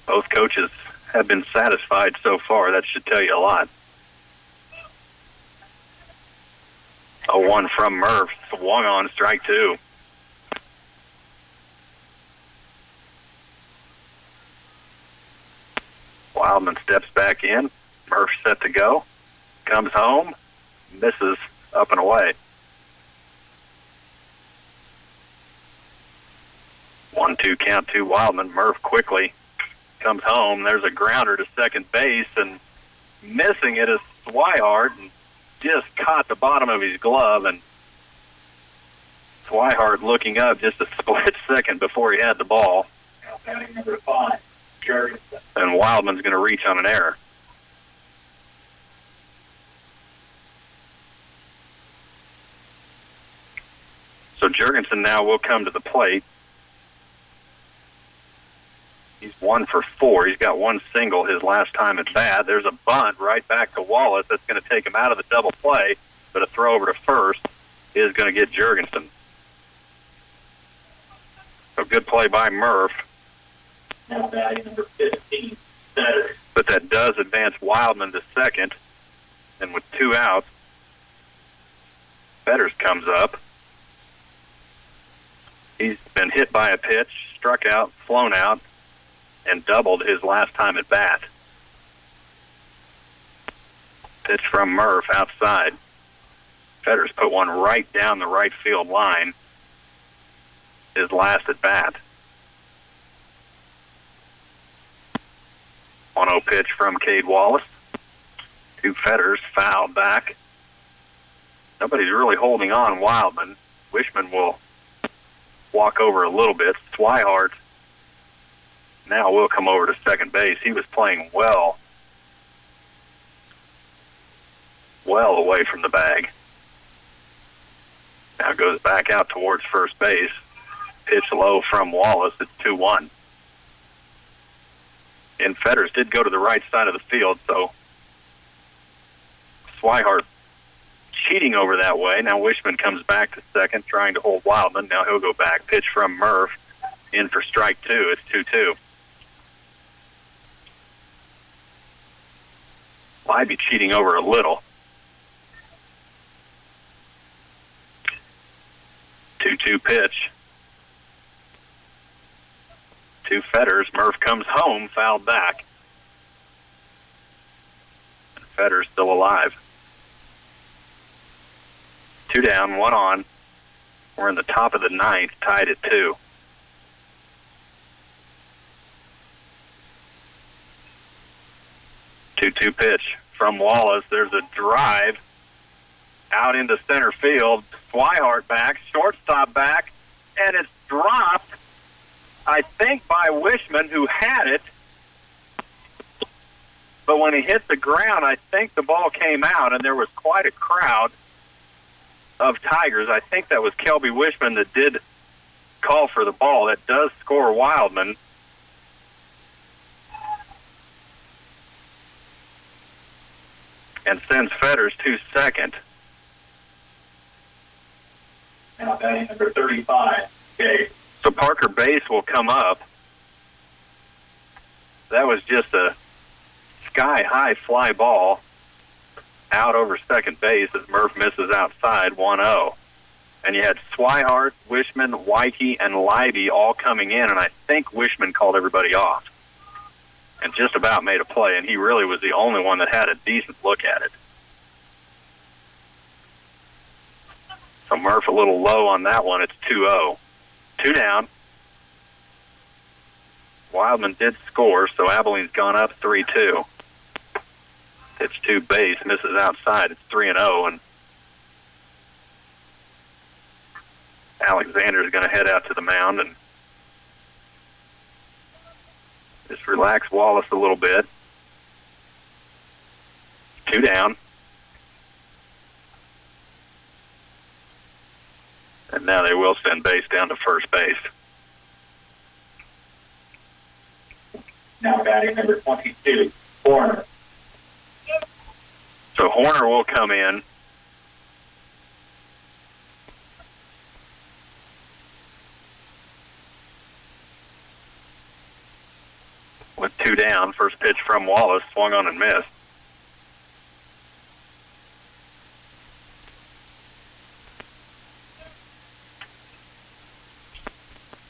both coaches have been satisfied so far. That should tell you a lot. 0-1 from Murph. Swung on, strike 2. Wildman steps back in. Murph set to go. Comes home. Misses up and away. 1-2 count to Wildman. Murph quickly comes home. There's a grounder to second base, and missing it is Swihart, and just caught the bottom of his glove, and Swihart looking up just a split second before he had the ball. Batting number 5, Jurgensen. And Wildman's going to reach on an error. So Jurgensen now will come to the plate. He's 1 for 4. He's got 1 single his last time at bat. There's a bunt right back to Wallace. That's going to take him out of the double play, but a throw over to first is going to get Jurgensen. So good play by Murph. Now batting number 15, Betters. But that does advance Wildman to second. And with 2 outs, Betters comes up. He's been hit by a pitch, struck out, flown out, and doubled his last time at bat. Pitch from Murph outside. Fetters put one right down the right field line. His last at bat. 1-0 pitch from Cade Wallace. To Fetters, foul back. Nobody's really holding on. Wildman. Wishman will walk over a little bit. Swihart now will come over to second base. He was playing well away from the bag. Now goes back out towards first base. Pitch low from Wallace. It's 2-1. And Fetters did go to the right side of the field, so Swihart cheating over that way. Now Wishman comes back to second, trying to hold Wildman. Now he'll go back. Pitch from Murph. In for strike 2. It's 2-2. Libby cheating over a little. 2-2 pitch. To Fetters. Murph comes home, fouled back. Fetters still alive. 2 down, 1 on. We're in the top of the 9th, tied at 2. Two pitch from Wallace. There's a drive out into center field. Swihart back, shortstop back, and it's dropped, I think, by Wishman, who had it. But when he hit the ground, I think the ball came out, and there was quite a crowd of Tigers. I think that was Kelby Wishman that did call for the ball. That does score Wildman. And sends Fetters to second. Now batting number 35. Okay. So Parker Base will come up. That was just a sky-high fly ball out over second base as Murph misses outside 1-0. And you had Swihart, Wishman, Wyke, and Libby all coming in, and I think Wishman called everybody off and just about made a play, and he really was the only one that had a decent look at it. So Murph a little low on that one. It's 2-0. 2 down. Wildman did score, so Abilene's gone up 3-2. Pitch to base, misses outside. It's 3-0, and Alexander's going to head out to the mound and just relax Wallace a little bit. 2 down. And now they will send Base down to first base. Now batting number 22, Horner. So Horner will come in. With 2 down, first pitch from Wallace, swung on and missed.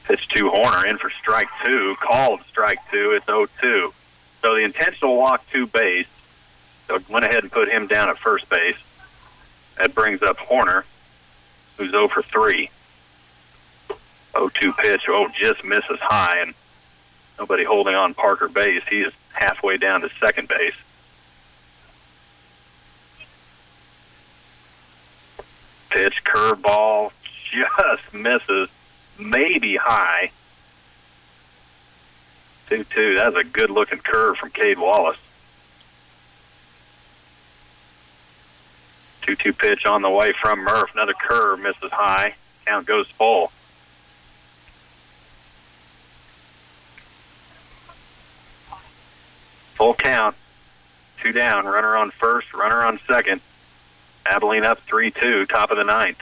Pitch to Horner, in for strike 2, called strike 2, it's 0-2. So the intentional walk to base, so went ahead and put him down at first base. That brings up Horner, who's 0 for 3. 0-2 pitch, just misses high, and nobody holding on Parker Base. He is halfway down to second base. Pitch, curveball, just misses, maybe high. 2-2. That's a good-looking curve from Cade Wallace. 2-2 pitch on the way from Murph. Another curve, misses high. Count goes full. Full count. 2 down. Runner on first, runner on second. Abilene up 3-2, top of the 9th.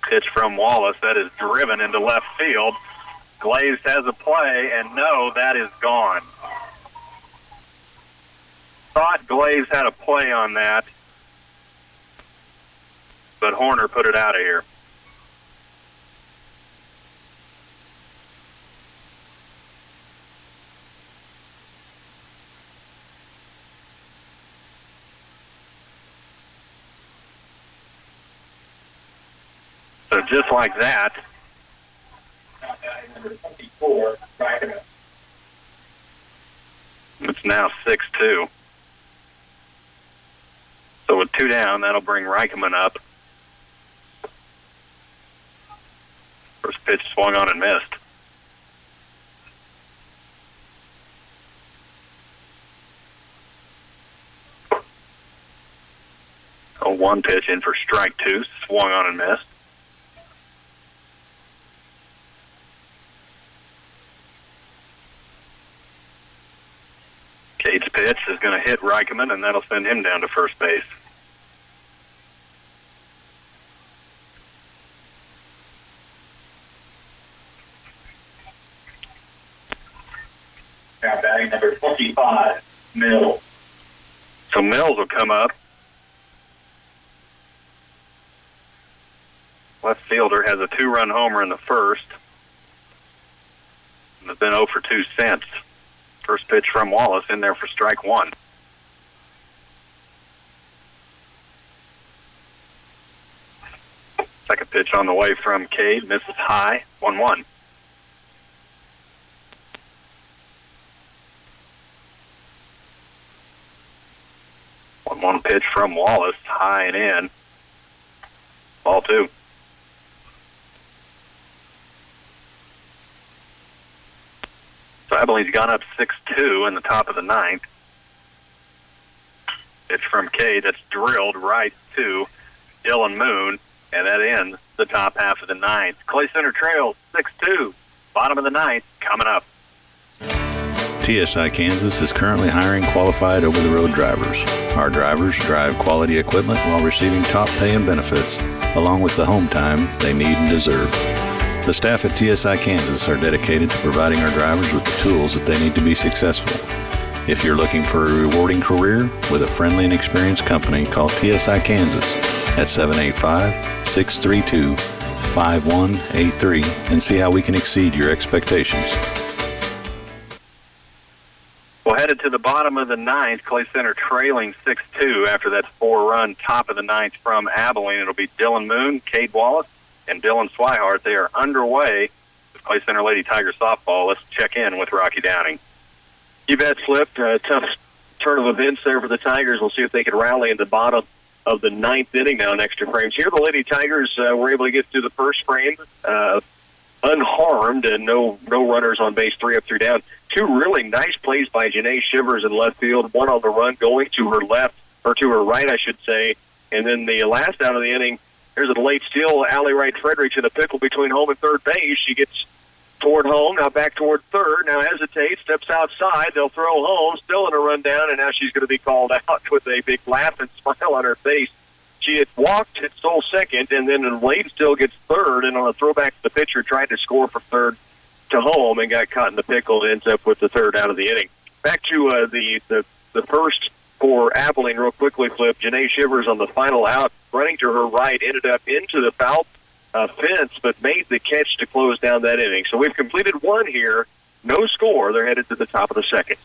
Pitch from Wallace that is driven into left field. Glaze has a play, and no, that is gone. Thought Glaze had a play on that, but Horner put it out of here. So just like that, Number 24, Reichman. it's now 6-2. So with 2 down, that'll bring Reichman up. First pitch swung on and missed. A 1 pitch in for strike 2, swung on and missed. Cade's pitch is going to hit Reichman, and that'll send him down to first base. Now batting number 25, Mills. So Mills will come up. Left fielder has a 2-run homer in the first. And has been 0 for 2 since. First pitch from Wallace in there for strike 1. Second pitch on the way from Cade, misses high, 1-1. One pitch from Wallace, high and in. Ball 2. So Abilene's gone up 6-2 in the top of the 9th. Pitch from Cade, that's drilled right to Dylan Moon, and that ends the top half of the 9th. Clay Center trails 6-2. Bottom of the 9th coming up. TSI Kansas is currently hiring qualified over-the-road drivers. Our drivers drive quality equipment while receiving top pay and benefits, along with the home time they need and deserve. The staff at TSI Kansas are dedicated to providing our drivers with the tools that they need to be successful. If you're looking for a rewarding career with a friendly and experienced company, call TSI Kansas at 785-632-5183 and see how we can exceed your expectations. Well, headed to the bottom of the 9th, Clay Center trailing 6-2 after that 4-run top of the 9th from Abilene. It'll be Dylan Moon, Cade Wallace, and Dylan Swihart. They are underway with Clay Center Lady Tiger softball. Let's check in with Rocky Downing. You bet, Flip. Tough turn of events there for the Tigers. We'll see if they can rally in the bottom of the 9th inning now in extra frames. Here, the Lady Tigers were able to get through the first frame unharmed, and no runners on base, 3 up, 3 down. 2 really nice plays by Janae Shivers in left field, 1 on the run going to her left, or to her right, I should say. And then the last out of the inning, there's a late steal. Allie Wright Fredericks in a pickle between home and third base. She gets toward home, now back toward third, now hesitates, steps outside. They'll throw home, still in a rundown, and now she's going to be called out with a big laugh and smile on her face. She had walked, had stole second, and then in late still gets third, and on a throwback to the pitcher, tried to score for third to home and got caught in the pickle and ends up with the third out of the inning. Back to the first for Abilene real quickly, Flip. Janae Shivers on the final out, running to her right, ended up into the foul fence, but made the catch to close down that inning. So we've completed 1 here. No score. They're headed to the top of the 2nd.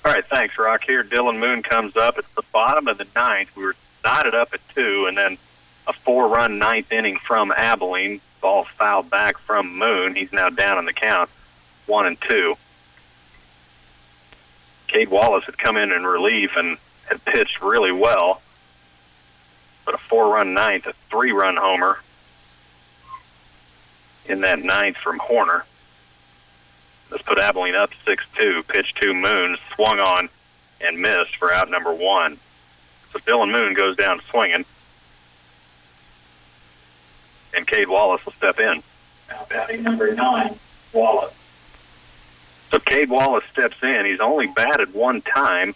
All right, thanks, Rock. Here, Dylan Moon comes up. It's the bottom of the 9th. We were knotted up at 2, and then a 4-run 9th inning from Abilene. Ball fouled back from Moon. He's now down in the count, 1-2. Cade Wallace had come in relief and had pitched really well. But a 4-run 9th, a 3-run homer in that 9th from Horner. Let's put Abilene up 6-2. Pitch to Moon, swung on and missed for out number 1. So Dylan Moon goes down swinging. And Cade Wallace will step in. Now batting number 9, Wallace. So Cade Wallace steps in. He's only batted 1 time.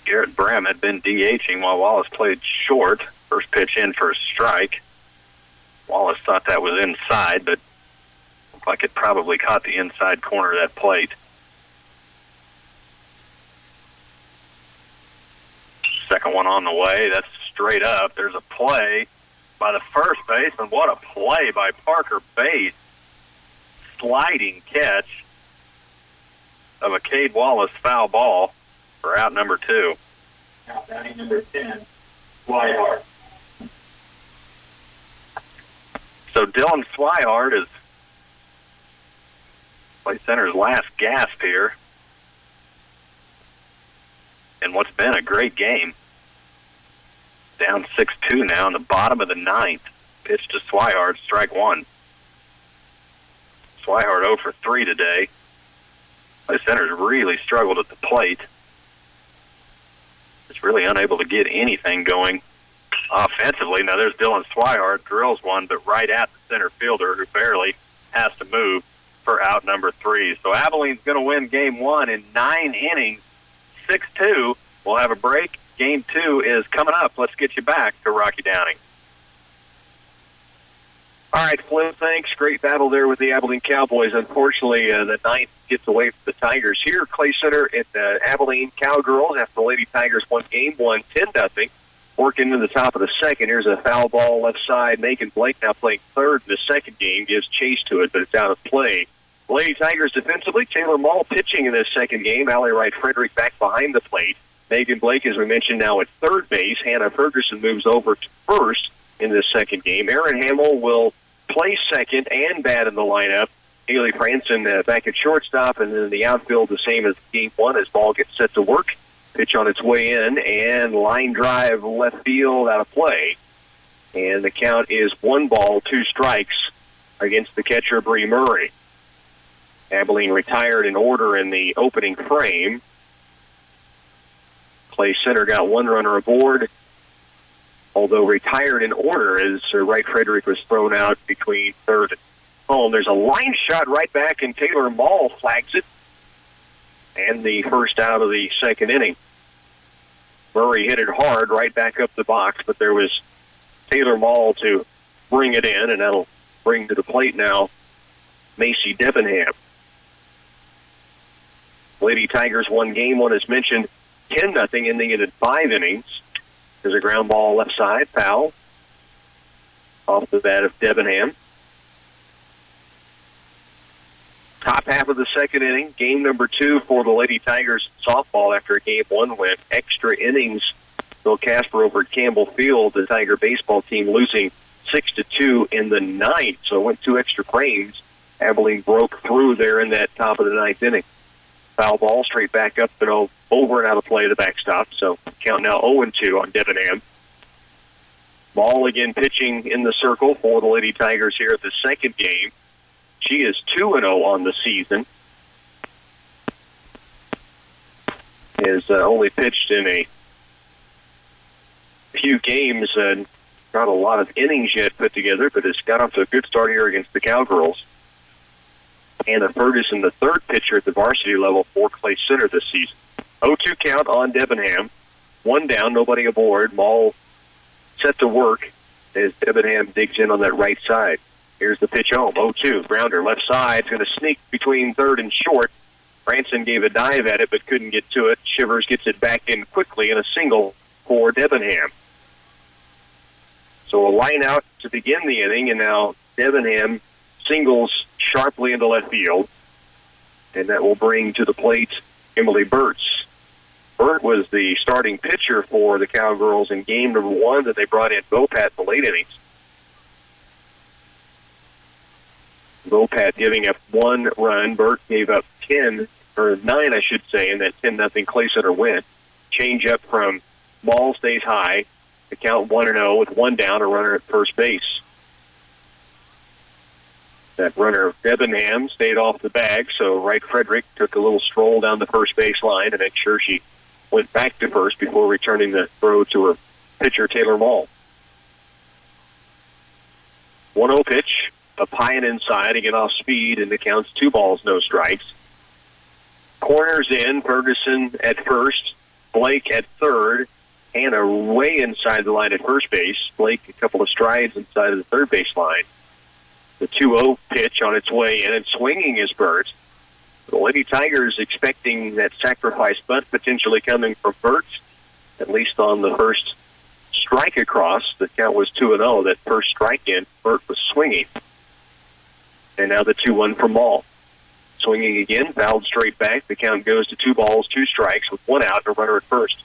Garrett Brehm had been DHing while Wallace played short. First pitch in for a strike. Wallace thought that was inside, but looked like it probably caught the inside corner of that plate. Second one on the way. That's straight up. There's a play by the first baseman. What a play by Parker Bates. Sliding catch of a Cade Wallace foul ball for out number 2. Now batting number 10, Swihart. So Dylan Swihart is Clay Center's last gasp here in what's been a great game. Down 6-2 now in the bottom of the 9th. Pitch to Swihart, strike 1. Swihart 0 for 3 today. Clay Center's really struggled at the plate. It's really unable to get anything going offensively. Now there's Dylan Swihart, drills one, but right at the center fielder who barely has to move for out number 3. So Abilene's going to win game 1 in 9 innings, 6-2. We'll have a break. Game 2 is coming up. Let's get you back to Rocky Downing. All right, Flynn, thanks. Great battle there with the Abilene Cowboys. Unfortunately, the 9th gets away from the Tigers. Here, Clay Center at the Abilene Cowgirls after the Lady Tigers won game 1, 10-0. Working to the top of the 2nd. Here's a foul ball left side. Megan Blake now playing 3rd in the 2nd game. Gives chase to it, but it's out of play. The Lady Tigers defensively. Taylor Mall pitching in this 2nd game. Allie Wright-Frederick back behind the plate. Megan Blake, as we mentioned, now at 3rd base. Hannah Ferguson moves over to 1st in this 2nd game. Erin Hamill will play 2nd and bat in the lineup. Haley Franson back at shortstop, and then the outfield the same as game 1 as ball gets set to work. Pitch on its way in, and line drive left field out of play. And the count is 1 ball, 2 strikes against the catcher, Bree Murray. Abilene retired in order in the opening frame. Clay Center got 1 runner aboard, although retired in order as Wright Frederick was thrown out between 3rd and home. There's a line shot right back, and Taylor Mall flags it. And the first out of the 2nd inning. Murray hit it hard right back up the box, but there was Taylor Mall to bring it in, and that'll bring to the plate now Macy Debenham. Lady Tigers won game 1, as mentioned, 10-0, ending it at 5 innings. There's a ground ball left side, foul off the bat of Debenham. Top half of the 2nd inning, game number 2 for the Lady Tigers softball after a game 1 win. Extra innings, Bill Casper over at Campbell Field, the Tiger baseball team losing 6-2 in the 9th. So it went 2 extra frames. Abilene broke through there in that top of the 9th inning. Foul ball straight back up and over and out of play to the backstop. So count now 0-2 on Debenham. Ball again pitching in the circle for the Lady Tigers here at the 2nd game. She is 2-0 on the season. Has only pitched in a few games and not a lot of innings yet put together, but has got off to a good start here against the Cowgirls. Anna Ferguson, the 3rd pitcher at the varsity level for Clay Center this season. 0-2 count on Debenham. 1 down, nobody aboard. Mall set to work as Debenham digs in on that right side. Here's the pitch home, 0-2. Grounder left side. It's going to sneak between 3rd and short. Branson gave a dive at it but couldn't get to it. Shivers gets it back in quickly in a single for Debenham. So a line out to begin the inning, and now Debenham singles sharply into left field. And that will bring to the plate Emily Burtz. Burt was the starting pitcher for the Cowgirls in game number 1 that they brought in Bopat in the late innings. Bopat giving up 1 run. Burt gave up 9, I should say, in that 10-0 Clay Center win. Change up from Ball stays high. The count 1-0 with 1 down, a runner at first base. That runner, Debenham, stayed off the bag, so Wright Frederick took a little stroll down the first base line to make sure she went back to first before returning the throw to her pitcher, Taylor Mall. 1-0 pitch. Up high and inside, again off speed, and the count's 2 balls, no strikes. Corners in, Ferguson at first, Blake at 3rd, Hannah way inside the line at first base. Blake a couple of strides inside of the 3rd base line. The 2-0 pitch on its way in, and swinging is Burt. The Lady Tigers expecting that sacrifice bunt potentially coming from Burt, at least on the first strike across. The count was 2-0. That first strike in, Burt was swinging. And now the 2-1 from Mall. Swinging again, fouled straight back. The count goes to 2 balls, 2 strikes with 1 out and a runner at first.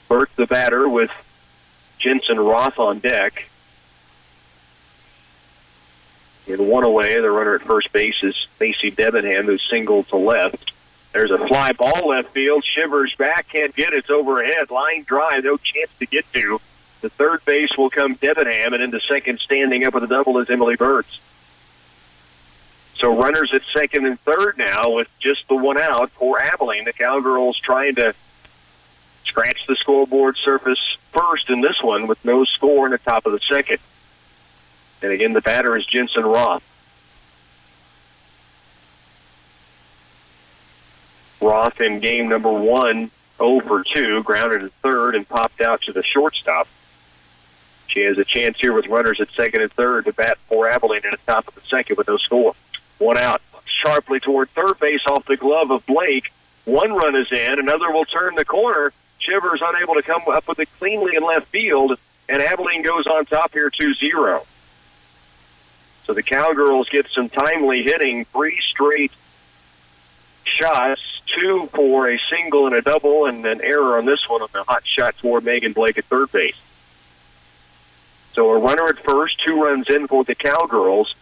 Burke, the batter, with Jensen Roth on deck. And 1 away, the runner at first base is Macy Debenham, who's singled to left. There's a fly ball left field. Shivers back, can't get it. It's overhead. Line drive, no chance to get to. The third base will come Debenham, and into second, standing up with a double is Emily Burns. So runners at second and third now with just the 1 out for Abilene. The Cowgirls trying to scratch the scoreboard surface first in this one with no score in the top of the second. And again, the batter is Jensen Roth. Roth in game number 1, 0 for 2, grounded at third and popped out to the shortstop. She has a chance here with runners at second and third to bat for Abilene in the top of the second with no score. 1 out. Sharply toward third base off the glove of Blake. 1 run is in. Another will turn the corner. Shivers unable to come up with it cleanly in left field, and Abilene goes on top here 2-0. So the Cowgirls get some timely hitting, 3 straight shots, 2 for a single and a double, and an error on this one on the hot shot toward Megan Blake at third base. So a runner at first, 2 runs in for the Cowgirls,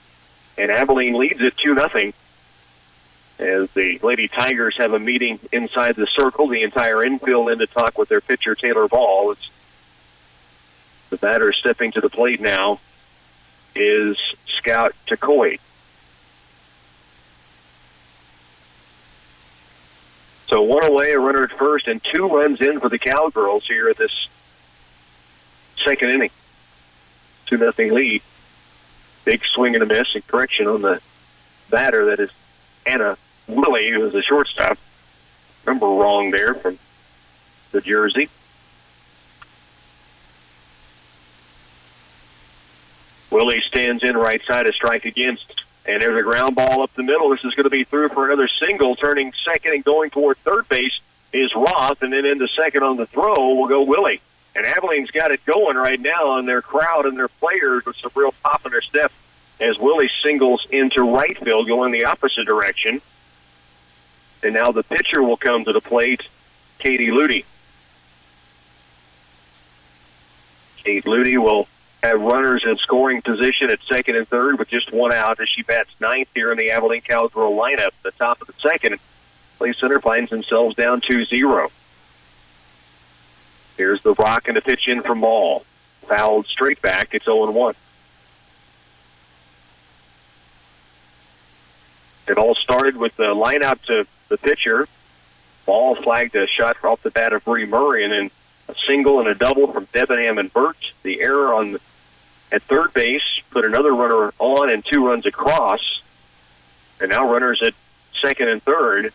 and Abilene leads it 2-0. As the Lady Tigers have a meeting inside the circle, the entire infield in to talk with their pitcher, Taylor Ball. It's the batter stepping to the plate now is Scout Takoi. So 1 away, a runner at first, and 2 runs in for the Cowgirls here at this second inning. 2-0 lead. Big swing and a miss, and correction on the batter. That is Anna Willie, who is the shortstop. Number wrong there from the jersey. Willie stands in right side, a strike against. And there's a ground ball up the middle. This is going to be through for another single. Turning second and going toward third base is Roth. And then into second on the throw will go Willie. And Abilene's got it going right now on their crowd and their players with some real pop in their step as Willie singles into right field, going the opposite direction. And now the pitcher will come to the plate, Katie Ludy. Kate Ludy will have runners in scoring position at second and third with just 1 out as she bats 9th here in the Abilene Cowgirl lineup. At the top of the second, Play Center finds themselves down 2-0. Here's the rock and the pitch in from Mall. Fouled straight back. It's 0-1. It all started with the line out to the pitcher. Ball flagged a shot off the bat of Bree Murray, and then a single and a double from Debenham and Burt. The error at third base put another runner on and 2 runs across. And now runners at second and third.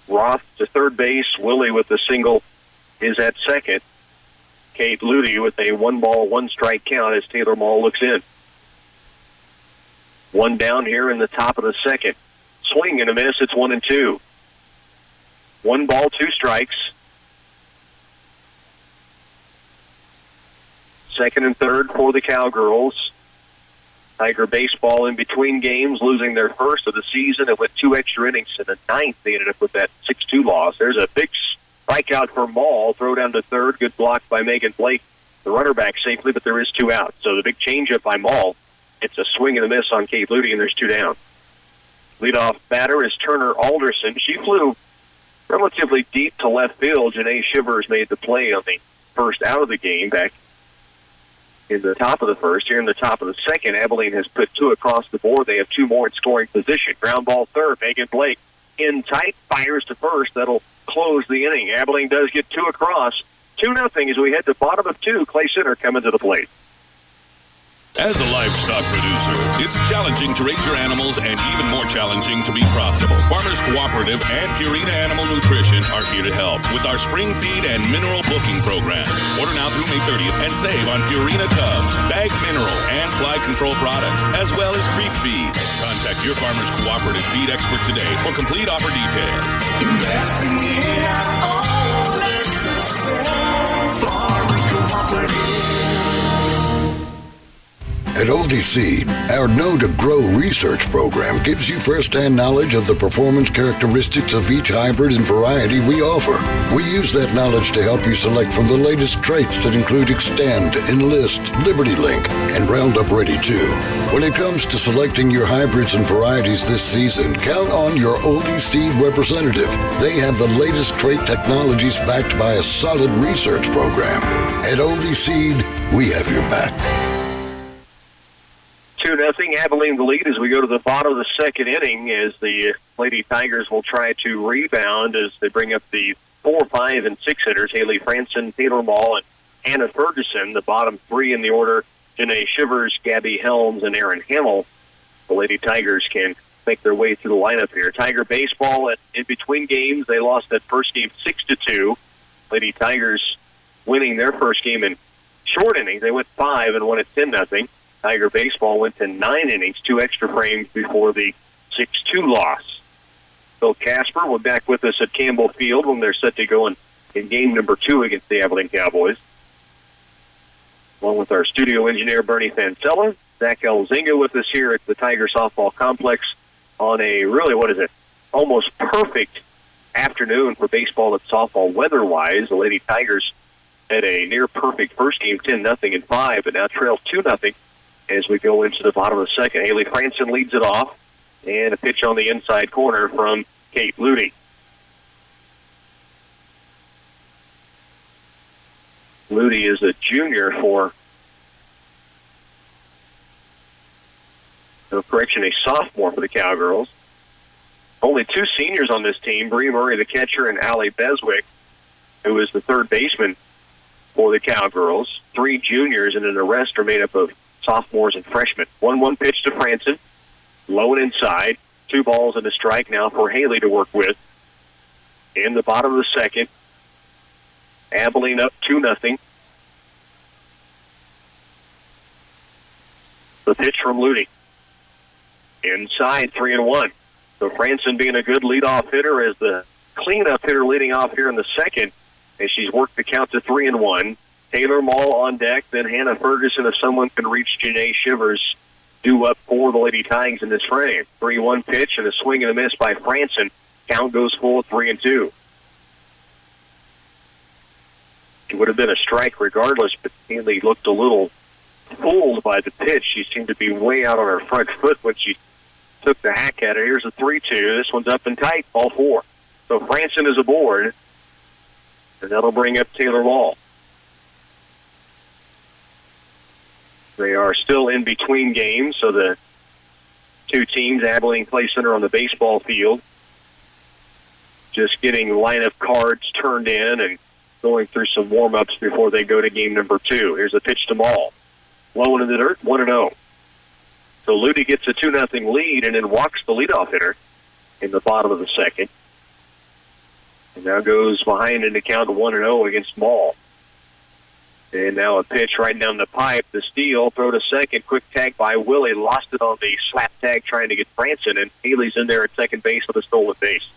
Roth to third base. Willie with the single is at second. Kate Ludy with a 1-ball, 1-strike count as Taylor Mall looks in. 1 down here in the top of the second. Swing and a miss. It's 1-2. 1 ball, 2 strikes. Second and third for the Cowgirls. Tiger baseball in between games, losing their first of the season. It went 2 extra innings. In the 9th, they ended up with that 6-2 loss. There's a big strikeout for Mall. Throw down to third. Good block by Megan Blake. The runner back safely, but there is 2 out. So the big changeup by Mall. It's a swing and a miss on Kate Ludy, and there's 2 down. Leadoff batter is Turner Alderson. She flew relatively deep to left field. Janae Shivers made the play on the first out of the game back in the top of the first. Here in the top of the second, Abilene has put 2 across the board. They have 2 more in scoring position. Ground ball third. Megan Blake in tight, fires to first. That'll close the inning. Abilene does get 2 across. 2-0 as we head to bottom of 2. Clay Center coming to the plate. As a livestock producer, it's challenging to raise your animals and even more challenging to be profitable. Farmers Cooperative and Purina Animal Nutrition are here to help with our spring feed and mineral booking program. Order now through May 30th and save on Purina tubs, bag mineral, and fly control products, as well as creep feed. Contact your Farmers Cooperative feed expert today for complete offer details. Farmers Cooperative. At Oldie Seed, our Know to Grow research program gives you first-hand knowledge of the performance characteristics of each hybrid and variety we offer. We use that knowledge to help you select from the latest traits that include Extend, Enlist, Liberty Link, and Roundup Ready 2. When it comes to selecting your hybrids and varieties this season, count on your Oldie Seed representative. They have the latest trait technologies backed by a solid research program. At Oldie Seed, we have your back. 2-0, Abilene the lead as we go to the bottom of the second inning, as the Lady Tigers will try to rebound as they bring up the 4, 5, and 6 hitters, Haley Franson, Taylor Mall, and Hannah Ferguson. The bottom 3 in the order, Janae Shivers, Gabby Helms, and Erin Hamill. The Lady Tigers can make their way through the lineup here. Tiger baseball, in between games, they lost that first game 6-2. Lady Tigers winning their first game in short innings. They went 5 and won at 10-0. Tiger baseball went to 9 innings, 2 extra frames before the 6-2 loss. Bill Casper will be back with us at Campbell Field when they're set to go in game number 2 against the Abilene Cowboys. Along with our studio engineer, Bernie Fancella, Zach Elzinga with us here at the Tiger Softball Complex on a almost perfect afternoon for baseball and softball weather-wise. The Lady Tigers had a near-perfect first game, 10-0 and 5, but now trail 2-0 as we go into the bottom of the second. Haley Franson leads it off, and a pitch on the inside corner from Kate Ludy. Ludy is a junior a sophomore for the Cowgirls. Only 2 seniors on this team, Bree Murray, the catcher, and Allie Beswick, who is the third baseman for the Cowgirls. 3 juniors, and then the rest are made up of sophomores and freshmen. 1-1 pitch to Franson. Low and inside. 2 balls and a strike now for Haley to work with. In the bottom of the second, Abilene up 2-0. The pitch from Ludy. Inside, 3-1. So Franson being a good leadoff hitter as the cleanup hitter leading off here in the second as she's worked the count to 3-1. Taylor Mall on deck, then Hannah Ferguson, if someone can reach Janae Shivers, due up for the Lady Tigers in this frame. 3-1 pitch and a swing and a miss by Franson. Count goes full at 3-2. It would have been a strike regardless, but Haley looked a little fooled by the pitch. She seemed to be way out on her front foot when she took the hack at it. Here's a 3-2. This one's up and tight, ball 4. So Franson is aboard, and that'll bring up Taylor Mall. They are still in between games, so the 2 teams, Abilene Clay Center on the baseball field, just getting lineup cards turned in and going through some warm-ups before they go to game number 2. Here's a pitch to Mall. Low into the dirt, 1-0. So Ludy gets a 2-0 lead and then walks the leadoff hitter in the bottom of the second. And now goes behind in the count 1-0 against Mall. And now a pitch right down the pipe. The steal, throw to second. Quick tag by Willie. Lost it on the slap tag trying to get Franson. And Haley's in there at second base with a stolen base.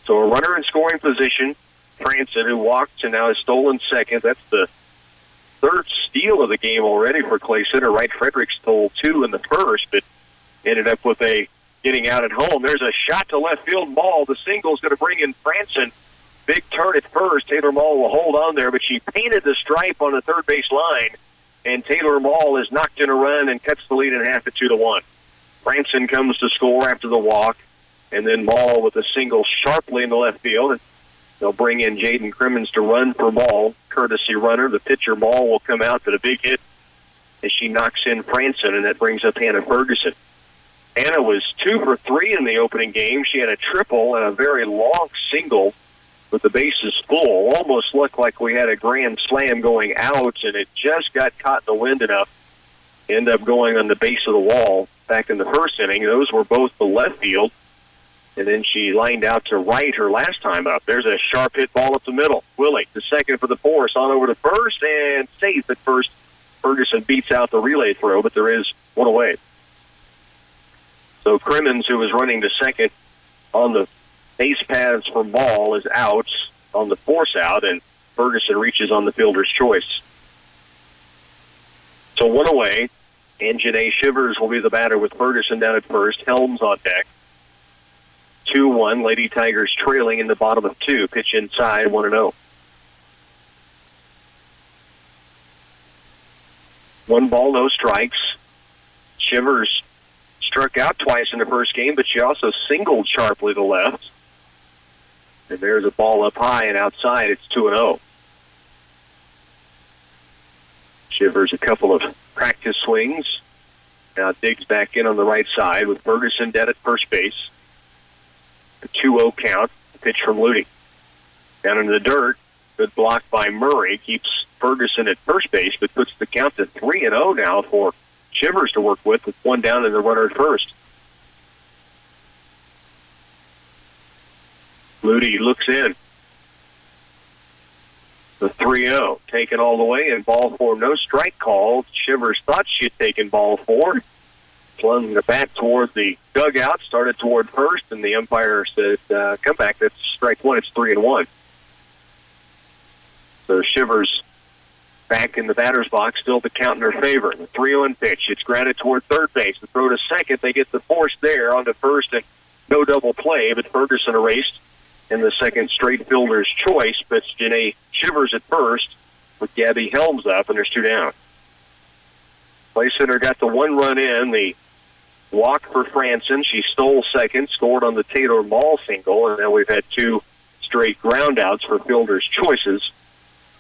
So a runner in scoring position. Franson, who walked and now has stolen second. That's the 3rd steal of the game already for Clay Center. Wright Frederick stole 2 in the first, but ended up with a getting out at home. There's a shot to left field. Mall. The single's going to bring in Franson. Big turn at first. Taylor Mall will hold on there, but she painted the stripe on the third base line, and Taylor Mall is knocked in a run and cuts the lead in half at 2-1. Franson comes to score after the walk, and then Mall with a single sharply in the left field. And they'll bring in Jaden Crimmins to run for Mall, courtesy runner. The pitcher Mall will come out to the big hit as she knocks in Franson, and that brings up Hannah Ferguson. Hannah was 2 for 3 in the opening game. She had a triple and a very long single with the bases full. Almost looked like we had a grand slam going out, and it just got caught in the wind enough to end up going on the base of the wall back in the first inning. Those were both the left field, and then she lined out to right her last time up. There's a sharp hit ball up the middle. Willie, the second for the Force, on over to first, and safe at first. Ferguson beats out the relay throw, but there is one away. So Crimmins, who was running to second on the base paths for Mall, is out on the force out, and Ferguson reaches on the fielder's choice. So 1 away, and Janae Shivers will be the batter with Ferguson down at first. Helms on deck. 2-1, Lady Tigers trailing in the bottom of 2. Pitch inside, 1-0. 1 ball, no strikes. Shivers struck out twice in the first game, but she also singled sharply to left. And there's a ball up high and outside. It's 2-0. Shivers a couple of practice swings. Now digs back in on the right side with Ferguson dead at first base. The 2-0 count. Pitch from Ludy. Down in the dirt. Good block by Murray. Keeps Ferguson at first base, but puts the count to 3-0 now for Shivers to work with 1 down and the runner at first. Ludy looks in. The 3-0 taken all the way, and ball 4, no strike call. Shivers thought she had taken ball 4. Flung the bat toward the dugout, started toward first, and the umpire said, come back, that's strike 1, it's 3-1. So Shivers back in the batter's box, still the count in her favor. The 3-0 pitch, it's grounded toward third base. The throw to second, they get the force there onto first, and no double play, but Ferguson erased in the second straight fielder's choice, but Janae Shivers at first with Gabby Helms up, and there's 2 down. Play center got the 1 run in, the walk for Franson. She stole second, scored on the Taylor Mall single, and now we've had 2 straight groundouts for fielder's choices.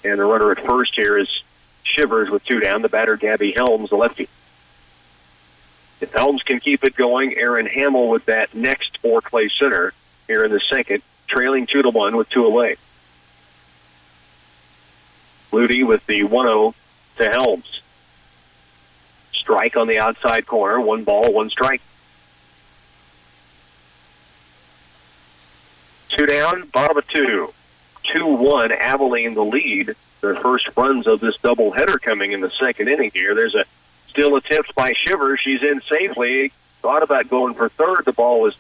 And the runner at first here is Shivers with 2 down. The batter, Gabby Helms, the lefty. If Helms can keep it going, Aaron Hamill with that next for Clay Center here in the second, trailing 2-1 with 2 away. Ludy with the 1-0 to Helms. Strike on the outside corner. 1 ball, 1 strike. 2 down, bottom of 2. 2-1, Abilene the lead. Their first runs of this doubleheader coming in the second inning here. There's a still attempt by Shivers. She's in safely. Thought about going for third. The ball was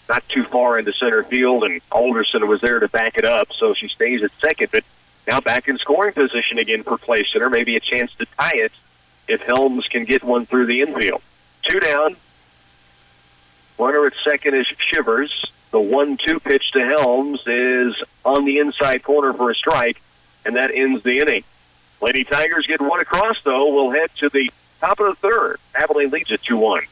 not too far into center field, and Alderson was there to back it up, so she stays at second. But now back in scoring position again for Clay Center. Maybe a chance to tie it if Helms can get one through the infield. 2 down. Runner at second is Shivers. The 1-2 pitch to Helms is on the inside corner for a strike, and that ends the inning. Lady Tigers get 1 across, though. We'll head to the top of the third. Abilene leads at 2-1.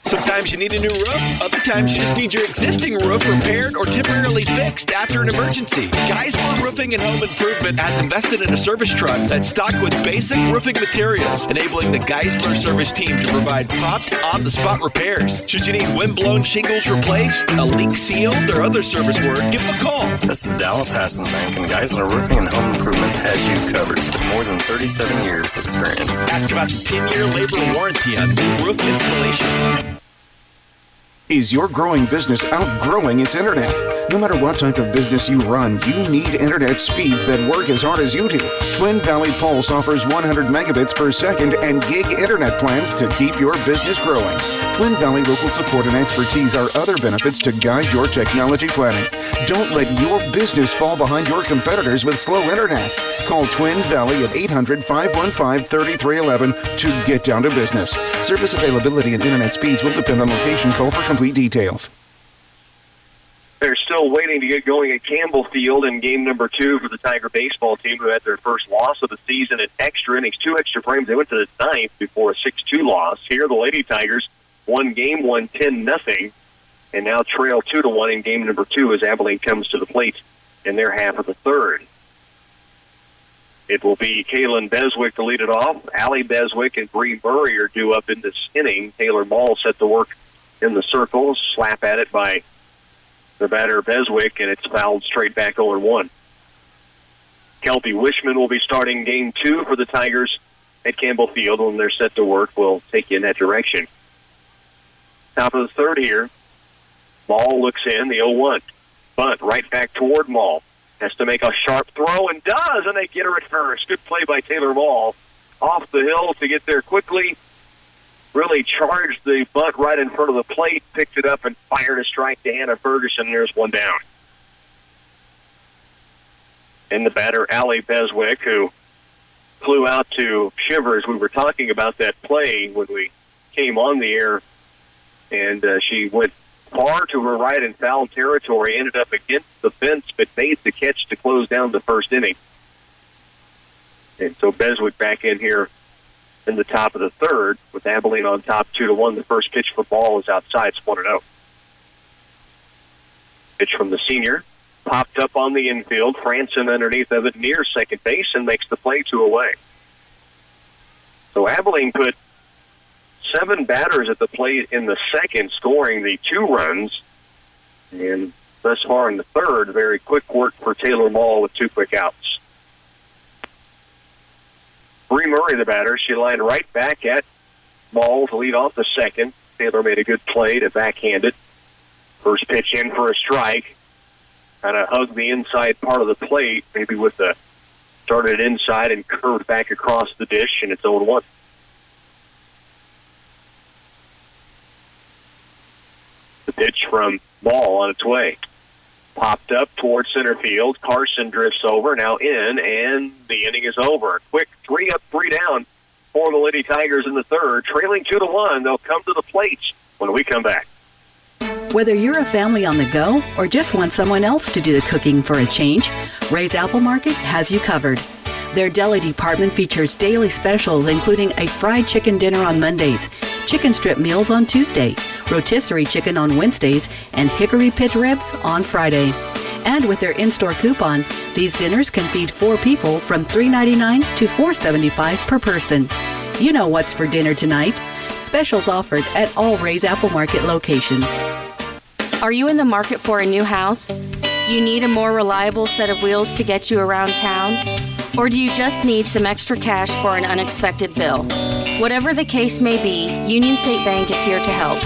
Sometimes you need a new roof. Other times you just need your existing roof repaired or temporarily fixed after an emergency. Geisler Roofing and Home Improvement has invested in a service truck that's stocked with basic roofing materials, enabling the Geisler service team to provide prompt, on-the-spot repairs. Should you need wind-blown shingles replaced, a leak sealed, or other service work, give them a call. This is Dallas Hasselbank, and Geisler Roofing and Home Improvement has you covered with more than 37 years experience. Ask about the 10-year labor warranty on new roof installations. Is your growing business outgrowing its internet? No matter what type of business you run, you need internet speeds that work as hard as you do. Twin Valley Pulse offers 100 megabits per second and gig internet plans to keep your business growing. Twin Valley local support and expertise are other benefits to guide your technology planning. Don't let your business fall behind your competitors with slow internet. Call Twin Valley at 800-515-3311 to get down to business. Service availability and internet speeds will depend on location. Call for complete details. They're still waiting to get going at Campbell Field in game number 2 for the Tiger baseball team, who had their first loss of the season in extra innings, 2 extra frames. They went to the 9th before a 6-2 loss. Here, the Lady Tigers won game 1 10-0, and now trail 2-1 in game number 2 as Abilene comes to the plate in their half of the third. It will be Kaylin Beswick to lead it off. Allie Beswick and Bree Murray are due up in this inning. Taylor Mall set to work in the circle. Slap at it by the batter Beswick, and it's fouled straight back 0-1. Kelpie Wishman will be starting game 2 for the Tigers at Campbell Field. When they're set to work, we'll take you in that direction. Top of the third here. Mall looks in, the 0-1. Bunt right back toward Mall. Has to make a sharp throw, and does, and they get her at first. Good play by Taylor Mall. Off the hill to get there quickly. Really charged the bunt right in front of the plate, picked it up, and fired a strike to Hannah Ferguson. There's 1 down. And the batter, Allie Beswick, who flew out to Shivers. We were talking about that play when we came on the air, and she went far to her right in foul territory, ended up against the fence, but made the catch to close down the first inning. And so Beswick back in here in the top of the third with Abilene on top 2-1. The first pitch for ball is outside. It's 1-0. Pitch from the senior. Popped up on the infield. Franson underneath of it near second base and makes the play 2 away. So Abilene put 7 batters at the plate in the second, scoring the 2 runs. And thus far in the third, very quick work for Taylor Mall with 2 quick outs. Bree Murray, the batter, she lined right back at Mall to lead off the second. Taylor made a good play to backhand it. First pitch in for a strike. Kind of hugged the inside part of the plate, maybe with the started inside and curved back across the dish, and it's 0-1. The pitch from Ball on its way. Popped up towards center field. Carson drifts over, now in, and the inning is over. Quick 3 up, 3 down for the Lady Tigers in the third. Trailing 2-1, they'll come to the plate when we come back. Whether you're a family on the go or just want someone else to do the cooking for a change, Ray's Apple Market has you covered. Their deli department features daily specials including a fried chicken dinner on Mondays, chicken strip meals on Tuesday, rotisserie chicken on Wednesdays, and hickory pit ribs on Friday. And with their in-store coupon, these dinners can feed 4 people from $3.99 to $4.75 per person. You know what's for dinner tonight. Specials offered at all Ray's Apple Market locations. Are you in the market for a new house? Do you need a more reliable set of wheels to get you around town? Or do you just need some extra cash for an unexpected bill? Whatever the case may be, Union State Bank is here to help.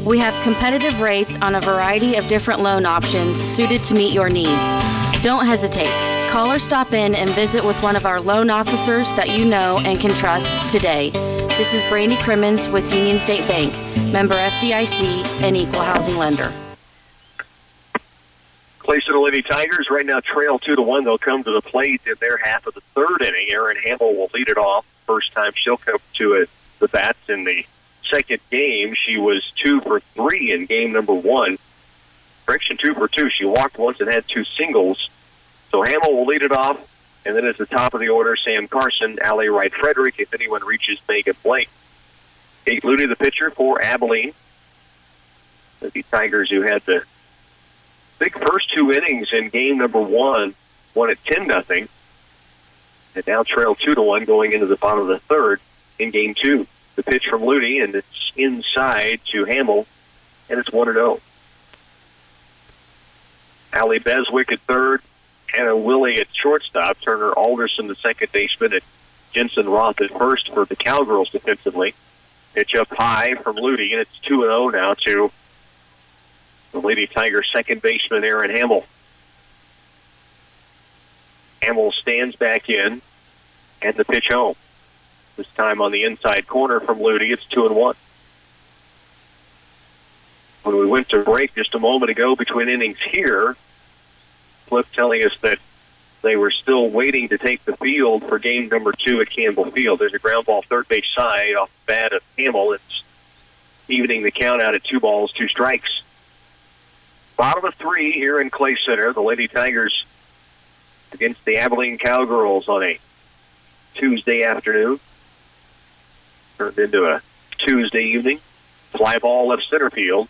We have competitive rates on a variety of different loan options suited to meet your needs. Don't hesitate. Call or stop in and visit with one of our loan officers that you know and can trust today. This is Brandy Crimmins with Union State Bank, member FDIC and equal housing lender. Clay Center Lady Tigers right now trail 2-1. They'll come to the plate in their half of the third inning. Erin Hamill will lead it off. First time she'll come to the bats in the second game. She was 2 for 3 in game number 1. Correction, 2 for 2. She walked once and had 2 singles. So Hamill will lead it off. And then at the top of the order, Sam Carson, Allie Wright Frederick, if anyone reaches Megan Blake. Kate Looney, the pitcher for Abilene. The Tigers who had the big first 2 innings in game number 1, won at 10-0, and now trail 2-1 going into the bottom of the third in game 2. The pitch from Looney, and it's inside to Hamill, and it's 1-0. Allie Beswick at third, Hannah Willie at shortstop, Turner Alderson the second baseman, and Jensen Roth at first for the Cowgirls defensively. Pitch up high from Looney, and it's 2-0 now to the Lady Tigers second baseman, Erin Hamill. Hamill stands back in, and the pitch home. This time on the inside corner from Looney, it's 2-1. When we went to break just a moment ago between innings here, Cliff telling us that they were still waiting to take the field for game number 2 at Campbell Field. There's a ground ball third base side off the bat of Hamill. It's evening the count out at 2 balls, 2 strikes. Bottom of 3 here in Clay Center. The Lady Tigers against the Abilene Cowgirls on a Tuesday afternoon. Turned into a Tuesday evening. Fly ball left center field.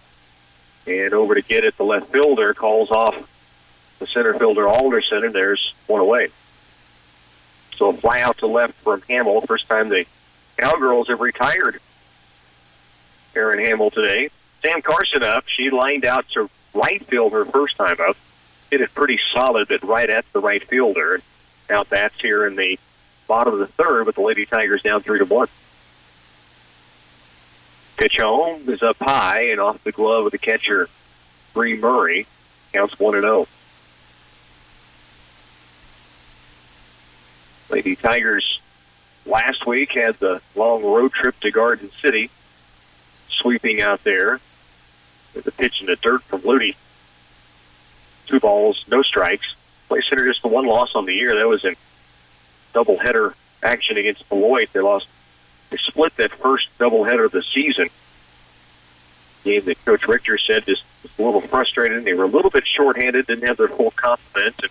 And over to get it, the left fielder calls off the center fielder Alderson, and there's 1 away. So a fly out to left from Hamill. First time the Cowgirls have retired Erin Hamill today. Sam Carson up. She lined out to right field her first time up. Hit it pretty solid, but right at the right fielder. Now that's here in the bottom of the third, with the Lady Tigers down 3-1. Pitch home is up high and off the glove of the catcher, Bree Murray. Counts 1-0. Lady Tigers last week had the long road trip to Garden City, sweeping out there. With the pitch in the dirt from Looney. 2 balls, no strikes. Clay Center just the 1 loss on the year. That was in doubleheader action against Beloit. They split that first doubleheader of the season. Game that Coach Richter said just was a little frustrated. They were a little bit shorthanded, didn't have their full complement, and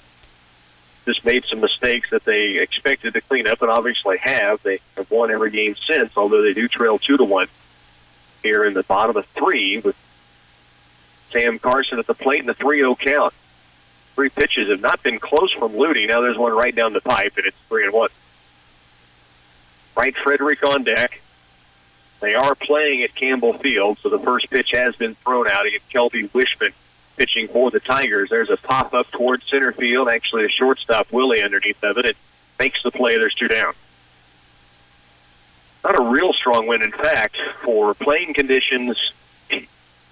just made some mistakes that they expected to clean up and obviously have. They have won every game since, although they do trail 2-1 here in the bottom of 3 with Sam Carson at the plate and the 3-0 count. 3 pitches have not been close from Ludi. Now there's one right down the pipe, and it's 3-1. Wright Frederick on deck. They are playing at Campbell Field, so the first pitch has been thrown out against Kelby Wishman pitching for the Tigers. There's a pop-up towards center field. Actually, a shortstop, Willie, underneath of it. It makes the play. There's 2 down. Not a real strong win, in fact, for playing conditions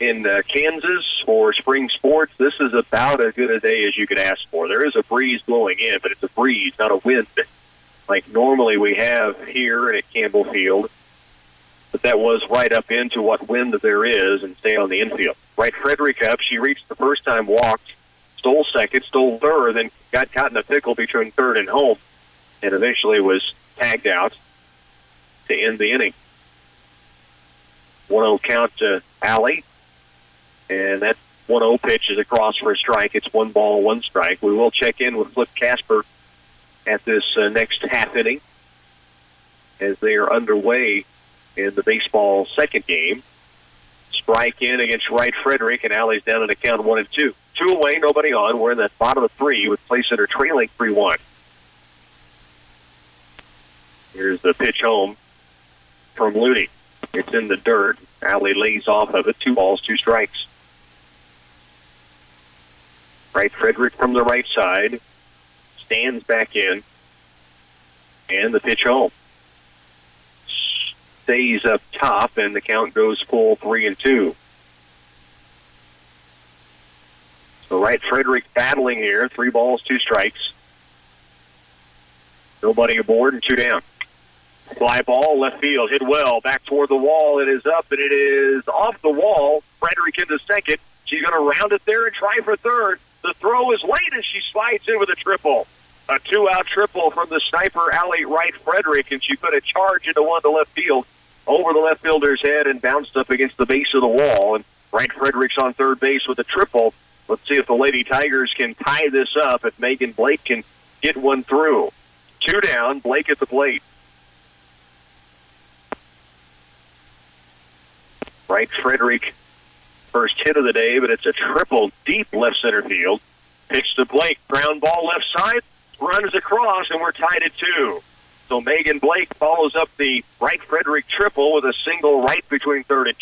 in Kansas or spring sports. This is about as good a day as you could ask for. There is a breeze blowing in, but it's a breeze, not a wind, like normally we have here at Campbell Field. But that was right up into what wind there is and stay on the infield. Wright Frederick up. She reached the first time, walked, stole second, stole third, then got caught in a pickle between third and home, and eventually was tagged out to end the inning. 1-0 count to Alley, and that 1-0 pitch is across for a strike. It's 1 ball, 1 strike. We will check in with Flip Casper at this next half inning as they are underway in the baseball second game. Strike in against Wright Frederick, and Alley's down in the count 1-2. 2 away, nobody on. We're in the bottom of 3 with play center trailing 3-1. Here's the pitch home from Looney. It's in the dirt. Alley lays off of it. 2 balls, 2 strikes. Wright Frederick from the right side stands back in, and the pitch home. Stays up top, and the count goes full 3-2. So Wright Frederick battling here. 3 balls, 2 strikes. Nobody aboard and 2 down. Fly ball, left field, hit well, back toward the wall. It is up, and it is off the wall. Frederick into second. She's going to round it there and try for third. The throw is late, and she slides in with a triple. A 2-out triple from the sniper, Allie Wright Frederick, and she put a charge into one to left field over the left fielder's head and bounced up against the base of the wall. And Wright Frederick's on third base with a triple. Let's see if the Lady Tigers can tie this up, if Megan Blake can get one through. 2 down, Blake at the plate. Wright Frederick, first hit of the day, but it's a triple deep left center field. Pitch to Blake, ground ball left side, runs across, and we're tied at 2. So Megan Blake follows up the Wright Frederick triple with a single right between third and